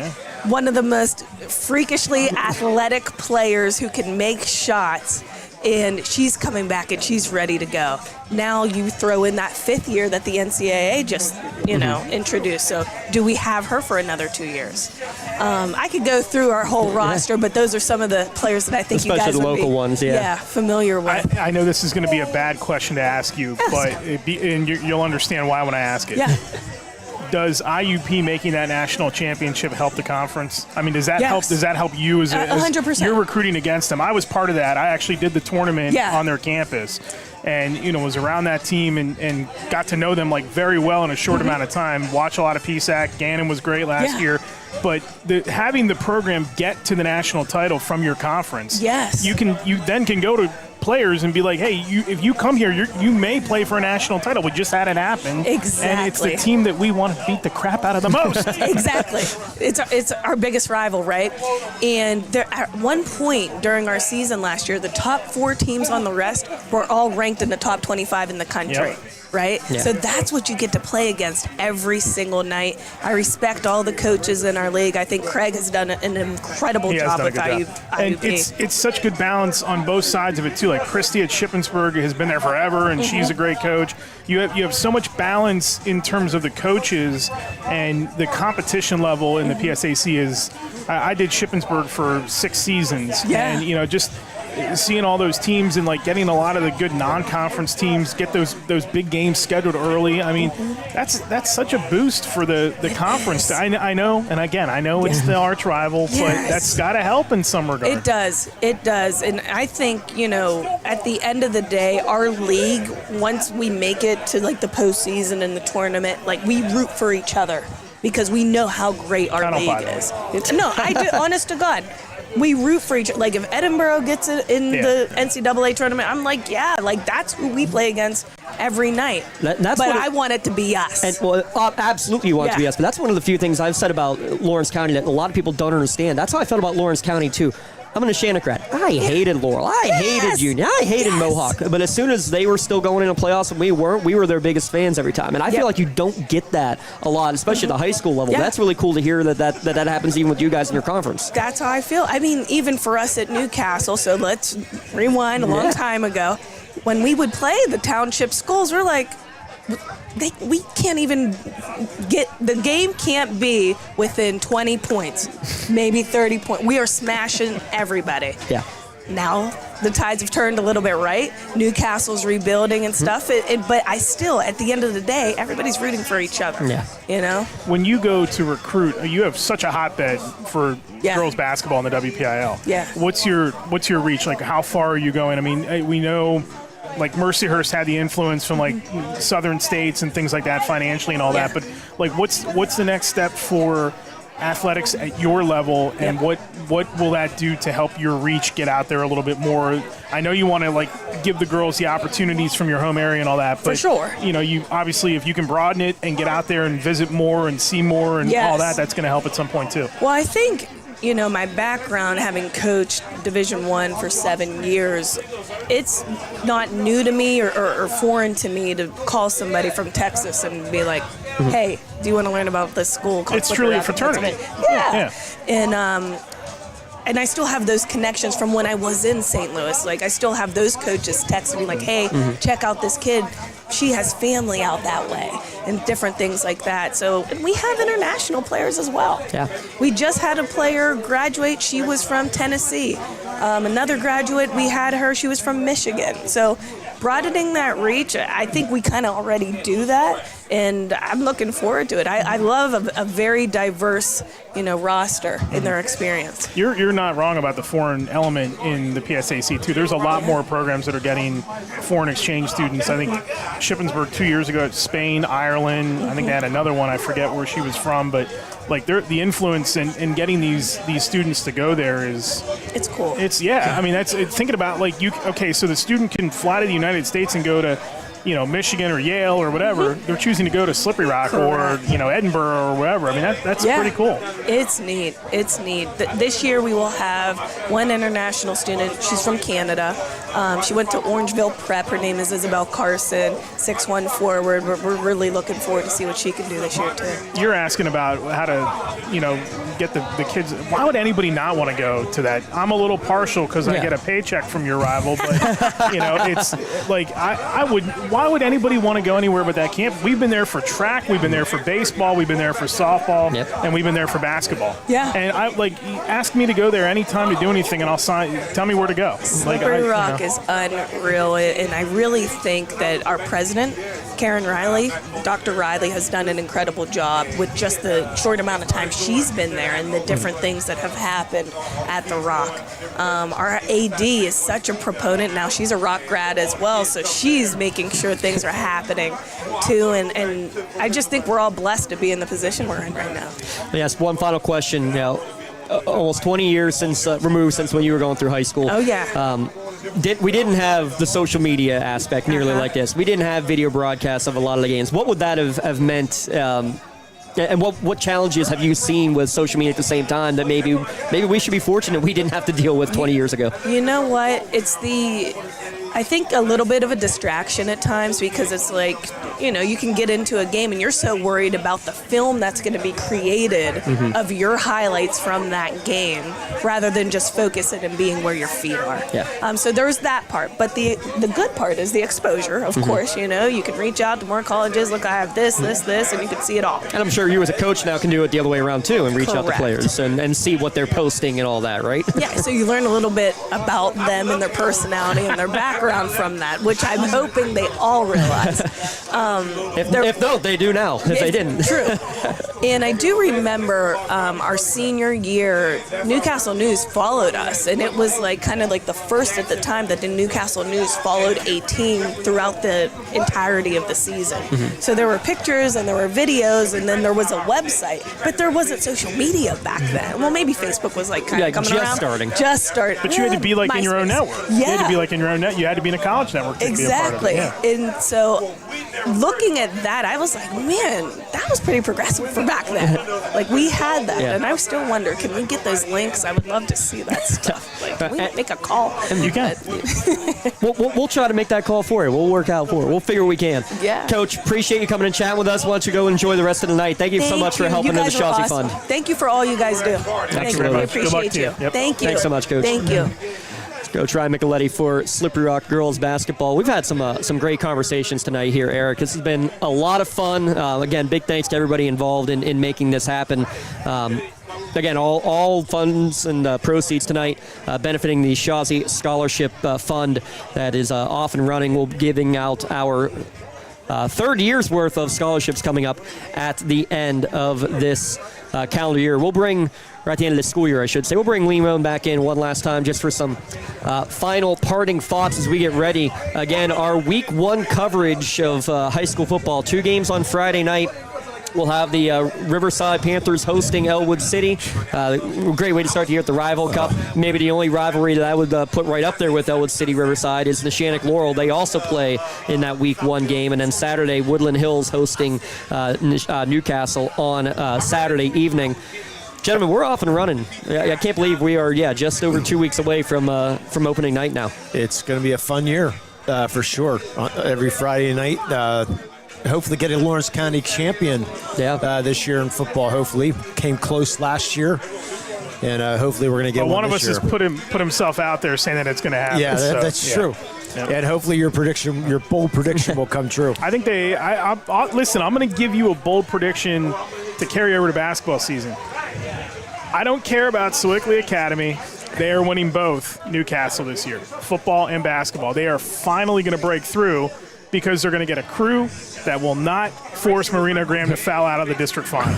One of the most freakishly athletic players who can make shots, and she's coming back and she's ready to go. Now you throw in that 5th year that the NCAA just, introduced. So do we have her for another 2 years? I could go through our whole roster, but those are some of the players that I think especially you guys the would local ones, familiar with. I know this is going to be a bad question to ask you, and you'll understand why when I ask it. Yeah. Does IUP making that national championship help the conference? Does that help? Does that help you as 100%? You're recruiting against them? I was part of that. I actually did the tournament on their campus, and was around that team and got to know them like very well in a short amount of time. Watch a lot of PSAC. Gannon was great last year. But having the program get to the national title from your conference, yes, you then can go to players and be like, hey, if you come here, you may play for a national title. We just had it happen. Exactly. And it's the team that we want to beat the crap out of the most. Exactly. It's our biggest rival, right? And at one point during our season last year, the top 4 teams on the rest were all ranked in the top 25 in the country. Yep. Right? Yeah. So that's what you get to play against every single night. I respect all the coaches in our league. I think Craig has done an incredible job with IUP. And it's such good balance on both sides of it, too. Like Christy at Shippensburg has been there forever, and she's a great coach. You have so much balance in terms of the coaches, and the competition level in the PSAC is I did Shippensburg for 6 seasons. Yeah. And, just seeing all those teams and like getting a lot of the good non-conference teams get those big games scheduled early. I mean, that's such a boost for the conference. I know, and again, I know it's the arch rival, but that's got to help in some regard. It does, and I think at the end of the day, our league, once we make it to like the postseason and the tournament, like we root for each other because we know how great our league is. No, I do. Honest to God. We root for each other. Like, if Edinburgh gets it in the NCAA tournament, I'm like, that's who we play against every night. I want it to be us. And, absolutely you want it to be us. But that's one of the few things I've said about Lawrence County that a lot of people don't understand. That's how I felt about Lawrence County, too. I'm an Shannon-crat. I hated Laurel. I hated Union. I hated Mohawk. But as soon as they were still going into playoffs and we weren't, we were their biggest fans every time. And I feel like you don't get that a lot, especially at the high school level. That's really cool to hear that happens even with you guys in your conference. That's how I feel. I mean, even for us at Newcastle, so let's rewind a long time ago. When we would play the township schools, we're like, we can't even the game can't be within 20 points, maybe 30 points. We are smashing everybody. Yeah. Now the tides have turned a little bit, right? Newcastle's rebuilding and stuff, but I still, at the end of the day, everybody's rooting for each other. Yeah. When you go to recruit, you have such a hotbed for girls basketball in the WPIAL. Yeah. What's your reach? Like, how far are you going? I mean, we know, like, Mercyhurst had the influence from like southern states and things like that financially and all that, but like what's the next step for athletics at your level, and what will that do to help your reach get out there a little bit more? I know you want to like give the girls the opportunities from your home area and all that, but for sure, you obviously, if you can broaden it and get out there and visit more and see more and all that, that's going to help at some point too. Well, I think my background, having coached Division I for 7 years, it's not new to me or foreign to me to call somebody from Texas and be like, hey, do you want to learn about this school called It's truly a fraternity. Yeah. And I still have those connections from when I was in St. Louis. Like, I still have those coaches texting me like, hey, check out this kid. She has family out that way, and different things like that. So, and we have international players as well. Yeah. We just had a player graduate. She was from Tennessee. Another graduate, we had her. She was from Michigan. So, broadening that reach, I think we kind of already do that, and I'm looking forward to it. I love a very diverse, roster in their experience. You're not wrong about the foreign element in the PSAC too. There's a lot more programs that are getting foreign exchange students. I think Shippensburg 2 years ago, Spain, Ireland. I think they had another one. I forget where she was from, but like the influence in getting these students to go there it's cool. I mean, that's thinking about like so the student can fly to the United States and go to Michigan or Yale or whatever. They're choosing to go to Slippery Rock or Edinburgh or whatever. I mean, that's pretty cool. It's neat. This year we will have one international student. She's from Canada. She went to Orangeville Prep. Her name is Isabel Carson, 6'1" forward. We're really looking forward to see what she can do this year too. You're asking about how to get the kids. Why would anybody not want to go to that? I'm a little partial because I get a paycheck from your rival, but it's like I would. Why would anybody want to go anywhere but that camp? We've been there for track, we've been there for baseball, we've been there for softball, and we've been there for basketball. Yeah. And ask me to go there anytime to do anything, and I'll sign. Tell me where to go. Slippery Rock is unreal, and I really think that our president, Karen Riley, Dr. Riley, has done an incredible job with just the short amount of time she's been there and the different things that have happened at the Rock. Our AD is such a proponent now. She's a Rock grad as well, so she's making sure things are happening too, and I just think we're all blessed to be in the position we're in right now. Yes, one final question. Almost 20 years removed since when you were going through high school. Oh yeah. we didn't have the social media aspect nearly like this. We didn't have video broadcasts of a lot of the games. What would that have meant? And what challenges have you seen with social media at the same time that maybe we should be fortunate we didn't have to deal with 20 years ago? You know what? I think a little bit of a distraction at times, because it's like, you can get into a game and you're so worried about the film that's going to be created of your highlights from that game rather than just focusing and being where your feet are. Yeah. So there's that part. But the good part is the exposure, of course. You can reach out to more colleges. Look, I have this, and you can see it all. And I'm sure you as a coach now can do it the other way around too and reach out to players and see what they're posting and all that, right? Yeah, so you learn a little bit about them and their personality and their background from that, which I'm hoping they all realize. If no, they do now. If they didn't. True. And I do remember our senior year, Newcastle News followed us, and it was kind of like the first at the time that the Newcastle News followed a team throughout the entirety of the season. So there were pictures and there were videos, and then there was a website, but there wasn't social media back then. Well, maybe Facebook was kind of coming around. Just starting. But you had to be in your own network. Yeah. You had to be in your own net. You had to be in a college network to exactly. be a part of it. Yeah. And so looking at that, I was like, man, that was pretty progressive for back then. We had that. Yeah. And I still wonder, can we get those links? I would love to see that stuff. Can we make a call? You can. We'll try to make that call for you. We'll work out for it. We'll figure we can. Yeah. Coach, appreciate you coming and chatting with us. Why don't you go enjoy the rest of the night? Thank you so much for helping in the Shazi Fund. Thank you for all you guys do. Thank you. I appreciate you. Yep. Thank you. Thanks so much, Coach. Thank you. Coach Ryan Micheletti for Slippery Rock Girls Basketball. We've had some great conversations tonight here, Eric. This has been a lot of fun. Again, big thanks to everybody involved in making this happen. Again, all funds and proceeds tonight benefiting the Shazi Scholarship Fund that is off and running. We'll be giving out our third year's worth of scholarships coming up at the end of this calendar year. We'll bring, or at the end of the school year, I should say, we'll bring Lee Roan back in one last time just for some final parting thoughts as we get ready. Again, our week one coverage of high school football. 2 games on Friday night. We'll have the Riverside Panthers hosting Elwood City. Great way to start the year at the Rival Cup. Maybe the only rivalry that I would put right up there with Elwood City Riverside is the Shannock Laurel. They also play in that week one game. And then Saturday, Woodland Hills hosting Newcastle on Saturday evening. Gentlemen, we're off and running. I can't believe we are, just over 2 weeks away from opening night now. It's going to be a fun year for sure. Every Friday night. Hopefully get a Lawrence County champion this year in football. Hopefully came close last year, and hopefully we're going to get one of this us year. has put himself out there saying that it's going to happen. Yeah, that's true. Yep. And hopefully your bold prediction will come true. I think listen, I'm going to give you a bold prediction to carry over to basketball season. I don't care about Sewickley Academy. They are winning both Newcastle this year, football and basketball. They are finally going to break through because they're going to get a crew that will not force Marino Graham to foul out of the district final.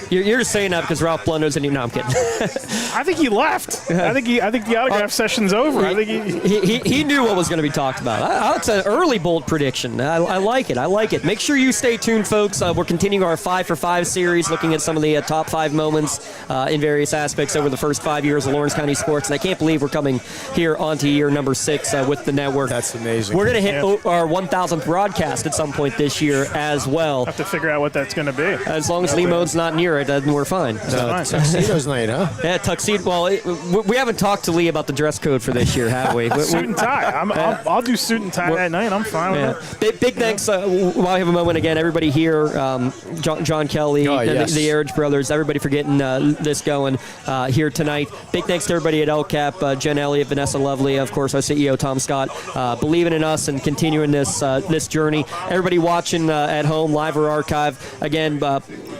You're just saying that because Ralph Blundo's in you. No, I'm kidding. I think he left. I think the autograph session's over. I think he knew what was going to be talked about. It's an early bold prediction. I like it. I like it. Make sure you stay tuned, folks. We're continuing our 5 for 5 series, looking at some of the top 5 moments in various aspects over the first 5 years of Lawrence County sports. And I can't believe we're coming here onto year number 6 with the network. That's amazing. We're going to hit our 1,000th broadcast at some point this year as well. Have to figure out what that's going to be. As long as Lee Mode's not near it, then we're fine. Tuxedo's night, huh? Yeah, tuxedo. Well, we haven't talked to Lee about the dress code for this year, have we? Suit and tie. I'll do suit and tie that night. I'm fine with it. Big thanks. While I have a moment again, everybody here, John Kelly, the Erridge brothers, everybody for getting this going here tonight. Big thanks to everybody at LCAP, Jen Elliott, Vanessa Lovely, of course, our CEO, Tom Scott, believing in us and continuing this journey. Everybody watching at home, live or archive, again,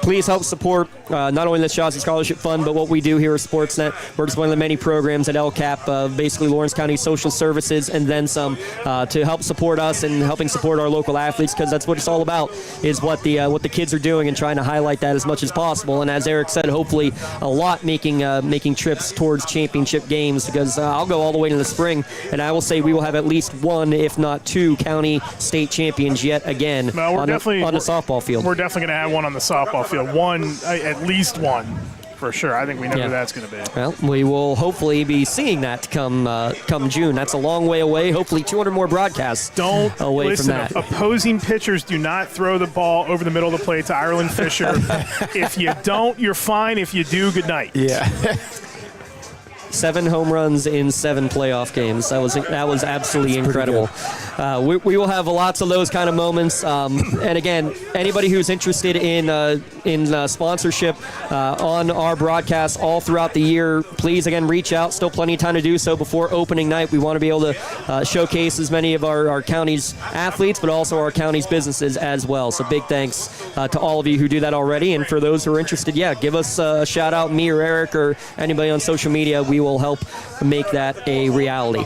please help support not only the Shazi Scholarship Fund, but what we do here at SportsNet. We're just one of the many programs at LCAP, basically Lawrence County Social Services, and then some to help support us and helping support our local athletes, because that's what it's all about, is what the kids are doing and trying to highlight that as much as possible. And as Eric said, hopefully a lot making trips towards championship games, because I'll go all the way to the spring, and I will say we will have at least 1, if not 2, county state champions yet again on the softball field. We're definitely going to have one on the softball field. At least one. for sure. I think we know who that's going to be. Well, we will hopefully be seeing that come June. That's a long way away. Hopefully 200 more broadcasts away Listen, from that. Opposing pitchers do not throw the ball over the middle of the plate to Ireland Fisher. If you don't, you're fine. If you do, good night. Yeah. 7 home runs in 7 playoff games. That was absolutely incredible. We will have lots of those kind of moments. And again, anybody who's interested in sponsorship on our broadcast all throughout the year, please again reach out. Still plenty of time to do so before opening night. We want to be able to showcase as many of our county's athletes, but also our county's businesses as well. So big thanks to all of you who do that already. And for those who are interested, give us a shout out, me or Eric or anybody on social media. We will help make that a reality.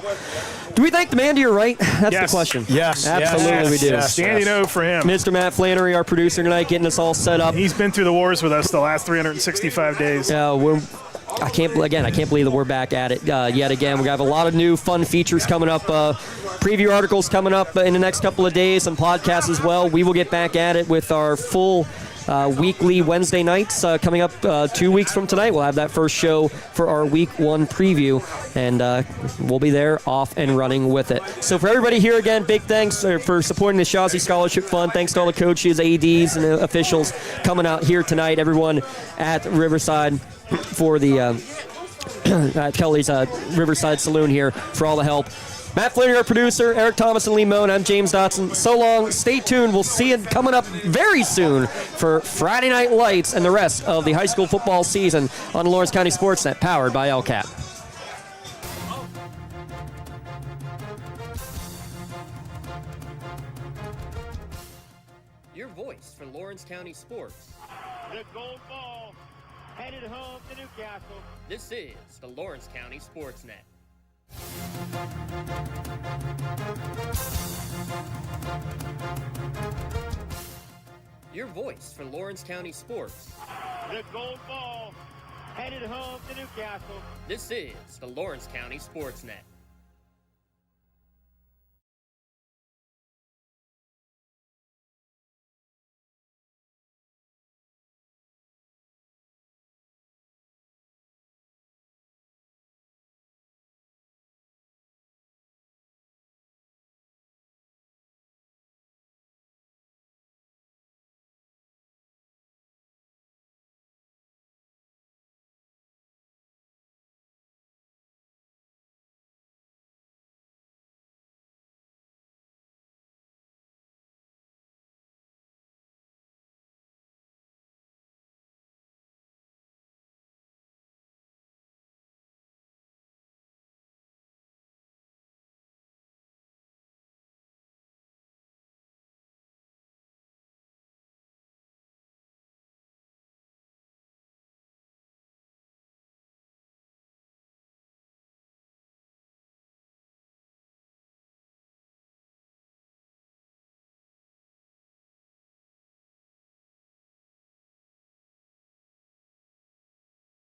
Do we thank the man to your right? That's the question. Yes. Absolutely we do. Yes. Standing O for him. Mr. Matt Flannery, our producer tonight, getting us all set up. He's been through the wars with us the last 365 days. I can't believe that we're back at it yet again. We have a lot of new fun features coming up, preview articles coming up in the next couple of days, some podcasts as well. We will get back at it with our full weekly Wednesday nights coming up 2 weeks from tonight. We'll have that first show for our Week 1 preview, and we'll be there off and running with it. So for everybody here again, big thanks for supporting the Shazi Scholarship Fund. Thanks to all the coaches, ADs, and officials coming out here tonight. Everyone at Riverside for the at Kelly's Riverside Saloon here for all the help. Matt Flannery, our producer, Eric Thomas and Lee Moan. I'm James Dotson. So long. Stay tuned. We'll see you coming up very soon for Friday Night Lights and the rest of the high school football season on the Lawrence County SportsNet, powered by LCAP. Your voice for Lawrence County sports. The gold ball headed home to Newcastle. This is the Lawrence County SportsNet. Your voice for Lawrence County sports. The gold ball headed home to Newcastle. This is the Lawrence County SportsNet.